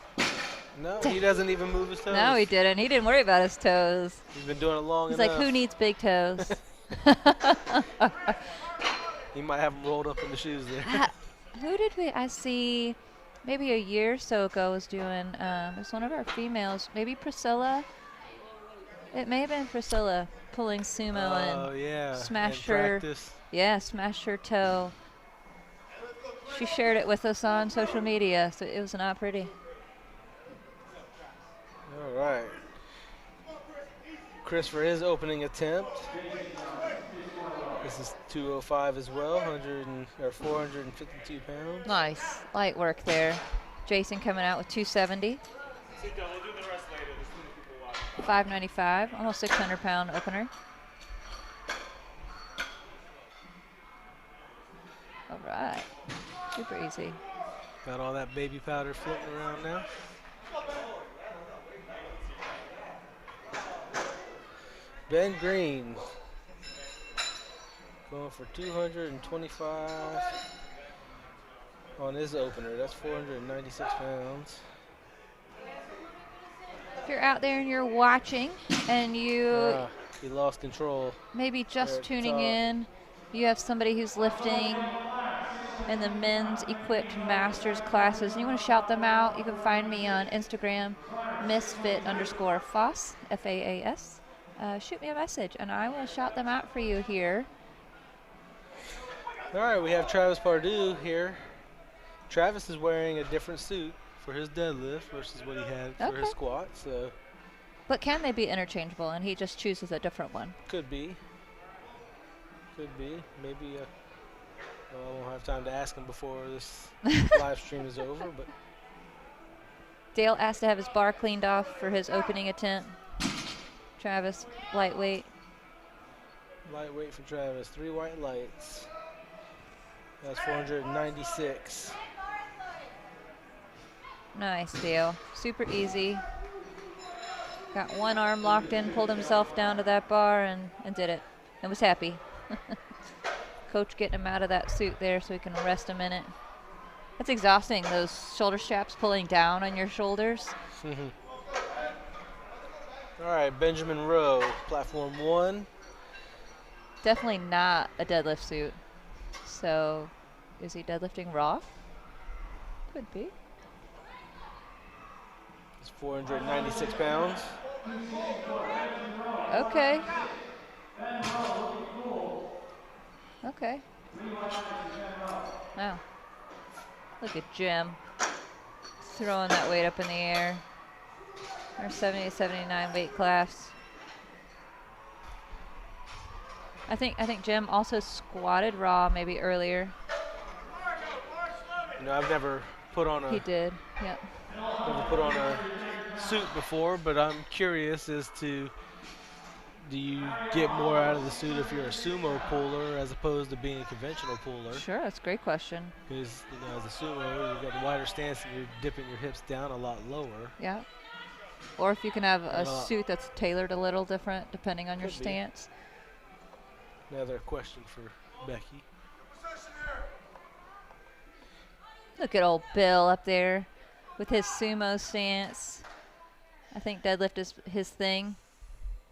No, he doesn't even move his toes. No, he didn't. He didn't worry about his toes. He's been doing it long He's enough. like, who needs big toes? He might have them rolled up in the shoes there. Who did I see maybe a year or so ago was doing, it was one of our females, maybe Priscilla. It may have been Priscilla pulling sumo and yeah. smashed in her. practice. Yeah, smashed her toe. She shared it with us on social media, so it was not pretty. All right. Chris for his opening attempt. This is 205 as well, 452 pounds. Nice. Light work there. Jason coming out with 270. 595, almost 600-pound opener. All right. Super easy. Got all that baby powder floating around now. Ben Green going for 225 on his opener. That's 496 pounds. If you're out there and you're watching and you He lost control. maybe there just at the tuning top. in, you have somebody who's lifting in the men's equipped masters classes and you want to shout them out, you can find me on Instagram, misfit_FAS, F-A-A-S. Shoot me a message and I will shout them out for you here. All right, we have Travis Pardue here. Travis is wearing a different suit for his deadlift versus what he had for his Okay. squat, so But can they be interchangeable and he just chooses a different one? could be. Could be. Maybe well, I won't have time to ask him before this live stream is over, but Dale asked to have his bar cleaned off for his opening attempt. Travis, lightweight. lightweight for Travis. 3 white lights. That's 496. Nice, Dale. Super easy. Got one arm locked in, pulled himself down to that bar and did it. And was happy. Coach getting him out of that suit there so he can rest a minute. That's exhausting, those shoulder straps pulling down on your shoulders. All right, Benjamin Rowe, platform 1. Definitely not a deadlift suit. So, is he deadlifting raw? Could be. It's 496 pounds. Okay. Okay. Wow. Look at Jim throwing that weight up in the air. Our 70 to 79 weight class. I think Jim also squatted raw maybe earlier. You know, I've never put on He did. Yep. a suit before, but I'm curious as to, do you get more out of the suit if you're a sumo puller as opposed to being a conventional puller? Sure, that's a great question. Because as a sumo, you've got a wider stance and you're dipping your hips down a lot lower. Yeah. Or if you can have a Well, suit that's tailored a little different depending on your Could be. stance. Another question for Becky. Look at old Bill up there with his sumo stance. I think deadlift is his thing.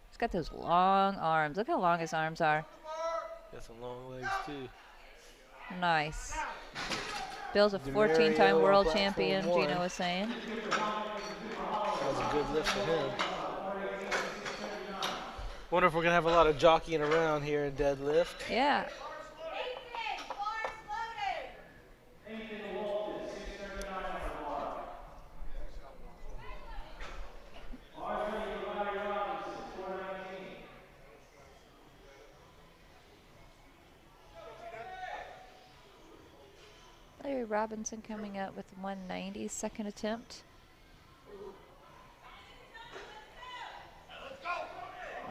He's got those long arms. Look how long his arms are. Got some long legs too. Nice. Bill's a Demario 14-time on world platform champion, 1. Gino was saying. That was a good lift for him. Wonder if we're gonna have a lot of jockeying around here in deadlift. Yeah. Larry Robinson coming up with 190, second attempt.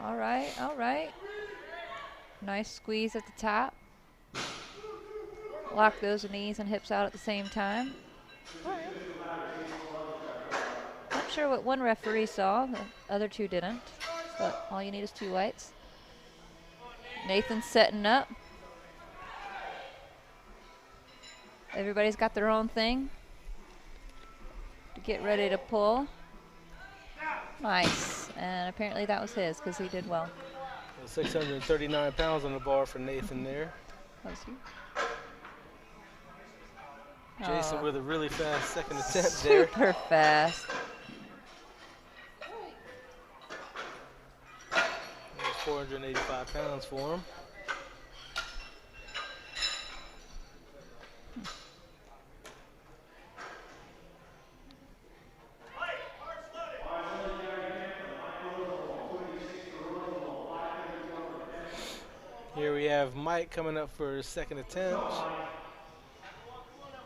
All right, all right. Nice squeeze at the top. Lock those knees and hips out at the same time. All right. Not sure what one referee saw, the other two didn't, but all you need is 2 whites. Nathan's setting up. Everybody's got their own thing to get ready to pull. Nice. And apparently that was his because he did well. 639 pounds on the bar for Nathan there. That was you. Jason Oh, with a really fast second attempt there. super fast. That was 485 pounds for him. have Mike coming up for his second attempt.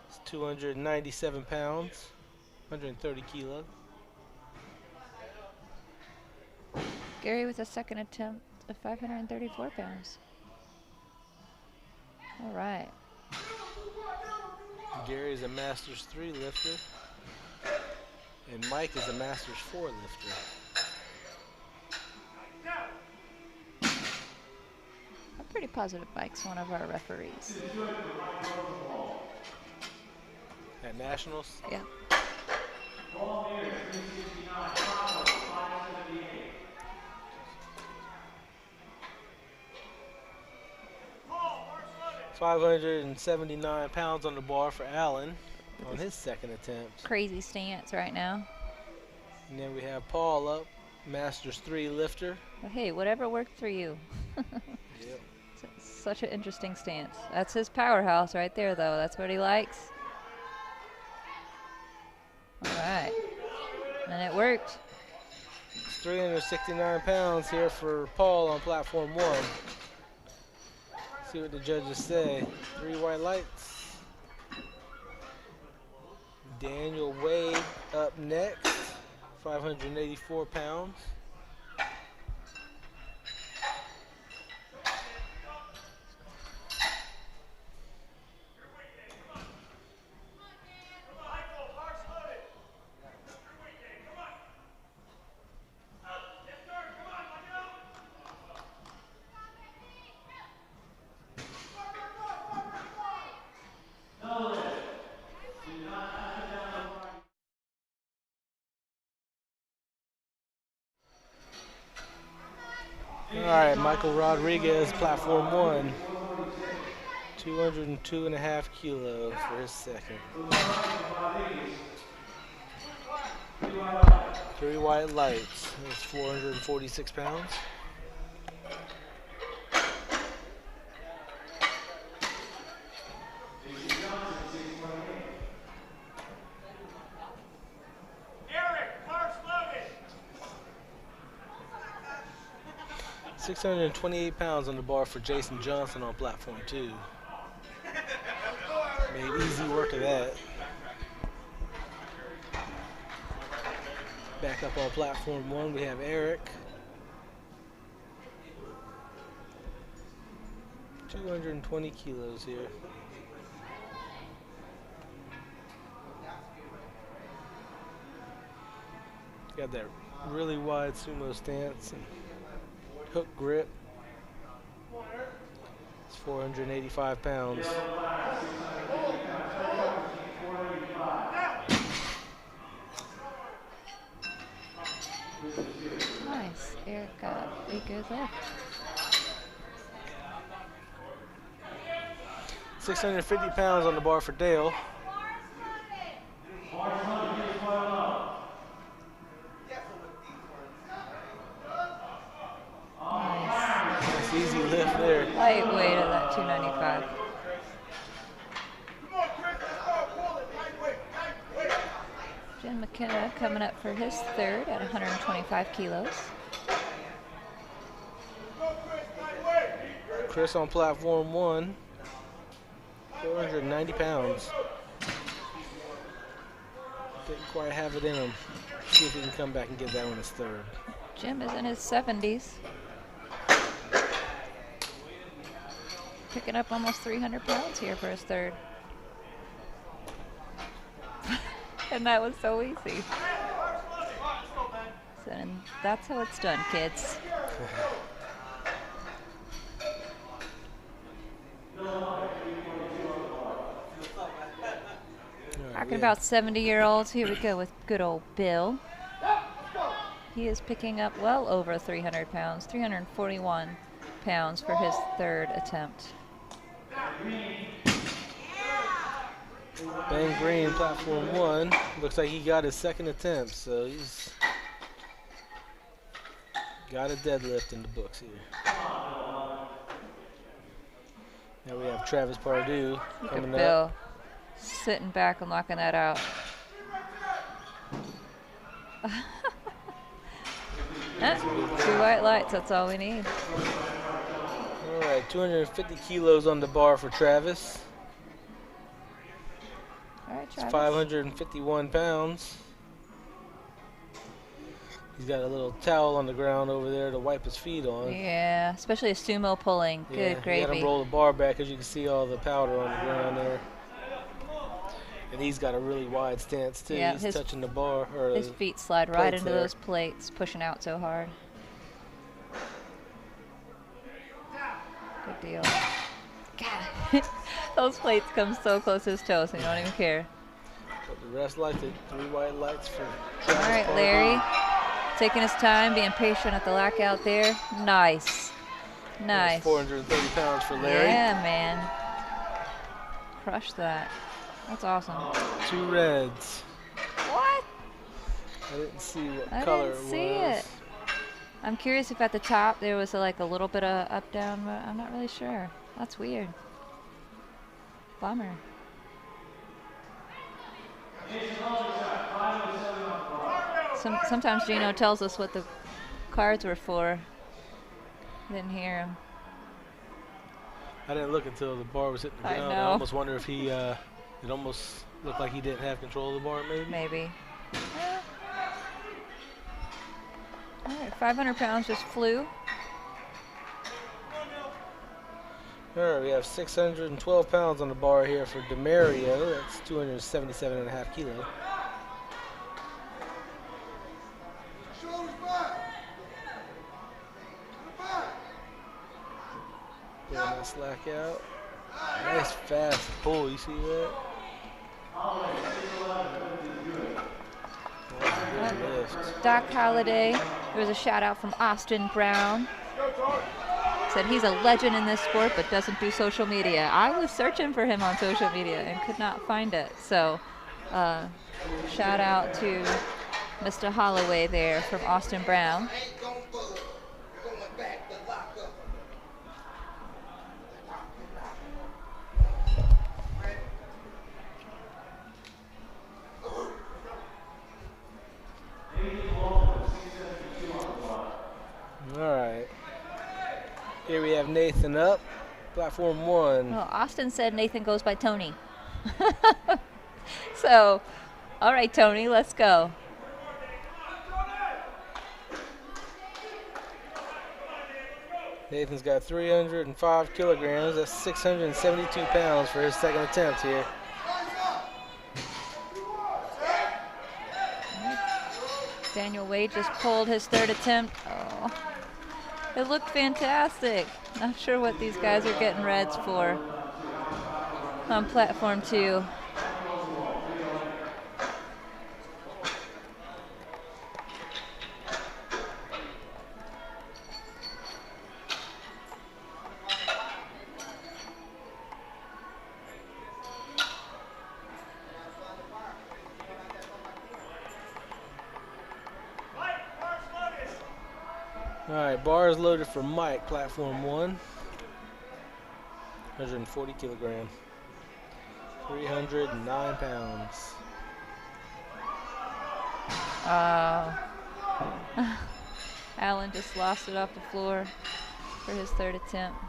It's 297 pounds, 130 kilos. Gary with a second attempt of 534 pounds. All right. Gary is a Masters 3 lifter, and Mike is a Masters 4 lifter. I'm pretty positive Mike's one of our referees. At Nationals? Yeah. Ball here, 369, 578. 579 pounds on the bar for Allen on his second attempt. Crazy stance right now. And then we have Paul up, Masters 3 lifter. But hey, whatever worked for you. Yep. Such an interesting stance. That's his powerhouse right there, though. That's what he likes. All right. And it worked. It's 369 pounds here for Paul on platform 1. See what the judges say. 3 white lights. Daniel Wade up next, 584 pounds. All right, Michael Rodriguez, platform 1, 202.5 kilos for his second. 3 white lights. That's 446 pounds. Eric, marks loaded. 628 pounds on the bar for Jason Johnson on platform 2. Made easy work of that. Back up on platform 1, we have Eric. 220 kilos here. Got that really wide sumo stance and hook grip. It's 485 pounds. Nice. Eric got a good lift. 650 pounds on the bar for Dale. Nice easy lift there. Lightweight of that 295. Jim McKenna coming up for his third at 125 kilos. Chris on platform 1, 490 pounds. Didn't quite have it in him. See if he can come back and get that one his third. Jim is in his 70s. Picking up almost 300 pounds here for his third. And that was so easy. So, and that's how it's done, kids. Talking about 70-year-olds, here we go with good old Bill. He is picking up well over 300 pounds, 341 pounds for his third attempt. Ben Green, platform 1. Looks like he got his second attempt, so he's got a deadlift in the books here. Now we have Travis Pardue Look at coming Bill up. sitting back and knocking that out. That's a good 2 white lights, that's all we need. All All right, 250 kilos on the bar for Travis. All right, It's Travis. 551 pounds. He's got a little towel on the ground over there to wipe his feet on. Yeah, especially a sumo pulling. Yeah, Good you got gravy. him roll the bar back because you can see all the powder on the ground there. And he's got a really wide stance too. Yeah, he's his- touching the bar. Or His the feet slide right plates into there. those plates, pushing out so hard. Good deal. God, those plates come so close to his toes, and you don't even care. But the rest liked it. 3 white lights for All Travis right, Parker. Larry, taking his time, being patient at the lockout there. Nice. That's Nice. 430 pounds for Larry. Yeah, man. Crush that. That's awesome. 2 reds. What? I didn't see what I color didn't it see was. it. I'm curious if at the top there was like a little bit of up down, but I'm not really sure. That's weird. Bummer. Sometimes Gino tells us what the cards were for. Didn't hear him. I didn't look until the bar was hitting the I ground. I know. almost wonder if he, it almost looked like he didn't have control of the bar maybe. Maybe. Yeah. All right, 500 pounds just flew. All right, we have 612 pounds on the bar here for Demario. That's 277.5 kilos. Pulling that slack out. Nice fast pull, you see that? That's a good lift. Doc Holliday. There was a shout out from Austin Brown. Said he's a legend in this sport but doesn't do social media. I was searching for him on social media and could not find it. So shout out to Mr. Holloway there from Austin Brown. All right. Here we have Nathan up, platform 1. Well, Austin said Nathan goes by Tony. So, all right, Tony, let's go. Nathan's got 305 kilograms. That's 672 pounds for his second attempt here. Daniel Wade just pulled his third attempt. Oh, it looked fantastic. Not sure what these guys are getting reds for on platform 2. All right, bar is loaded for Mike, platform 1. 140 kilograms. 309 pounds. Alan just lost it off the floor for his third attempt.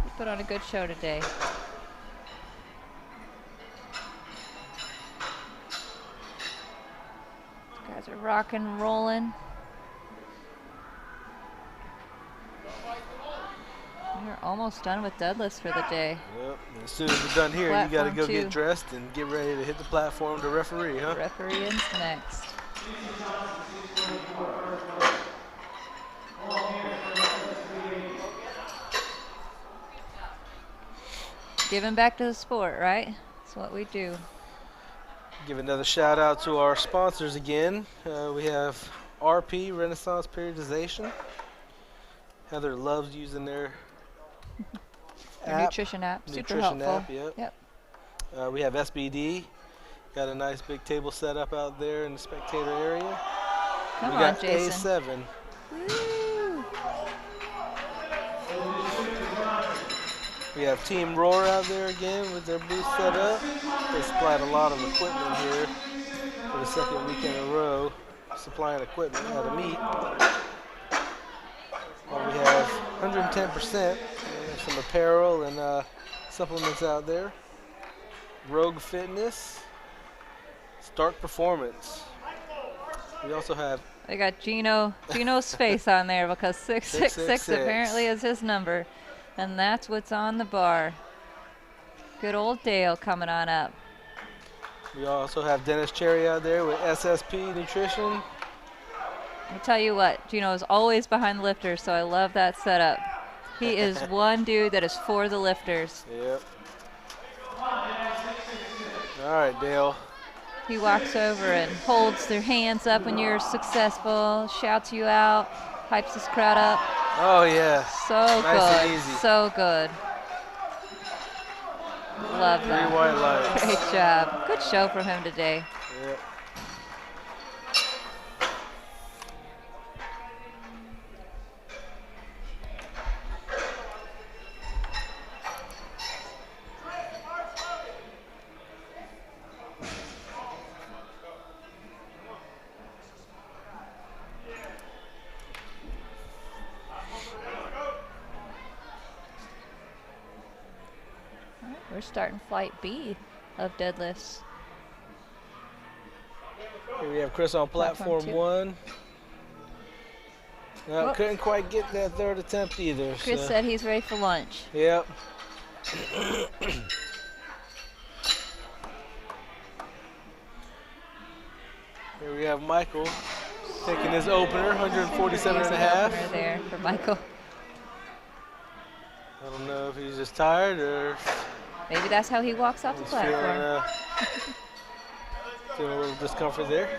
He put on a good show today. Guys are rocking and rolling. We're almost done with deadlifts for the day. Yep. And as soon as we're done here, you got to Platform go 2. get dressed and get ready to hit the platform to referee, huh? Refereeing's next. Giving back to the sport, right? That's what we do. Give another shout out to our sponsors again. We have RP, Renaissance Periodization. Heather loves using their Your nutrition app, super Nutrition helpful. app, yep. Yep. We have SBD. Got a nice big table set up out there in the spectator area. Come we on, got Jason. A7. Woo. We have Team Roar out there again with their booth set up. They supplied a lot of equipment here for the second week in a row, supplying equipment at a meet. We have 110%. some apparel and supplements out there. Rogue Fitness, Stark Performance. We also have We got Gino's face on there because 666 apparently is his number. And that's what's on the bar. Good old Dale coming on up. We also have Dennis Cherry out there with SSP Nutrition. I'll tell you what, Gino is always behind the lifters, so I love that setup. He is one dude that is for the lifters. Yep. All right, Dale. He walks over and holds their hands up when you're successful, shouts you out, hypes his crowd up. Oh, yeah. So Nice and good. easy. So good. Love 3 that. white lights. Great job. Good show from him today. Yep. We're starting flight B of deadlifts. Here we have Chris on platform Platform 1. No, Oh. couldn't quite get that third attempt either. Chris so. said he's ready for lunch. Yep. Here we have Michael taking his opener, 147 and a half. Opener there for Michael. I don't know if he's just tired or Maybe that's how he walks off the he's feeling, platform. feeling a little discomfort there.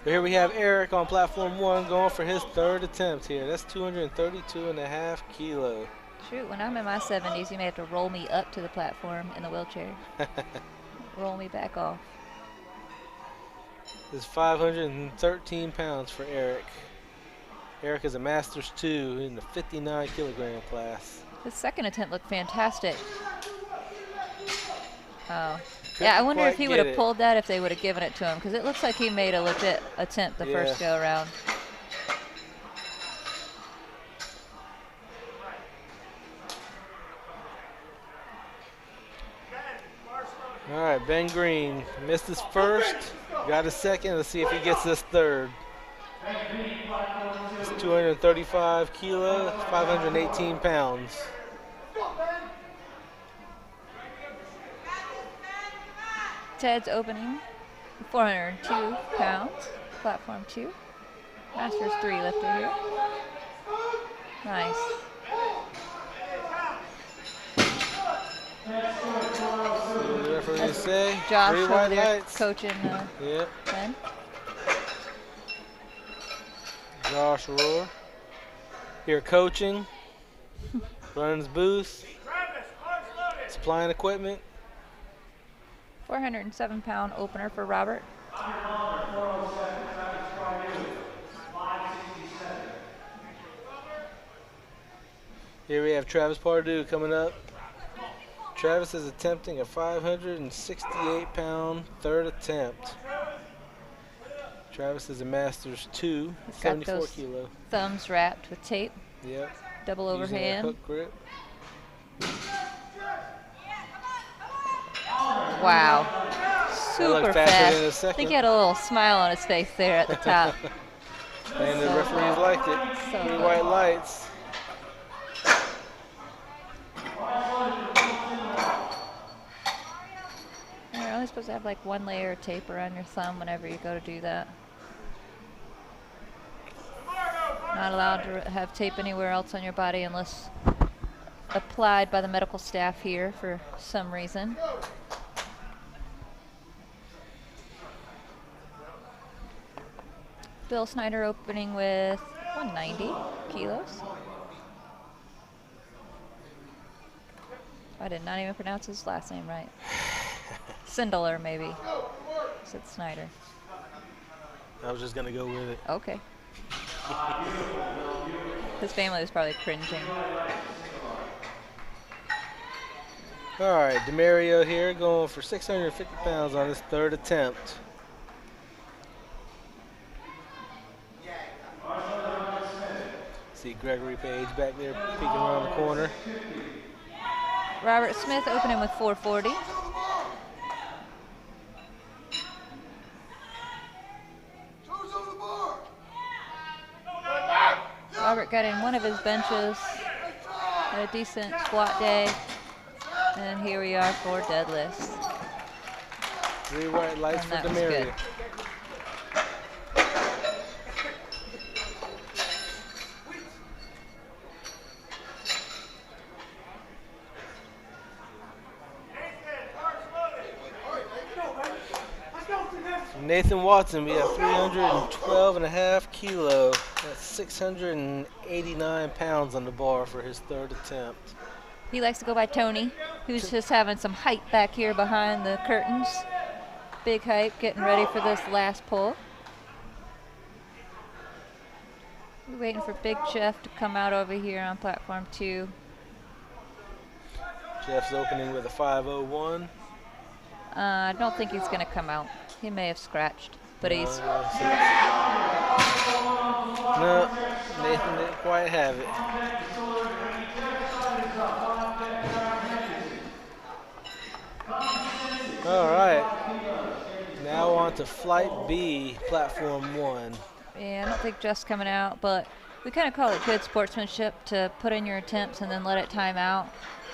But here we have Eric on platform 1 going for his third attempt here. That's 232 and a half kilo. Shoot, when I'm in my 70s, you may have to roll me up to the platform in the wheelchair. Roll me back off. It's 513 pounds for Eric. Eric is a Masters 2 in the 59 kilogram class. His second attempt looked fantastic. Oh. Couldn't Yeah, I wonder if quite he would get have it. pulled that if they would have given it to him, because it looks like he made a legit attempt the first go around. All right, Ben Green missed his first, got his second. Let's see if he gets this third. It's 235 kilos, 518 pounds. Ted's opening, 402 pounds, platform 2. Masters 3 lifter here. Nice. What did the referee say? Josh 3 over white there lights. coaching Yep, Ben. Josh Rohr. Here coaching, running his booth, supplying equipment. 407 pound opener for Robert. Here we have Travis Pardue coming up. Travis is attempting a 568 pound third attempt. Travis is a Masters 2, He's got 74 those kilo. thumbs wrapped with tape, Yep. double Using a overhand. hook grip. Wow. looked Super faster fast. than a I second. think he had a little smile on his face there at the top. And the So referees liked it. So 3 good. white lights. You're only supposed to have like 1 layer of tape around your thumb whenever you go to do that. Not allowed to have tape anywhere else on your body unless applied by the medical staff here for some reason. Bill Snyder opening with 190 kilos. I did not even pronounce his last name right. Sindler, maybe. Said Snyder. I was just going to go with it. Okay. His family was probably cringing. All right, DeMario here going for 650 pounds on his third attempt. See Gregory Page back there peeking around the corner. Robert Smith opening with 440. Robert got in one of his benches, had a decent squat day, and here we are for deadlifts. 3 white lights And for that was Demaria. good. Nathan Watson, we have 312.5 kilo. That's 689 pounds on the bar for his 3rd attempt. He likes to go by Tony, who's just having some hype back here behind the curtains. Big hype, getting ready for this last pull. We're waiting for Big Jeff to come out over here on platform 2. Jeff's opening with a 5:01. I don't think he's going to come out. He may have scratched, but he's... No, Nathan didn't quite have it. All right. Now on to Flight B, Platform 1. Yeah, I don't think Jeff's coming out, but we kind of call it good sportsmanship to put in your attempts and then let it time out,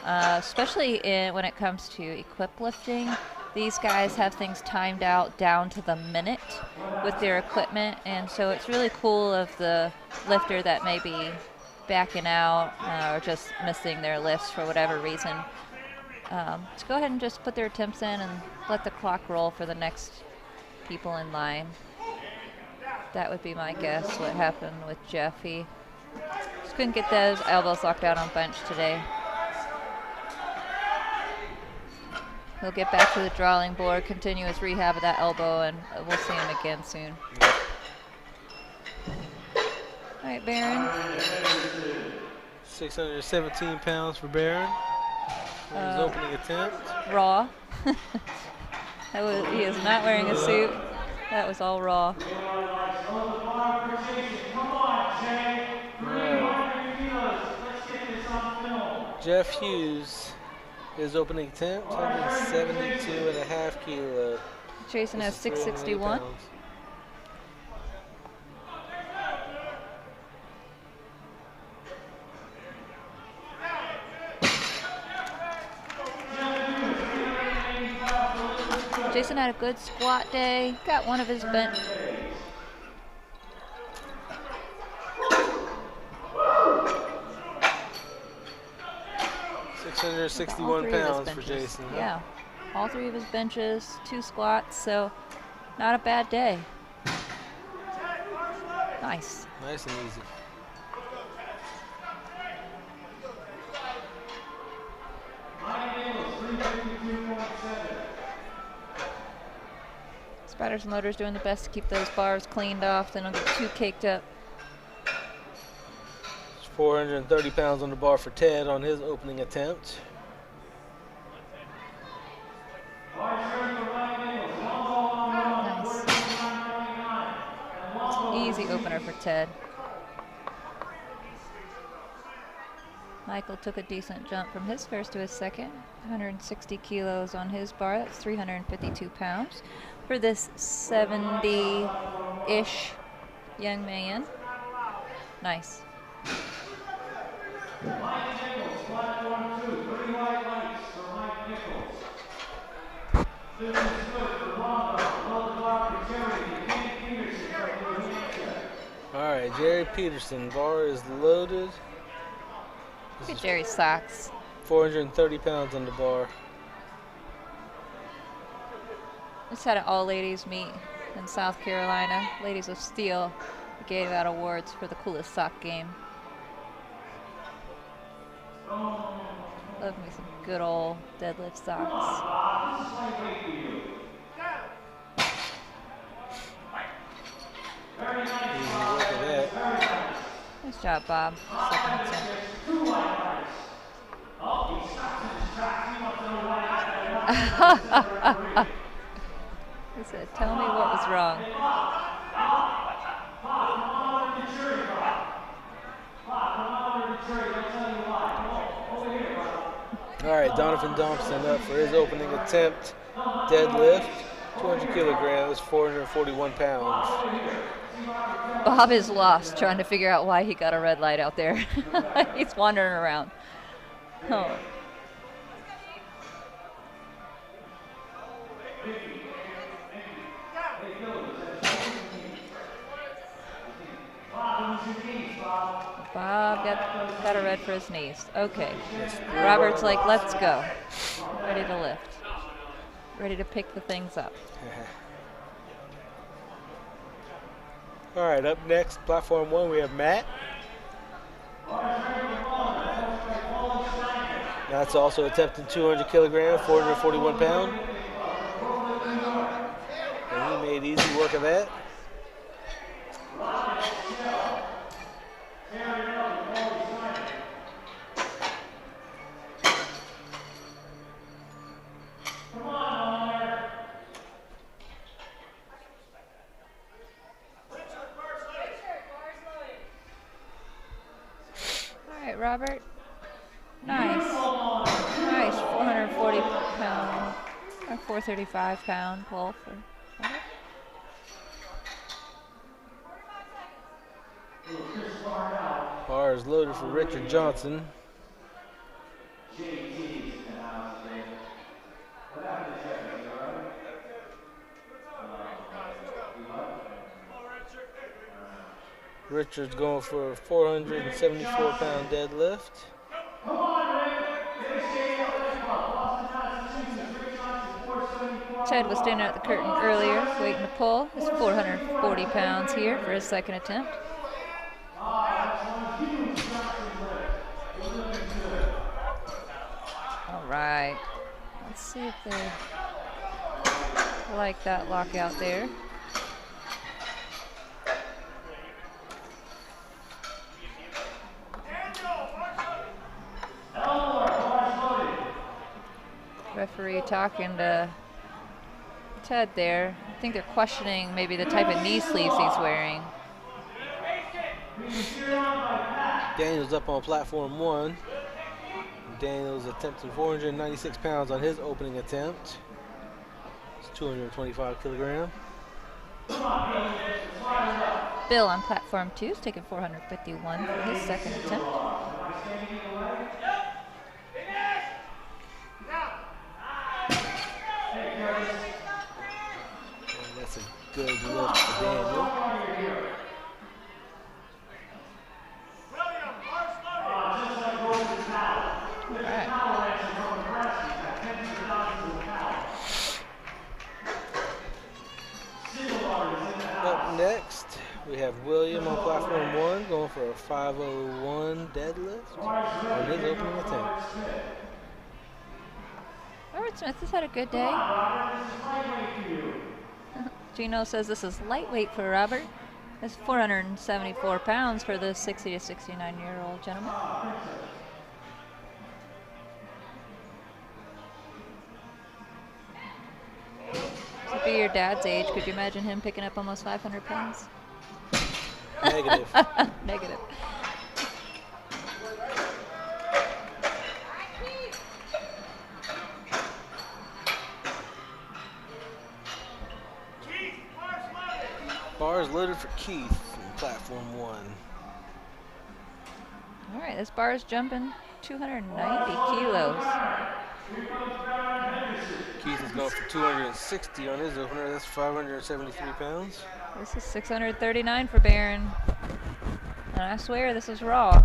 especially when it comes to equip lifting. These guys have things timed out down to the minute with their equipment, and so it's really cool of the lifter that may be backing out or just missing their lifts for whatever reason. To go ahead and just put their attempts in and let the clock roll for the next people in line. That would be my guess what happened with Jeff. He just couldn't get those elbows locked out on bench today. He'll get back to the drawing board, continue his rehab of that elbow, and we'll see him again soon. All right, Baron. 617 pounds for Barron. For his opening attempt. Raw. He is not wearing a suit. That was all raw. Jeff Hughes, his opening attempt, 172.5 kilo. Jason has 661. Jason had a good squat day, got one of his bench. All 61 pounds for Jason. Yeah, all 3 of his benches, 2 squats, so not a bad day. Nice. Nice and easy. Spiders and Loaders doing the best to keep those bars cleaned off, they don't get too caked up. 430 pounds on the bar for Ted on his opening attempt. Nice. Easy opener for Ted. Michael took a decent jump from his first to his second. 160 kilos on his bar, that's 352 pounds. For this 70-ish young man. Nice. All right, Jerry Peterson, bar is loaded. Look at Jerry's socks. 430 pounds on the bar. Just had an all-ladies meet in South Carolina. Ladies of Steel gave out awards for the coolest sock game. Love me some good old deadlift socks. Easy work of that. Nice job, Bob. Second attempt. He said, tell me what was wrong. All right, Donovan Thompson up for his opening attempt. Deadlift, 200 kilograms, 441 pounds. Bob is lost trying to figure out why he got a red light out there. He's wandering around. Oh. Bob got a red for his knees. Okay. Robert's like, let's go. Ready to lift. Ready to pick the things up. All right, up next, platform 1, we have Matt. That's also attempting 200 kilograms, 441 pounds. And he made easy work of that. Robert. Nice. Nice. 440 pound or 435 pound pull for Robert. Bar is loaded for Richard Johnson. Richard's going for a 474-pound deadlift. Ted was standing at the curtain earlier, waiting to pull. He's 440 pounds here for his second attempt. All right. Let's see if they like that lockout there. Referee talking to Ted there. I think they're questioning maybe the type of knee sleeves he's wearing. Daniels up on platform 1. Daniels attempting 496 pounds on his opening attempt. It's 225 kilograms. Bill on platform 2 is taking 451 for his second attempt. That's a good lift for Daniel. Up next, we have William on platform 1 going for a 501 deadlift on his opening attempt. Robert Smith has had a good day. Gino says this is lightweight for Robert. That's 474 pounds for the 60 to 69-year-old gentleman. To be your dad's age, could you imagine him picking up almost 500 pounds? Negative. Negative. Bars loaded for Keith on platform 1. All right, this bar is jumping 290 kilos. Keith is going for 260 on his opener. That's 573 pounds. This is 639 for Barron. And I swear this is raw.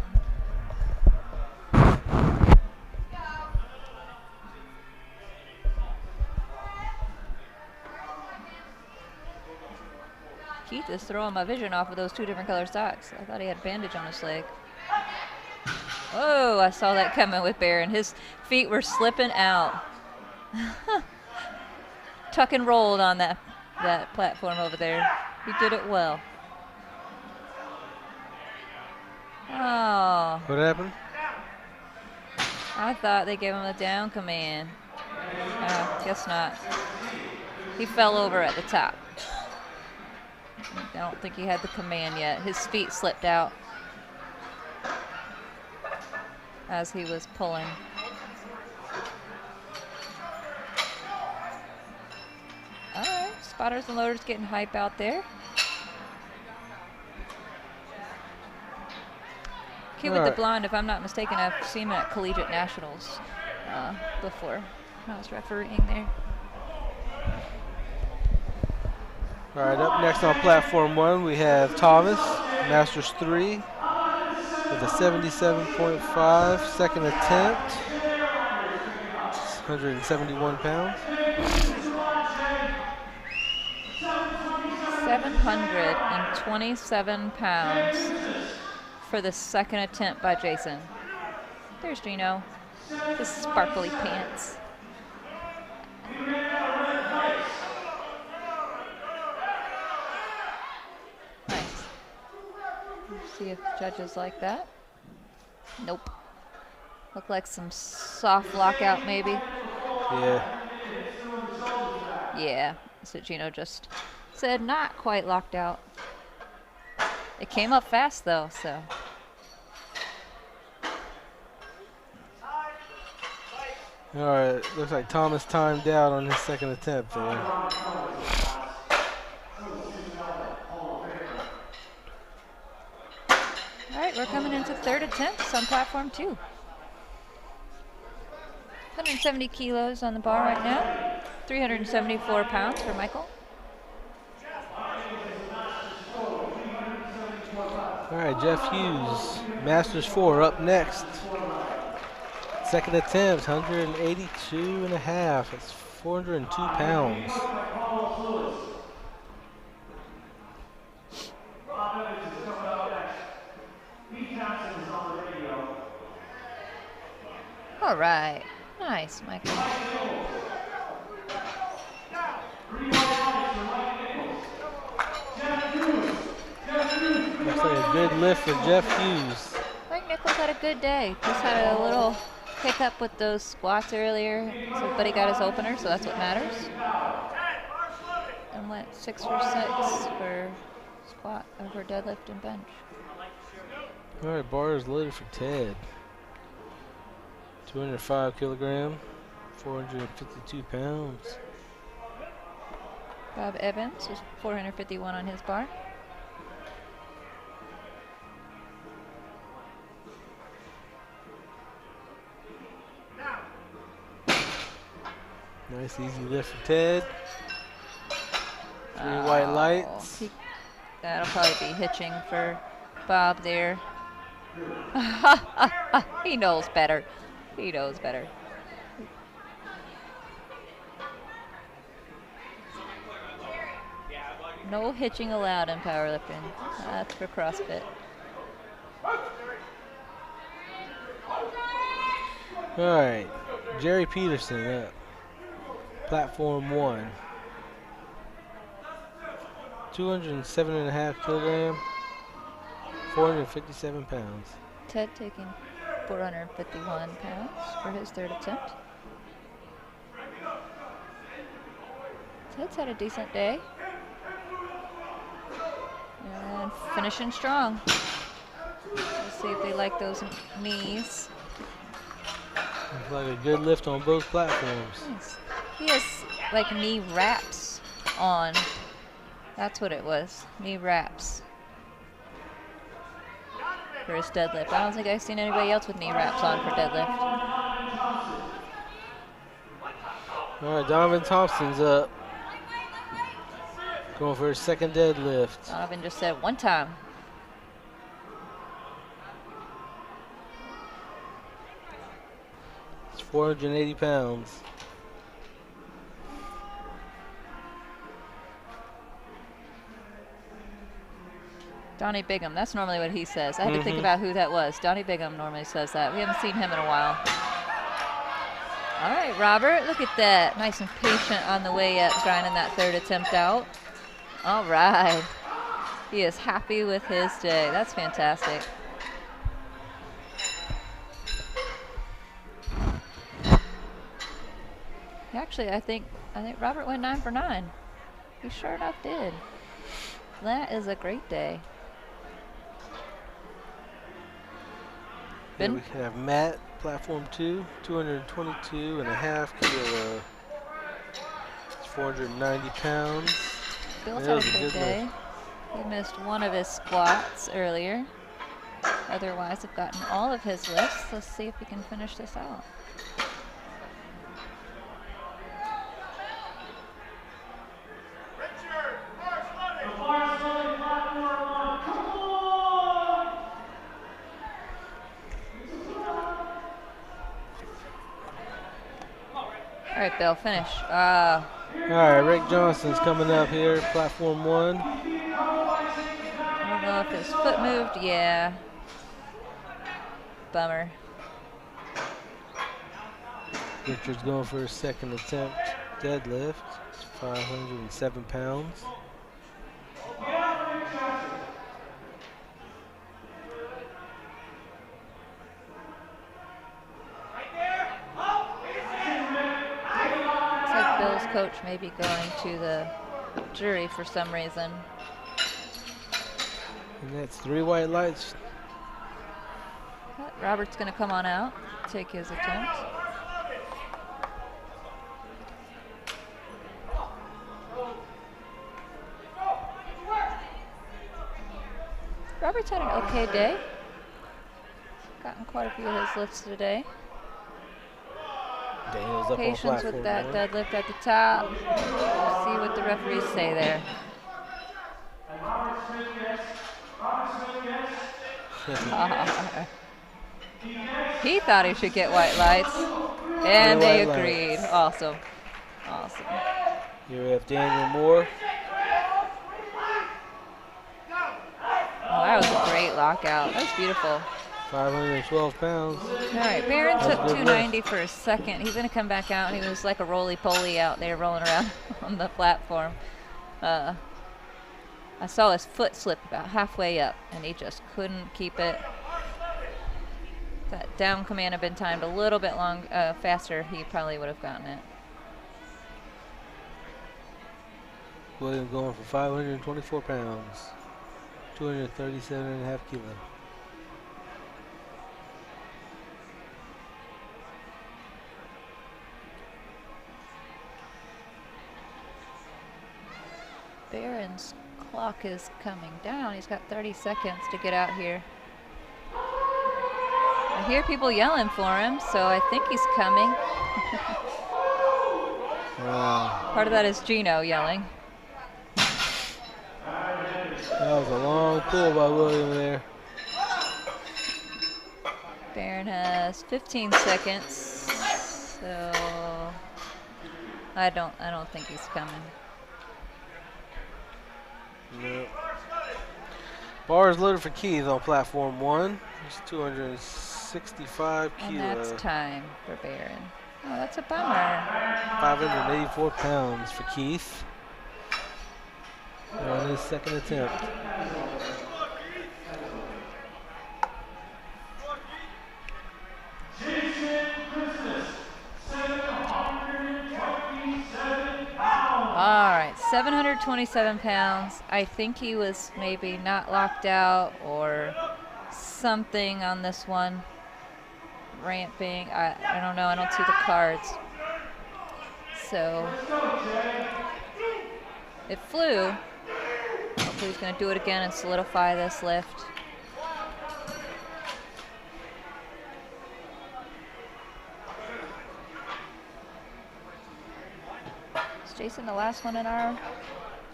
Keith is throwing my vision off of those two different color socks. I thought he had a bandage on his leg. Oh, I saw that coming with Barron. His feet were slipping out. Tuck and rolled on that platform over there. He did it well. Oh. What happened? I thought they gave him a down command. Guess not. He fell over at the top. I don't think he had the command yet. His feet slipped out as he was pulling. spotters and loaders getting hype out there. Kid with the blonde, if I'm not mistaken, I've seen him at Collegiate Nationals before when I was refereeing there. All right, up next on platform 1, we have Thomas, Masters 3, with a 77.5, second attempt, 171 pounds. 727 pounds for the second attempt by Jason. There's Gino, his sparkly pants. Nice. Let's see if judges like that. Nope. Look like some soft lockout maybe. Yeah. Yeah, so Gino just said not quite locked out. It came up fast though, so. All right, looks like Thomas timed out on his second attempt there. All right, we're coming into third attempts on platform 2. 170 kilos on the bar right now. 374 pounds for Michael. All right, Jeff Hughes, Masters 4 up next. Second attempt, 182 and a half. That's 402 pounds. All right, nice, Michael. Looks like a good lift for Jeff Hughes. Mike Nichols had a good day. Just had a little hiccup with those squats earlier, but he got his opener, so that's what matters. And went 6 for 6 for squat, for deadlift and bench. All right, bar is loaded for Ted. 205 kilogram, 452 pounds. Bob Evans was 451 on his bar. Nice easy lift for Ted. 3 white lights. That'll probably be hitching for Bob there. He knows better. He knows better. No hitching allowed in powerlifting. That's for CrossFit. All right, Jerry Peterson up. Platform 1. 207 and a half kilogram, 457 pounds. Ted taking 451 pounds for his third attempt. Ted's had a decent day. And finishing strong. Let's see if they like those knees. Looks like a good lift on both platforms. Nice. He has like knee wraps on. That's what it was, knee wraps for his deadlift. I don't think I've seen anybody else with knee wraps on for deadlift. All right, Donovan Thompson's up. Going for his second deadlift. Donovan just said one time. It's 480 pounds. Donnie Bigham, that's normally what he says. I had to think about who that was. Donnie Bigham normally says that. We haven't seen him in a while. All right, Robert, look at that. Nice and patient on the way up, grinding that third attempt out. All right. He is happy with his day. That's fantastic. Actually, I think Robert went 9 for 9. He sure enough did. That is a great day. Then we have Matt, platform 2, 222 and a half kilo. It's 490 pounds. Bill's That had was a a good good day. He missed one of his squats earlier. Otherwise, have gotten all of his lifts. Let's see if we can finish this out. All right, Bill, finish. All right, Rick Johnson's coming up here, platform 1. I don't know if his foot moved. Yeah. Bummer. Richard's going for his second attempt deadlift. It's 507 pounds. Looks like Bill's coach may be going to the jury for some reason. And that's 3 white lights. But Robert's going to come on out, take his attempt. Robert's had an okay day. Gotten quite a few of his lifts today. Daniel's up Patience on platform with that 1. deadlift at the top. We'll see what the referees say there. He thought he should get white lights, and they white agreed. lights. Awesome. Awesome. Here we have Daniel Moore. Oh, that was a great lockout. That was beautiful. 512 pounds. All right, Barron That was took a good 290 for a second. He's going to come back out. He was like a roly-poly out there rolling around on the platform. I saw his foot slip about halfway up, and he just couldn't keep it. If that down command had been timed a little bit faster, he probably would have gotten it. William going for 524 pounds. 237.5 kilos. Barron's clock is coming down. He's got 30 seconds to get out here. I hear people yelling for him, so I think he's coming. Wow. Part of that is Gino yelling. That was a long pull by William there. Barron has 15 seconds, so I don't think he's coming. No. Bar is loaded for Keith on platform 1. It's 265 And kilos. that's time for Barron. Oh, that's a bummer. 584 pounds for Keith. On his second attempt. All right, 727 pounds. I think he was maybe not locked out or something on this one. Ramping. I don't know. I don't see the cards. So it flew. Hopefully he's going to do it again and solidify this lift. Is Jason the last one in our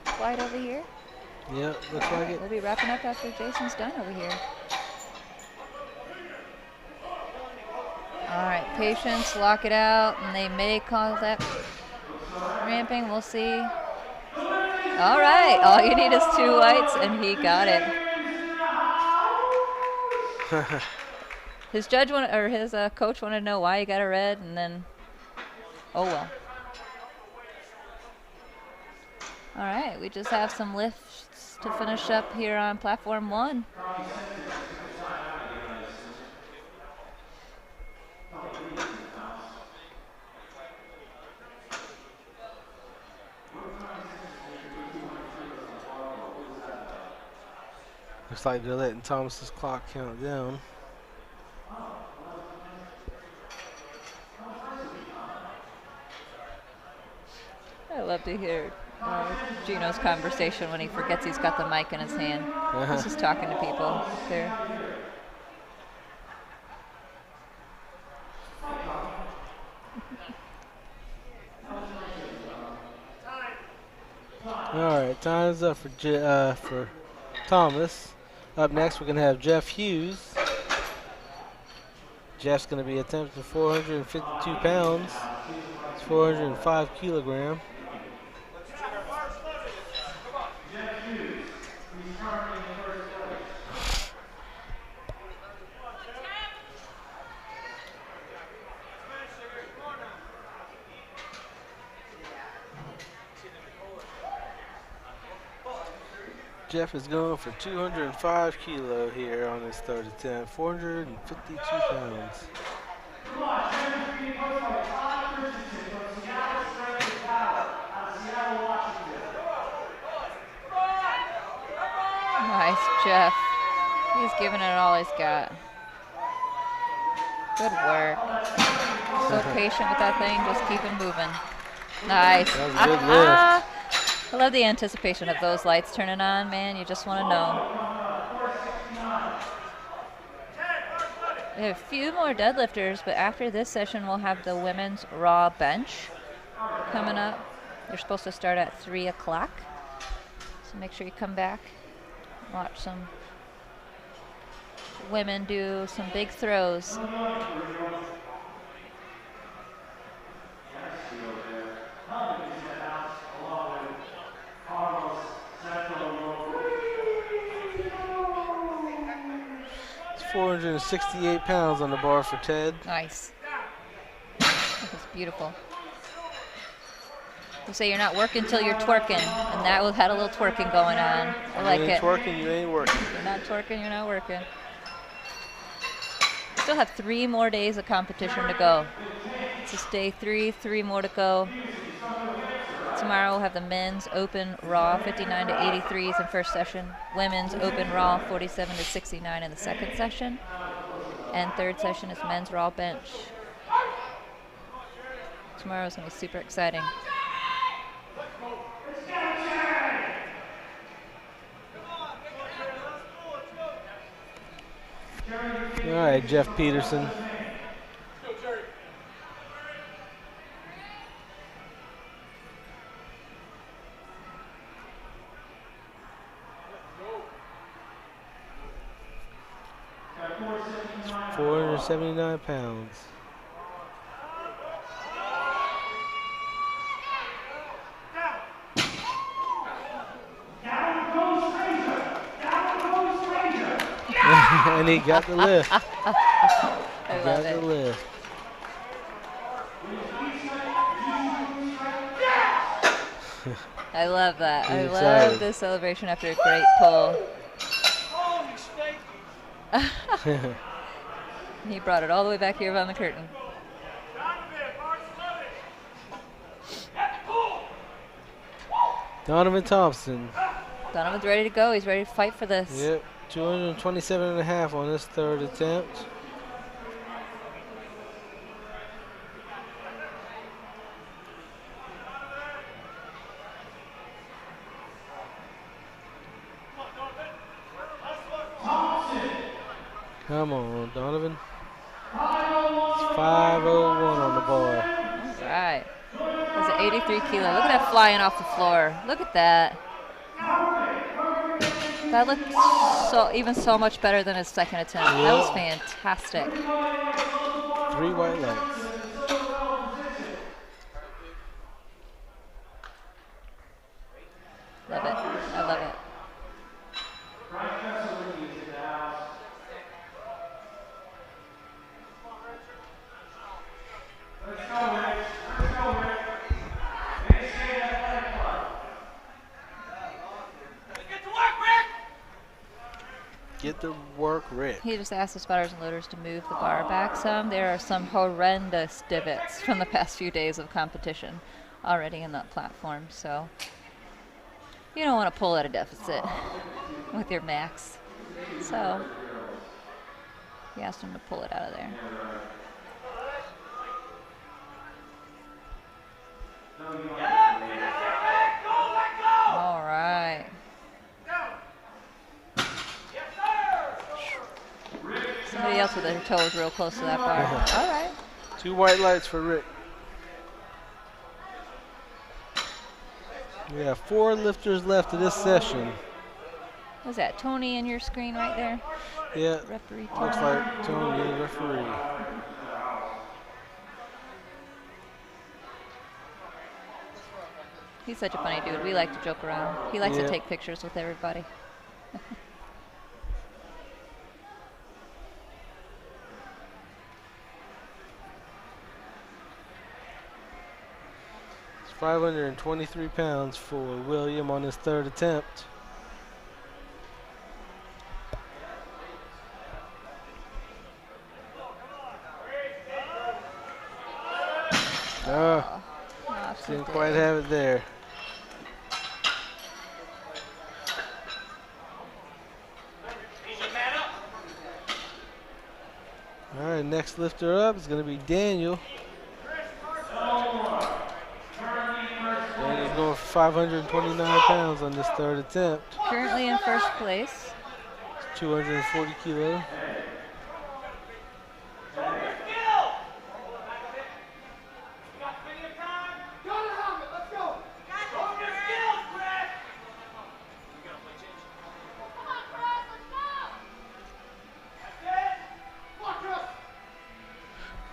flight over here? Yep, looks like it. We'll be wrapping up after Jason's done over here. All right, patience, lock it out, and they may cause that ramping. We'll see. All right, all you need is 2 whites, and he got it. His judge his coach wanted to know why he got a red, and then, oh well. All right, we just have some lifts to finish up here on platform 1. Looks like they're letting Thomas's clock count down. I love to hear Gino's conversation when he forgets he's got the mic in his hand. He's just talking to people up there. All right, time's up for Thomas. Up next, we're going to have Jeff Hughes. Jeff's going to be attempting 452 pounds. It's 405 kilogram. Jeff is going for 205 kilo here on his third attempt, 452 pounds. Nice, Jeff. He's giving it all he's got. Good work. So patient with that thing, just keep it moving. Nice. That was a good lift. I love the anticipation of those lights turning on, man. You just want to know. We have a few more deadlifters, but after this session, we'll have the women's raw bench coming up. They're supposed to start at 3 o'clock. So make sure you come back, watch some women do some big throws. It's 468 pounds on the bar for Ted. Nice. That was beautiful. You say you're not working till you're twerking, and that had a little twerking going on. I like You ain't it. twerking, you ain't working. You're not twerking, you're not working. Still have 3 more days of competition to go. This is day 3, 3 more to go. Tomorrow we'll have the men's open raw 59 to 83s in first session, women's open raw 47 to 69 in the second session, and third session is men's raw bench. Tomorrow's gonna be super exciting. All right, Jeff Peterson. It's 479 pounds. And he got the lift. I love Got it. the lift. I love that. I He's love excited. the celebration after a great pull. He brought it all the way back here on the curtain. Donovan Thompson. Donovan's ready to go. He's ready to fight for this. Yep, 227 and a half on his third attempt. Come on, Donovan. It's 501 on the bar. All right. That's an 83 kilo. Look at that flying off the floor. Look at that. That looked even so much better than his second attempt. That was fantastic. 3 white lights. Love it. I love it. Get the work, Rick. He just asked the spotters and loaders to move the bar back some. There are some horrendous divots from the past few days of competition already in that platform, so you don't want to pull at a deficit with your max. So he asked him to pull it out of there. Everybody else with their toes real close to that bar. All right. 2 white lights for Rick. We have 4 lifters left of this session. Was that Tony in your screen right there? Yeah, Referee looks Tony. like Tony, the referee. He's such a funny dude. We like to joke around. He likes to Yeah. take pictures with everybody. It's 523 pounds for William on his 3rd attempt. Oh, Not didn't today. quite have it there. All right, next lifter up is going to be Daniel. Daniel's going for 529 pounds on this 3rd attempt. Currently in first place. 240 kilo.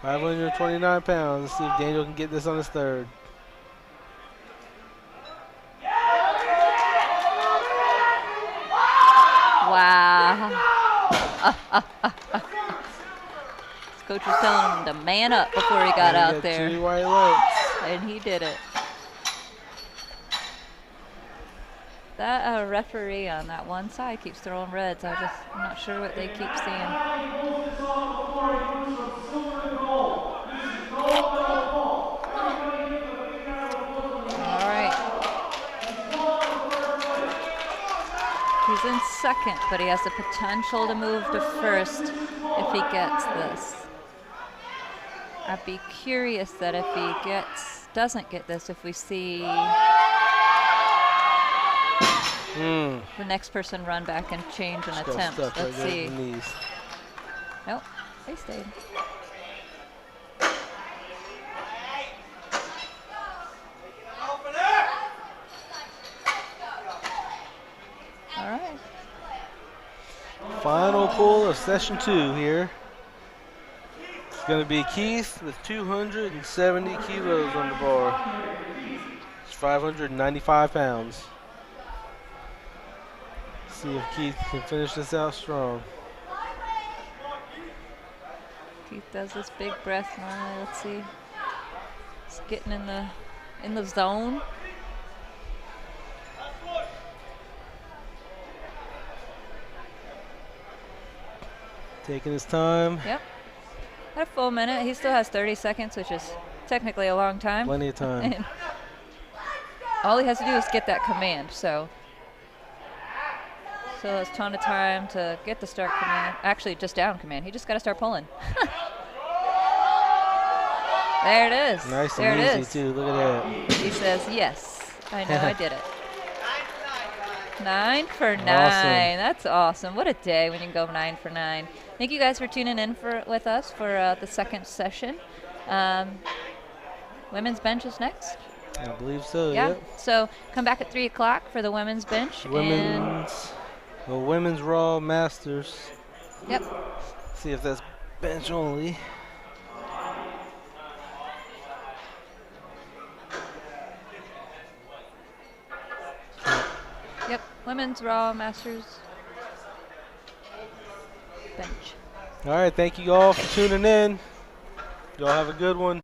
£529 pounds. Let's see if Daniel can get this on his 3rd. Wow. His coach was telling him to man up before he got out there. 2 white lights. And he did it. That referee on that one side keeps throwing reds. I'm not sure what they keep seeing. All right. He's in second, but he has the potential to move to first if he gets this. I'd be curious that if he doesn't get this, if we see the next person run back and change an Got attempt. stuck Let's right there see. in the knees. Nope, they stayed. All right. Final pull of session 2 here. It's going to be Keith with 270 kilos on the bar. It's 595 pounds. See if Keith can finish this out strong. Keith does this big breath now. Let's see. He's getting in the zone. Taking his time. Yep. At a full minute. He still has 30 seconds, which is technically a long time. Plenty of time. And all he has to do is get that command. So it's a ton of time to get the start command. Actually, just down command. He just got to start pulling. There it is. Nice there and it easy is. too. Look at that. He says, yes, I know I did it. 9 for 9. Awesome. That's awesome. What a day when you can go 9 for 9. Thank you guys for tuning in with us for the second session. Women's bench is next. I believe so. Yeah. Yep. So come back at 3 o'clock for the women's bench. And Women's Raw Masters. yep. See if that's bench only. Yep. Women's Raw Masters bench. All right. Thank you all for tuning in. Y'all have a good one.